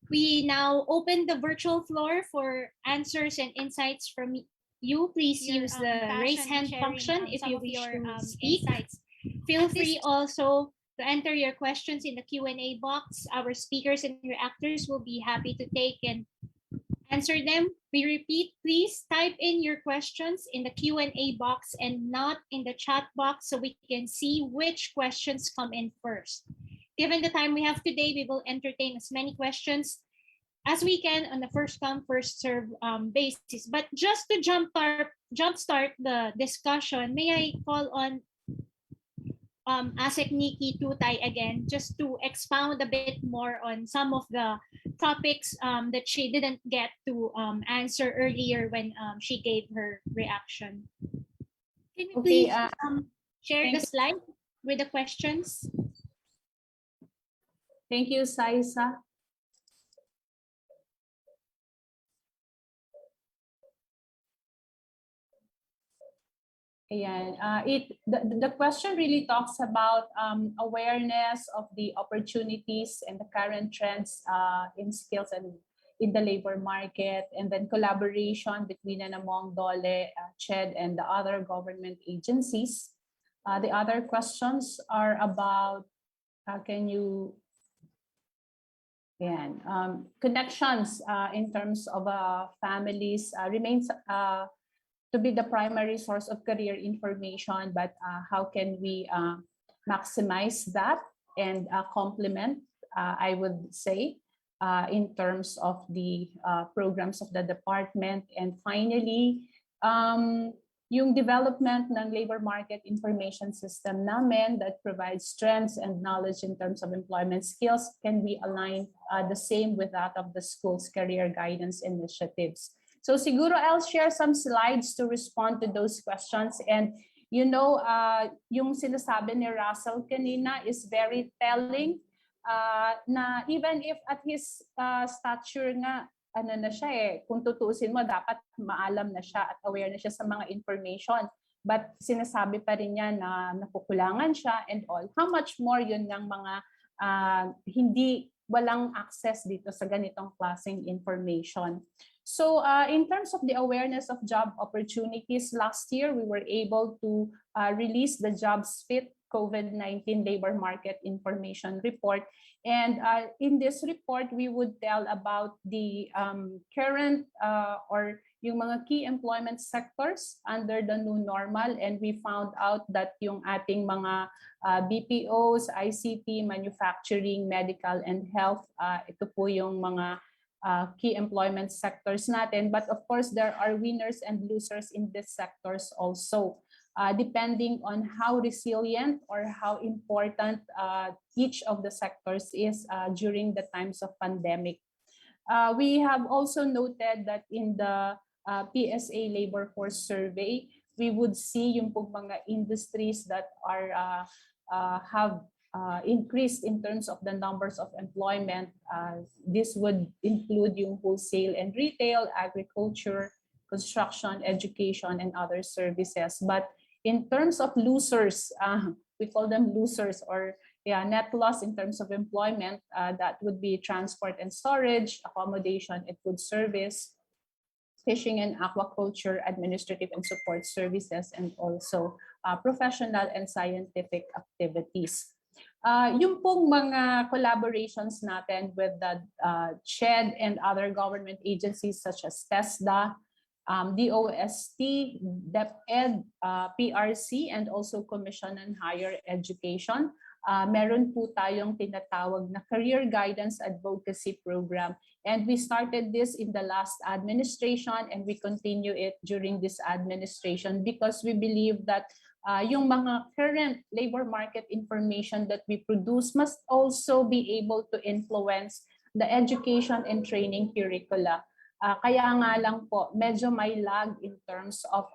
We now open the virtual floor for answers and insights from you. Please use the raise hand function if you wish to speak. Feel free also to enter your questions in the Q&A box. Our speakers and reactors will be happy to take and answer them. We repeat, please type in your questions in the Q&A box and not in the chat box so we can see which questions come in first. Given the time we have today, we will entertain as many questions as we can on the first come, first serve basis. But just to jumpstart the discussion, may I call on Asek Nikki Tutay again, just to expound a bit more on some of the topics that she didn't get to answer earlier when she gave her reaction. Can you Okay, please share the thank- slide with the questions? Thank you, Saisa. Ayan. The question really talks about awareness of the opportunities and the current trends in skills and in the labor market, and then collaboration between and among DOLE, CHED, and the other government agencies. The other questions are about connections in terms of families remains to be the primary source of career information, but how can we maximize that and complement, I would say, in terms of the programs of the department. And finally, yung development ng labor market information system namin that provides trends and knowledge in terms of employment skills can be aligned the same with that of the school's career guidance initiatives. So siguro I'll share some slides to respond to those questions. And yung sinasabi ni Russell kanina is very telling, na even if at his stature nga, na siya kung tutuusin mo, dapat maalam na siya at aware na siya sa mga information. But sinasabi pa rin niya na nakukulangan siya and all. How much more yun ng mga walang access dito sa ganitong klaseng information. So in terms of the awareness of job opportunities, last year we were able to release the Jobs Fit COVID-19 Labor Market Information Report. And in this report, we would tell about the current or yung mga key employment sectors under the new normal. And we found out that yung ating mga BPOs, ICT, manufacturing, medical, and health, ito po yung mga key employment sectors natin. But of course, there are winners and losers in these sectors also, depending on how resilient or how important each of the sectors is during the times of pandemic. We have also noted that in the PSA Labor Force Survey, we would see yung mga industries that are have increased in terms of the numbers of employment. This would include yung wholesale and retail, agriculture, construction, education, and other services. But in terms of losers, we call them losers, or net loss in terms of employment, that would be transport and storage, accommodation and food service, fishing and aquaculture, administrative and support services, and also professional and scientific activities. Yung pong mga collaborations natin with the CHED and other government agencies such as TESDA, DOST, DepEd, PRC, and also Commission on Higher Education. Meron po tayong tinatawag na Career Guidance Advocacy Program. And we started this in the last administration, and we continue it during this administration because we believe that yung mga current labor market information that we produce must also be able to influence the education and training curricula. Kaya nga lang po, medyo may lag in terms of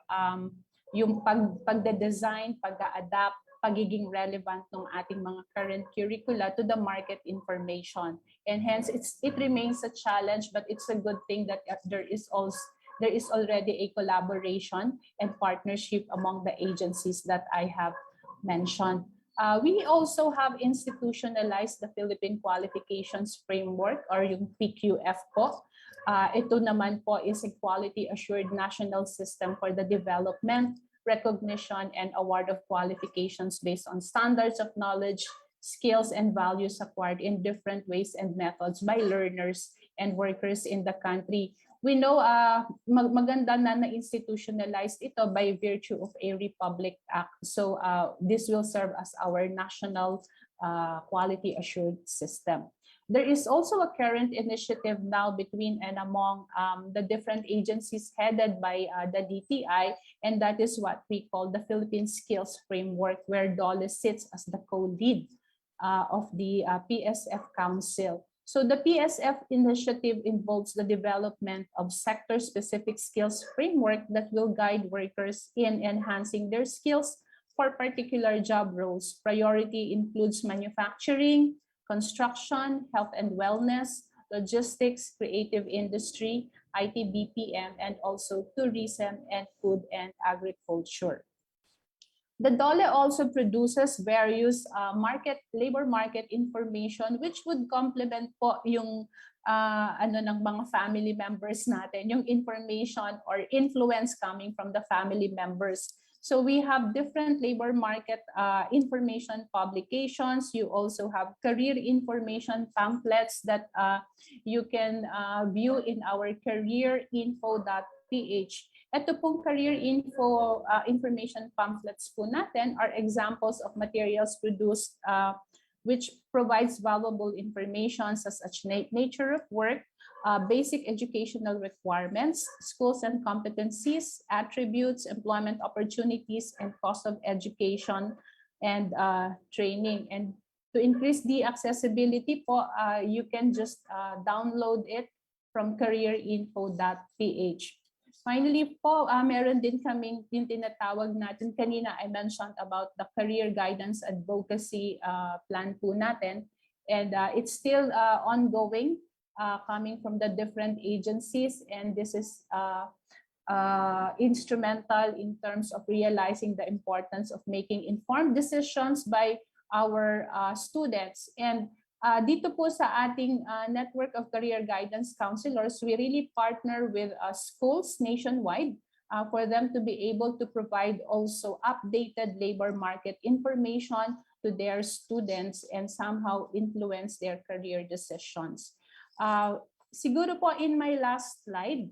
yung pagde-design, pag-adapt, pagiging relevant ng ating mga current curricula to the market information. And hence, it remains a challenge, but it's a good thing that there is already a collaboration and partnership among the agencies that I have mentioned. We also have institutionalized the Philippine Qualifications Framework or yung PQF po. Ito naman po is a quality assured national system for the development, recognition, and award of qualifications based on standards of knowledge, skills, and values acquired in different ways and methods by learners and workers in the country. We know maganda na na-institutionalized ito by virtue of a Republic Act. So this will serve as our national quality assured system. There is also a current initiative now between and among the different agencies headed by the DTI, and that is what we call the Philippine Skills Framework, where DOLE sits as the co-lead of the PSF Council. So the PSF initiative involves the development of sector-specific skills framework that will guide workers in enhancing their skills for particular job roles. Priority includes manufacturing, construction, health and wellness, logistics, creative industry, IT BPM, and also tourism and food and agriculture. The DOLE also produces various labor market information which would complement po yung ng mga family members natin, yung information or influence coming from the family members. So we have different labor market information publications. You also have career information pamphlets that you can view in our careerinfo.ph. Ito pong career information pamphlets po natin are examples of materials produced which provides valuable information such as nature of work, basic educational requirements, schools and competencies, attributes, employment opportunities, and cost of education and training. And to increase the accessibility po, you can just download it from careerinfo.ph. Finally po, meron din kaming yung tinatawag natin, kanina I mentioned about the career guidance advocacy plan po natin. And it's still ongoing, coming from the different agencies. And this is instrumental in terms of realizing the importance of making informed decisions by our students. And dito po sa ating network of career guidance counselors, we really partner with schools nationwide for them to be able to provide also updated labor market information to their students and somehow influence their career decisions. Siguro po in my last slide,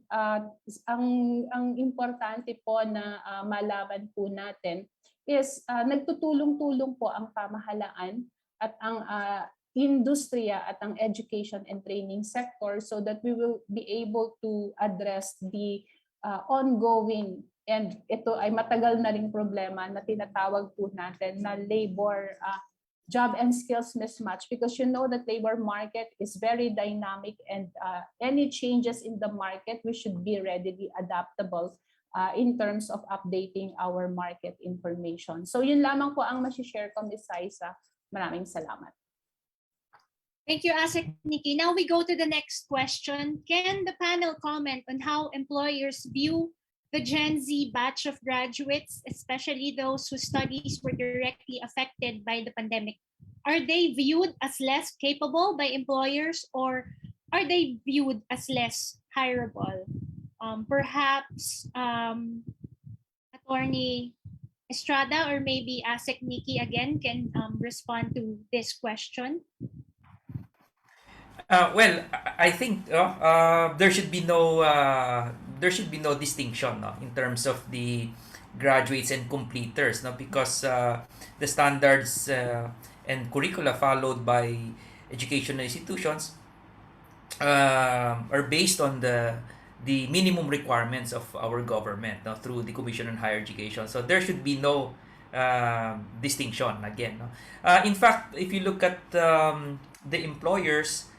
ang importante po na malaman po natin is nagtutulong-tulong po ang pamahalaan at ang industriya at ang education and training sector so that we will be able to address the ongoing, and ito ay matagal na ring problema na tinatawag po natin na labor job and skills mismatch, because you know that labor market is very dynamic and any changes in the market, we should be readily adaptable in terms of updating our market information. So yun lamang po ang masishare ko, Ms. Saisa. Maraming salamat. Thank you, Asek Nikki. Now we go to the next question. Can the panel comment on how employers view the Gen Z batch of graduates, especially those whose studies were directly affected by the pandemic? Are they viewed as less capable by employers, or are they viewed as less hireable? Perhaps Attorney Estrada or maybe Asek Nikki again can respond to this question. Well, I think there should be no distinction, no, in terms of the graduates and completers, no, because the standards and curricula followed by educational institutions are based on the minimum requirements of our government, no, through the Commission on Higher Education. So there should be no distinction again, no. In fact, if you look at the employers,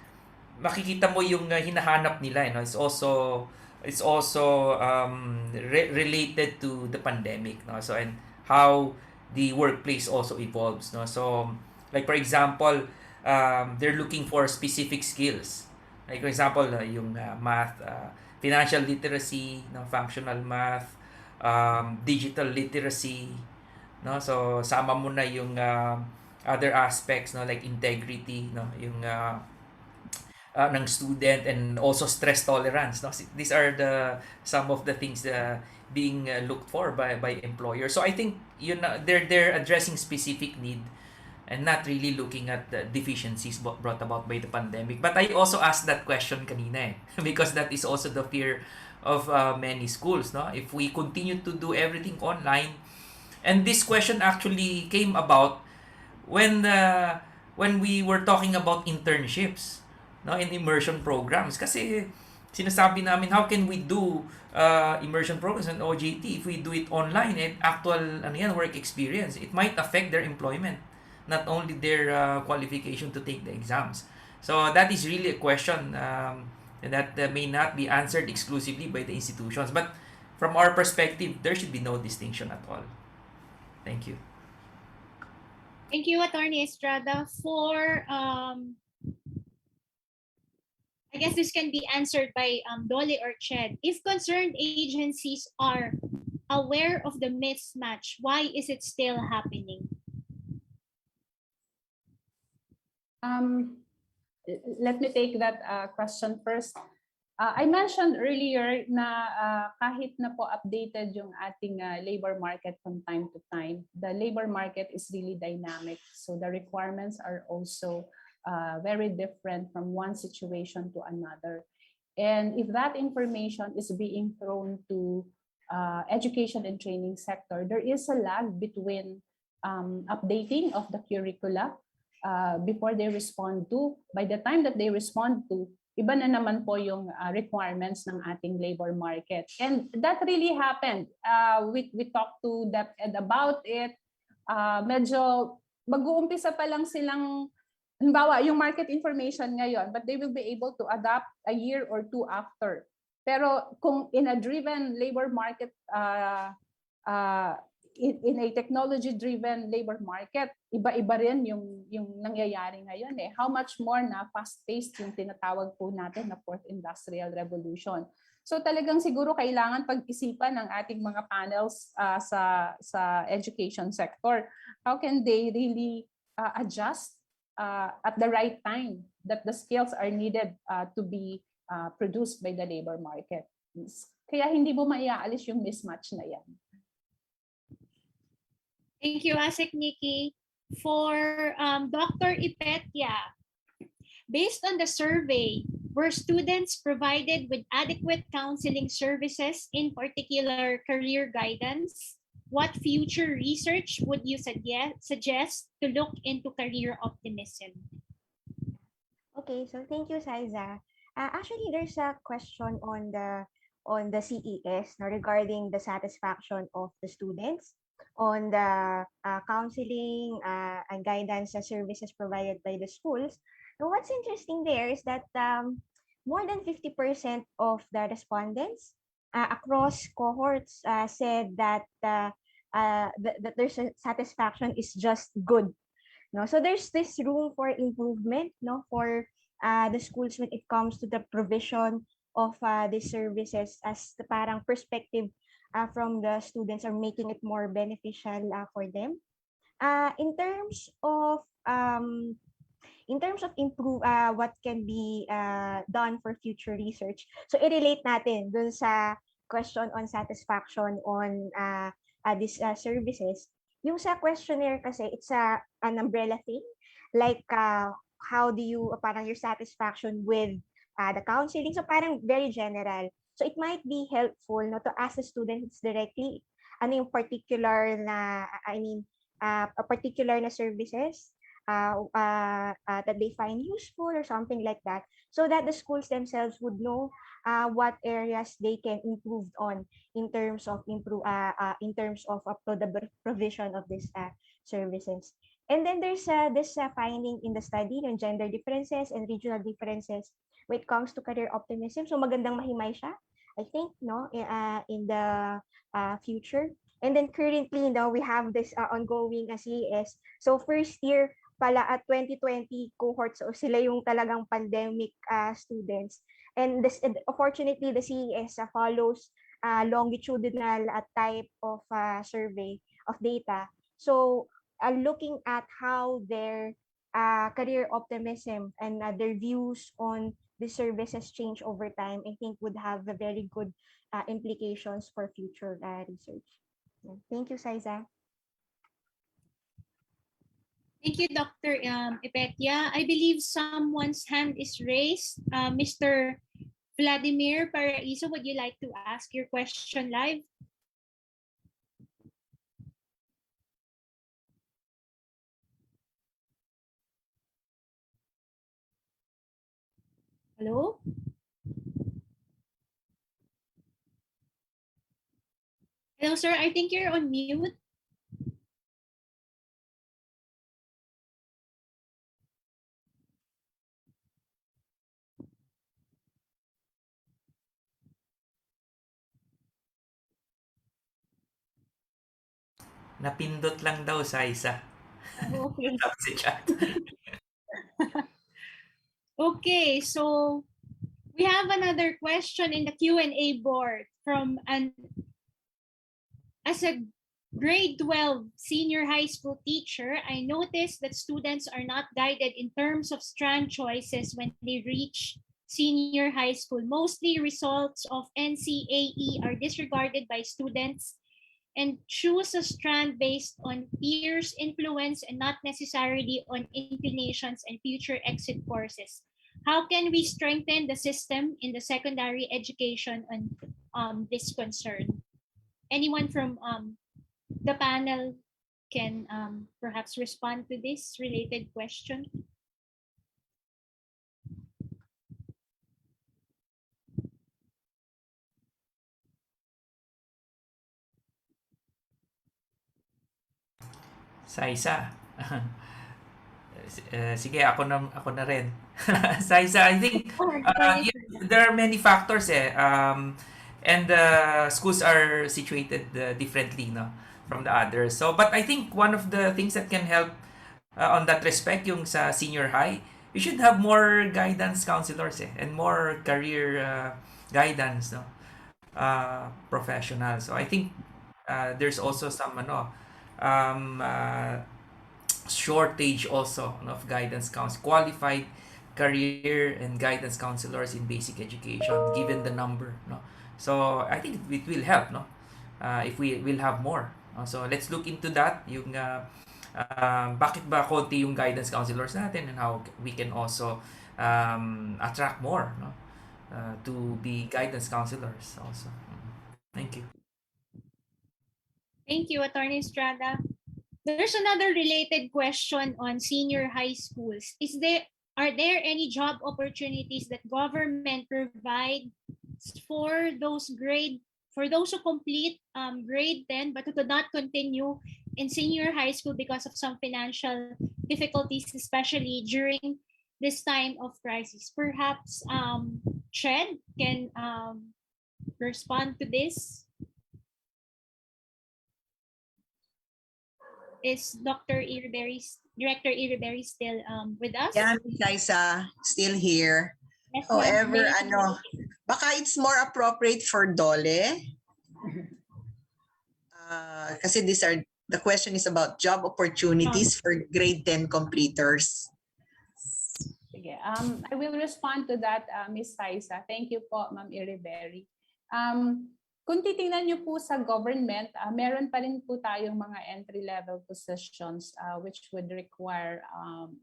makikita mo yung hinahanap nila, you know, it's also related to the pandemic, no? So and how the workplace also evolves, no? So like for example, they're looking for specific skills. Like for example, yung math, financial literacy, no, functional math, digital literacy, no? So sama mo na yung other aspects, no, like integrity, no, yung ng student, and also stress tolerance, no. These are the some of the things being looked for by employers. So I think they're addressing specific need and not really looking at the deficiencies brought about by the pandemic. But I also asked that question kanina because that is also the fear of many schools, no. If we continue to do everything online, and this question actually came about when we were talking about internships, no, in immersion programs. Kasi sinasabi namin, how can we do immersion programs and OJT if we do it online and actual work experience? It might affect their employment, not only their qualification to take the exams. So that is really a question that may not be answered exclusively by the institutions. But from our perspective, there should be no distinction at all. Thank you. Thank you, Attorney Estrada. For I guess this can be answered by DOLE or CHED. If concerned agencies are aware of the mismatch, why is it still happening? Let me take that question first. I mentioned earlier na kahit na po updated yung ating labor market from time to time, the labor market is really dynamic. So the requirements are also very different from one situation to another. And if that information is being thrown to education and training sector, there is a lag between updating of the curricula before they respond to. By the time that they respond to, iba na naman po yung requirements ng ating labor market. And that really happened. We talked to DepEd about it. Medyo mag-uumpisa pa lang silang, halimbawa, yung market information ngayon, but they will be able to adapt a year or two after. Pero kung in a driven labor market, in a technology-driven labor market, iba-iba rin yung nangyayari ngayon eh. How much more na fast-paced yung tinatawag po natin na Fourth Industrial Revolution. So talagang siguro kailangan pag-isipan ng ating mga panels sa education sector. How can they really adjust at the right time that the skills are needed to be produced by the labor market? Kaya hindi mo maiaalis yung mismatch na yan. Thank you, Asik Nikki. For Dr. Ipetia, based on the survey, were students provided with adequate counseling services, in particular career guidance? What future research would you suggest to look into career optimism? Okay, so thank you, Saiza. Actually, there's a question on the CES regarding the satisfaction of the students on the counseling and guidance services provided by the schools. And what's interesting there is that more than 50% of the respondents across cohorts said that that their satisfaction is just good. No, so there's this room for improvement, no, for the schools when it comes to the provision of the services, as the parang perspective from the students are making it more beneficial for them. In terms of what can be done for future research, so i-relate natin dun sa question on satisfaction on these services. Yung sa questionnaire kasi, it's an umbrella thing, like how do you, parang your satisfaction with the counseling, so parang very general. So it might be helpful to ask the students directly ano yung particular na, a particular na services that they find useful or something like that, so that the schools themselves would know what areas they can improve on in terms of the provision of these services. And then there's this finding in the study on gender differences and regional differences when it comes to career optimism. So magandang mahimay siya, I think, no, in the future. And then currently, we have this ongoing CES. So first year pala at 2020 cohort, so sila yung talagang pandemic students. And this, fortunately, the CES follows longitudinal type of survey of data. So looking at how their career optimism and their views on the services change over time, I think would have a very good implications for future research. Yeah. Thank you, Saiza. Thank you, Dr. Ipetia. I believe someone's hand is raised. Mr. Vladimir Paraiso, would you like to ask your question live? Hello? Hello, sir. I think you're on mute. Napindot lang daw sa isa. Okay. Sa chat. Okay, so we have another question in the Q&A board from as a grade 12 senior high school teacher, I noticed that students are not guided in terms of strand choices when they reach senior high school. Mostly results of NCAE are disregarded by students and choose a strand based on peers' influence and not necessarily on inclinations and future exit courses. How can we strengthen the system in the secondary education on this concern? Anyone from the panel can perhaps respond to this related question? Saisa. Sige, ako na rin. Saisa, I think there are many factors and schools are situated differently, no, from the others. So, but I think one of the things that can help on that respect, yung sa senior high, we should have more guidance counselors and more career guidance, no, professionals. So I think there's also some shortage also of guidance counselors, qualified career and guidance counselors in basic education, given the number, no. So I think it will help, no, if we will have more. So let's look into that, yung bakit ba konti yung guidance counselors natin, and how we can also attract more, no, to be guidance counselors also. Thank you. Thank you, Attorney Estrada. There's another related question on senior high schools. Are there any job opportunities that government provides for those who complete grade 10 but who could not continue in senior high school because of some financial difficulties, especially during this time of crisis? Perhaps Ched can respond to this. Is Director Iriberry still with us? Yeah, Liza, still here. Yes, However, ma'am. baka it's more appropriate for DOLE. Kasi the question is about job opportunities for grade 10 completers. Sige. I will respond to that, Ms. Saisa. Thank you po, Ma'am Iriberry. Kung titingnan niyo po sa government, meron pa rin po tayong mga entry-level positions which would require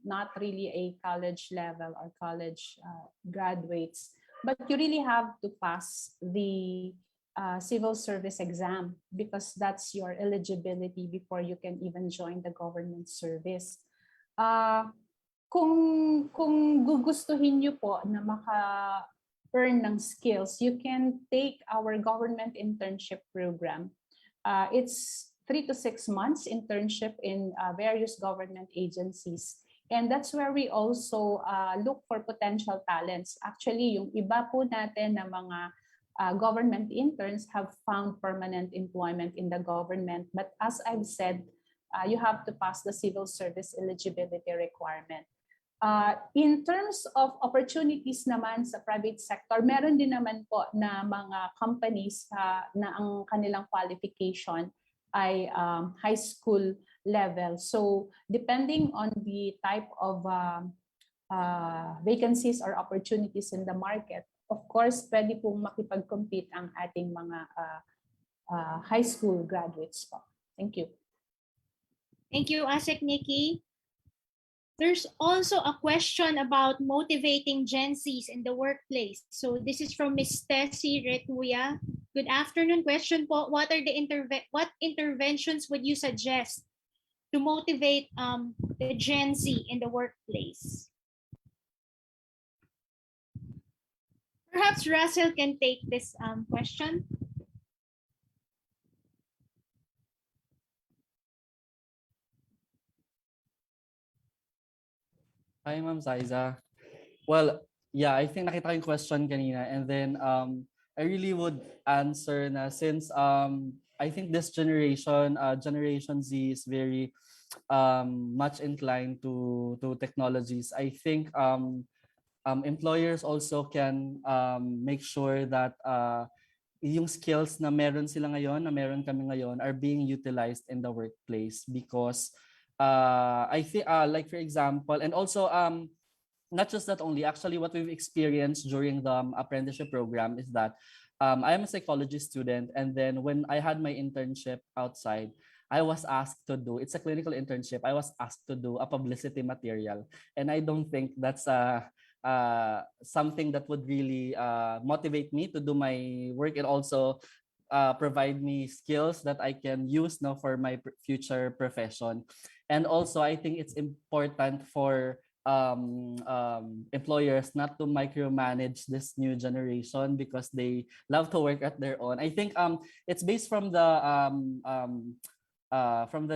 not really a college level or college graduates, but you really have to pass the civil service exam because that's your eligibility before you can even join the government service. Kung gugustuhin niyo po na earn ng skills, you can take our government internship program. It's 3 to 6 months internship in various government agencies. And that's where we also look for potential talents. Actually, yung iba po natin na mga government interns have found permanent employment in the government. But as I've said, you have to pass the civil service eligibility requirement. In terms of opportunities naman sa private sector, meron din naman po na mga companies na ang kanilang qualification ay high school level. So depending on the type of vacancies or opportunities in the market, of course, pwede pong makipag-compete ang ating mga high school graduates po. Thank you. Thank you, Asek Nikki. There's also a question about motivating Gen Zs in the workplace. So this is from Ms. Tessie Retuya. Good afternoon. Question po, what interventions would you suggest to motivate the Gen Z in the workplace? Perhaps Russell can take this question. Hi, Ma'am Saiza. Well, yeah, I think nakita ko yung question kanina, and then I really would answer na since I think this generation, Generation Z is very much inclined to technologies. I think employers also can make sure that yung skills na meron sila ngayon, na meron kami ngayon, are being utilized in the workplace because I think like for example, and also not just that only, actually what we've experienced during the apprenticeship program is that I am a psychology student, and then when I had my internship outside, I was asked to do, it's a clinical internship, I was asked to do a publicity material, and I don't think that's something that would really motivate me to do my work and also provide me skills that I can use now for my future profession. And also, I think it's important for employers not to micromanage this new generation because they love to work at their own. I think it's based from the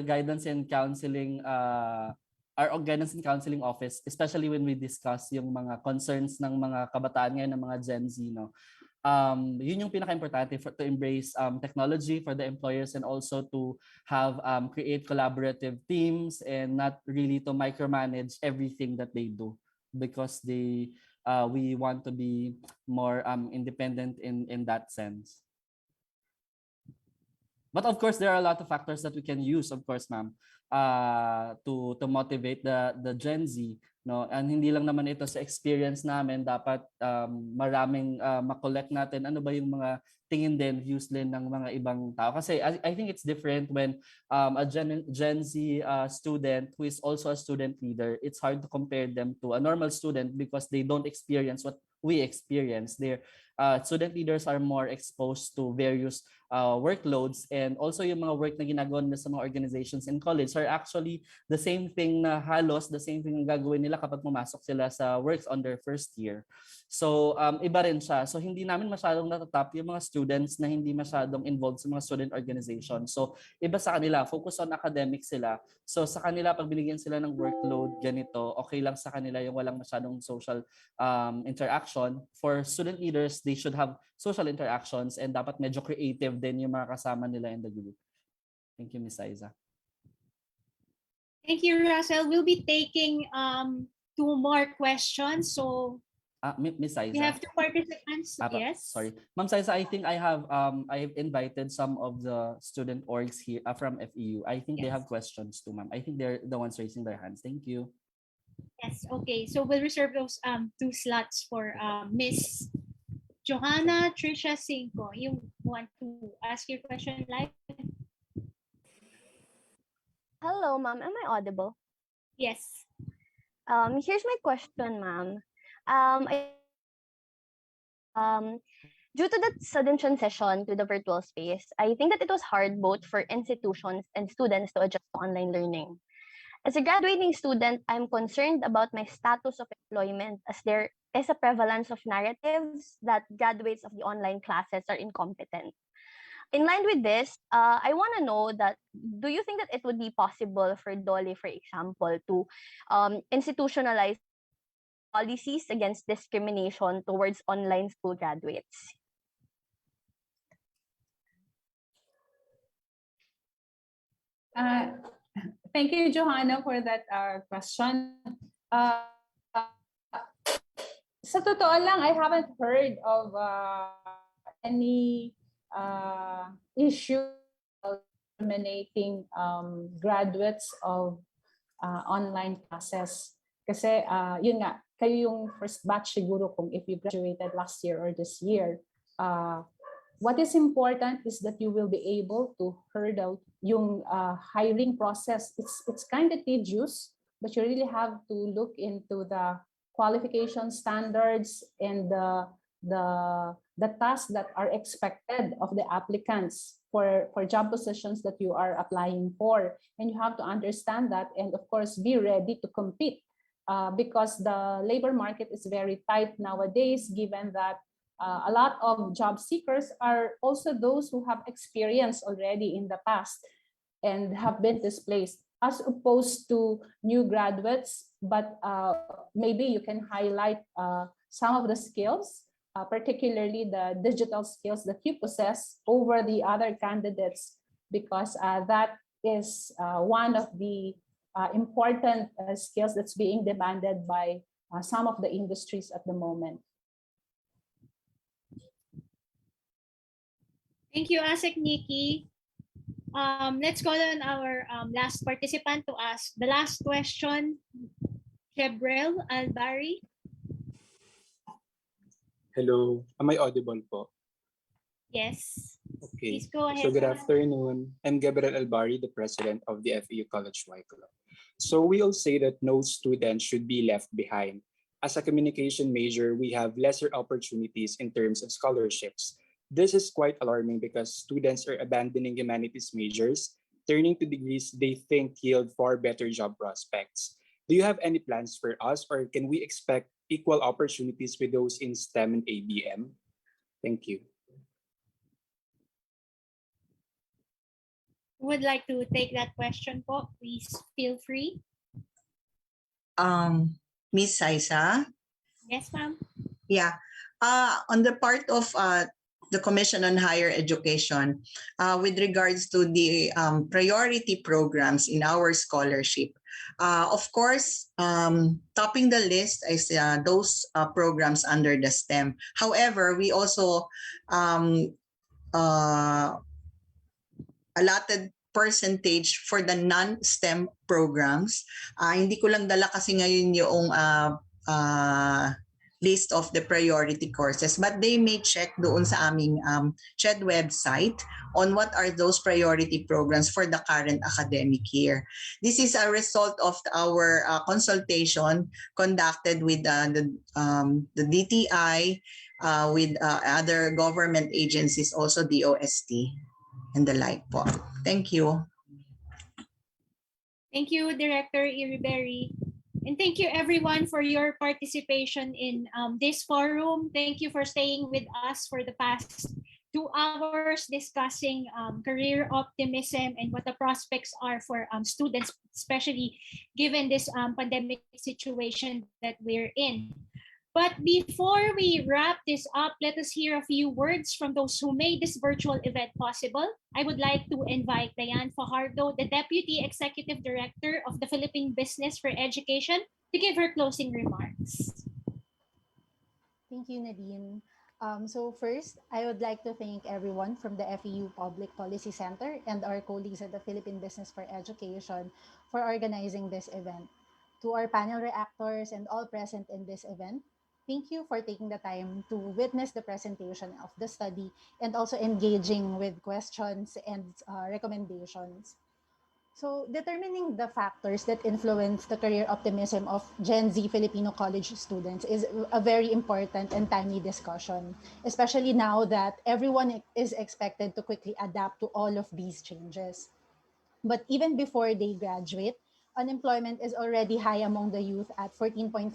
guidance and counseling our guidance and counseling office, especially when we discuss yung mga concerns ng mga kabataan ngayon, ng mga Gen Z, no. Yun yung pinaka-importante to embrace technology for the employers and also to have create collaborative teams and not really to micromanage everything that they do because we want to be more independent in that sense. But of course, there are a lot of factors that we can use, of course, ma'am, to motivate the Gen Z, no? And hindi lang naman ito sa experience namin, dapat maraming makollect natin ano ba yung mga tingin din, views din ng mga ibang tao. Kasi I think it's different when a Gen Z student who is also a student leader, it's hard to compare them to a normal student because they don't experience what we experience. Their student leaders are more exposed to various workloads, and also yung mga work na ginagawa nila sa mga organizations in college are actually the same thing na halos the same thing ang gagawin nila kapag pumasok sila sa works on their first year. So iba rin siya. So hindi namin masyadong natatap yung mga students na hindi masyadong involved sa mga student organization. So iba sa kanila, focus on academics sila. So sa kanila, pag binigyan sila ng workload ganito, okay lang sa kanila yung walang masyadong social interaction. For student leaders, they should have social interactions and dapat medyo creative din yung mga kasama nila in the group. Thank you, Ms. Aiza. Thank you, Russell. We'll be taking 2 more questions. So Ms. Aiza. we have 2 participants. Yes. Sorry. Ma'am Saiza, I think I've invited some of the student orgs here from FEU. I think they have questions too, ma'am. I think they're the ones raising their hands. Thank you. Yes, okay. So we'll reserve those 2 slots for Miss Johanna Tricia Cinco. You want to ask your question live? Hello, ma'am. Am I audible? Yes. Here's my question, ma'am. Due to the sudden transition to the virtual space, I think that it was hard both for institutions and students to adjust to online learning. As a graduating student, I'm concerned about my status of employment as there is a prevalence of narratives that graduates of the online classes are incompetent. in line with this, I want to know that do you think that it would be possible for DOLE, for example, to institutionalize policies against discrimination towards online school graduates? Uh, Thank you, Johanna, for that question. Uh, sa totoo lang, I haven't heard of any issue of terminating graduates of online classes. Kasi yun nga, kayo yung first batch siguro kung if you graduated last year or this year. What is important is that you will be able to hurdle yung hiring process. It's kind of tedious, but you really have to look into the qualification standards and the tasks that are expected of the applicants for job positions that you are applying for. And you have to understand that and of course be ready to compete because the labor market is very tight nowadays, given that a lot of job seekers are also those who have experience already in the past and have been displaced, as opposed to new graduates. But maybe you can highlight some of the skills, particularly the digital skills that you possess over the other candidates, because that is one of the important skills that's being demanded by some of the industries at the moment. Thank you, Asek Nikki. Let's call on our last participant to ask the last question. Jebrel Albari. Hello, am I audible po? Yes. Okay. Please go ahead. So good afternoon. I'm Gabriel Albari, the president of the FEU College Y Club. So we all say that no student should be left behind. As a communication major, we have lesser opportunities in terms of scholarships. This is quite alarming because students are abandoning humanities majors, turning to degrees they think yield far better job prospects. Do you have any plans for us, or can we expect equal opportunities with those in STEM and ABM? Thank you. Who would like to take that question po? Please feel free. Miss Saisa? Yes, ma'am. Yeah. On the part of the Commission on Higher Education, with regards to the priority programs in our scholarship, of course, topping the list is those programs under the STEM. However, we also allotted percentage for the non-STEM programs. Hindi ko lang dala kasi ngayon yung list of the priority courses, but they may check doon sa aming CHED website on what are those priority programs for the current academic year. This is a result of our consultation conducted with the DTI, with other government agencies, also DOST and the like po. Thank you. Thank you, Director Iriberry. And thank you everyone for your participation in this forum. Thank you for staying with us for the past 2 hours discussing career optimism and what the prospects are for students, especially given this pandemic situation that we're in. But before we wrap this up, let us hear a few words from those who made this virtual event possible. I would like to invite Diane Fajardo, the Deputy Executive Director of the Philippine Business for Education, to give her closing remarks. Thank you, Nadine. So first, I would like to thank everyone from the FEU Public Policy Center and our colleagues at the Philippine Business for Education for organizing this event. To our panel reactors and all present in this event, thank you for taking the time to witness the presentation of the study and also engaging with questions and recommendations. So, determining the factors that influence the career optimism of Gen-Z Filipino College students is a very important and timely discussion, especially now that everyone is expected to quickly adapt to all of these changes. But even before they graduate, unemployment is already high among the youth at 14.5%,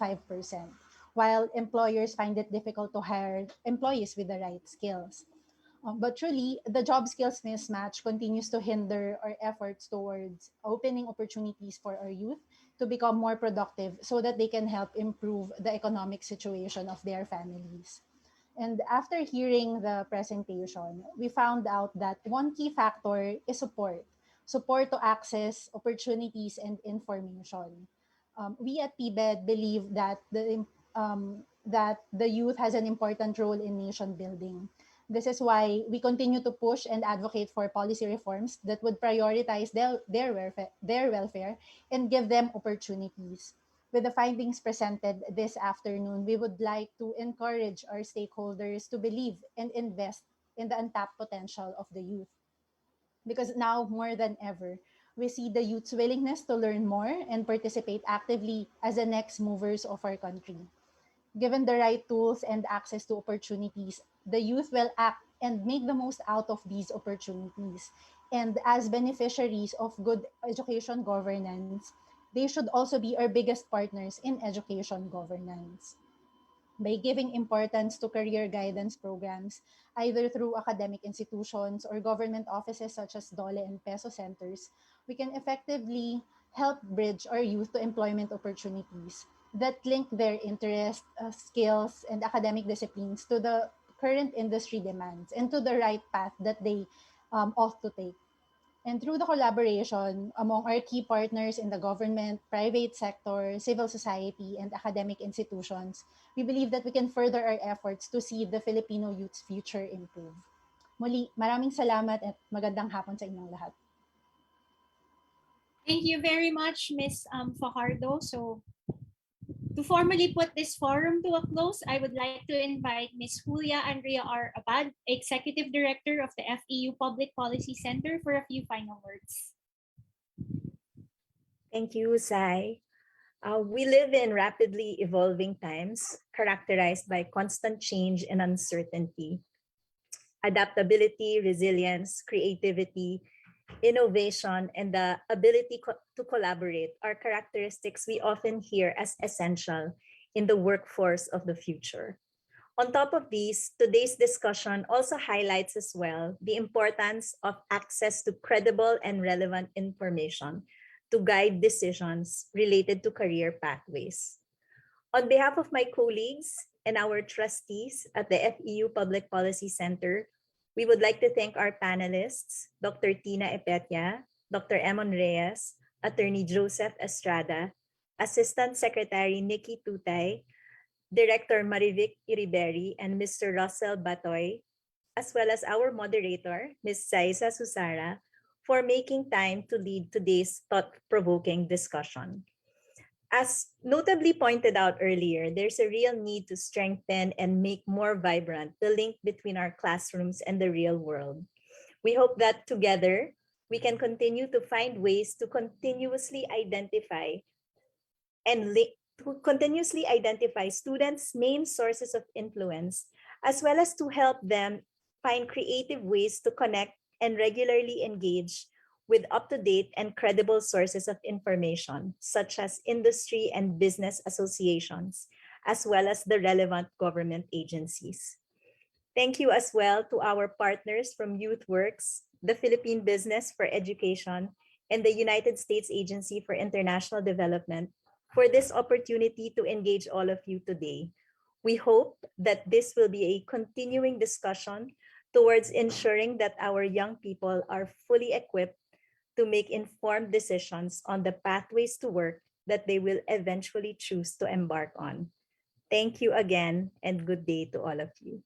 while employers find it difficult to hire employees with the right skills. But truly, the job skills mismatch continues to hinder our efforts towards opening opportunities for our youth to become more productive so that they can help improve the economic situation of their families. And after hearing the presentation, we found out that one key factor is support to access opportunities and information. We at PHINMAeD believe that the youth has an important role in nation building. This is why we continue to push and advocate for policy reforms that would prioritize their welfare and give them opportunities. With the findings presented this afternoon, we would like to encourage our stakeholders to believe and invest in the untapped potential of the youth. Because now, more than ever, we see the youth's willingness to learn more and participate actively as the next movers of our country. Given the right tools and access to opportunities, the youth will act and make the most out of these opportunities. And as beneficiaries of good education governance, they should also be our biggest partners in education governance. By giving importance to career guidance programs, either through academic institutions or government offices such as DOLE and PESO centers, we can effectively help bridge our youth to employment opportunities that link their interests, skills, and academic disciplines to the current industry demands and to the right path that they ought to take. And through the collaboration among our key partners in the government, private sector, civil society, and academic institutions, we believe that we can further our efforts to see the Filipino youth's future improve. Muli, maraming salamat at magandang hapon sa inyong lahat. Thank you very much, Ms. Fajardo. So to formally put this forum to a close, I would like to invite Ms. Julia Andrea R. Abad, Executive Director of the FEU Public Policy Center, for a few final words. Thank you, Sai. We live in rapidly evolving times characterized by constant change and uncertainty. Adaptability, resilience, creativity, innovation, and the ability to collaborate are characteristics we often hear as essential in the workforce of the future. On top of these, today's discussion also highlights as well the importance of access to credible and relevant information to guide decisions related to career pathways. On behalf of my colleagues and our trustees at the FEU Public Policy Center, we would like to thank our panelists, Dr. Tina Epetia, Dr. Emon Reyes, Attorney Joseph Estrada, Assistant Secretary Nikki Tutay, Director Marivic Iriberi, and Mr. Russell Batoy, as well as our moderator, Ms. Saisa Susara, for making time to lead today's thought-provoking discussion. As notably pointed out earlier, there's a real need to strengthen and make more vibrant the link between our classrooms and the real world. We hope that together, we can continue to find ways to continuously identify students' main sources of influence, as well as to help them find creative ways to connect and regularly engage with up-to-date and credible sources of information, such as industry and business associations, as well as the relevant government agencies. Thank you as well to our partners from YouthWorks, the Philippine Business for Education, and the United States Agency for International Development for this opportunity to engage all of you today. We hope that this will be a continuing discussion towards ensuring that our young people are fully equipped to make informed decisions on the pathways to work that they will eventually choose to embark on. Thank you again, and good day to all of you.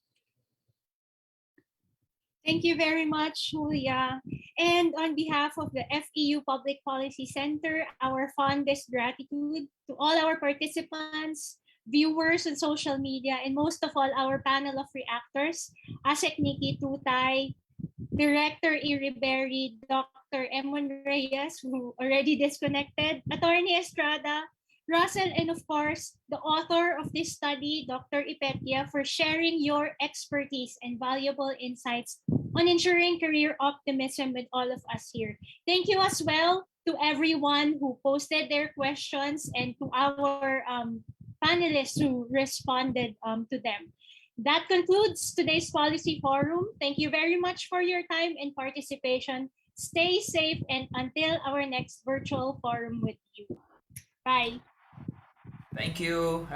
Thank you very much, Julia. And on behalf of the FEU Public Policy Center, our fondest gratitude to all our participants, viewers on social media, and most of all, our panel of reactors, ASEC Nikki Tutay, Director Iriberi, Dr. Emon Reyes, who already disconnected, Attorney Estrada, Russell, and of course, the author of this study, Dr. Ipetia, for sharing your expertise and valuable insights on ensuring career optimism with all of us here. Thank you as well to everyone who posted their questions and to our panelists who responded to them. That concludes today's Policy Forum. Thank you very much for your time and participation. Stay safe and until our next virtual forum with you. Bye. Thank you.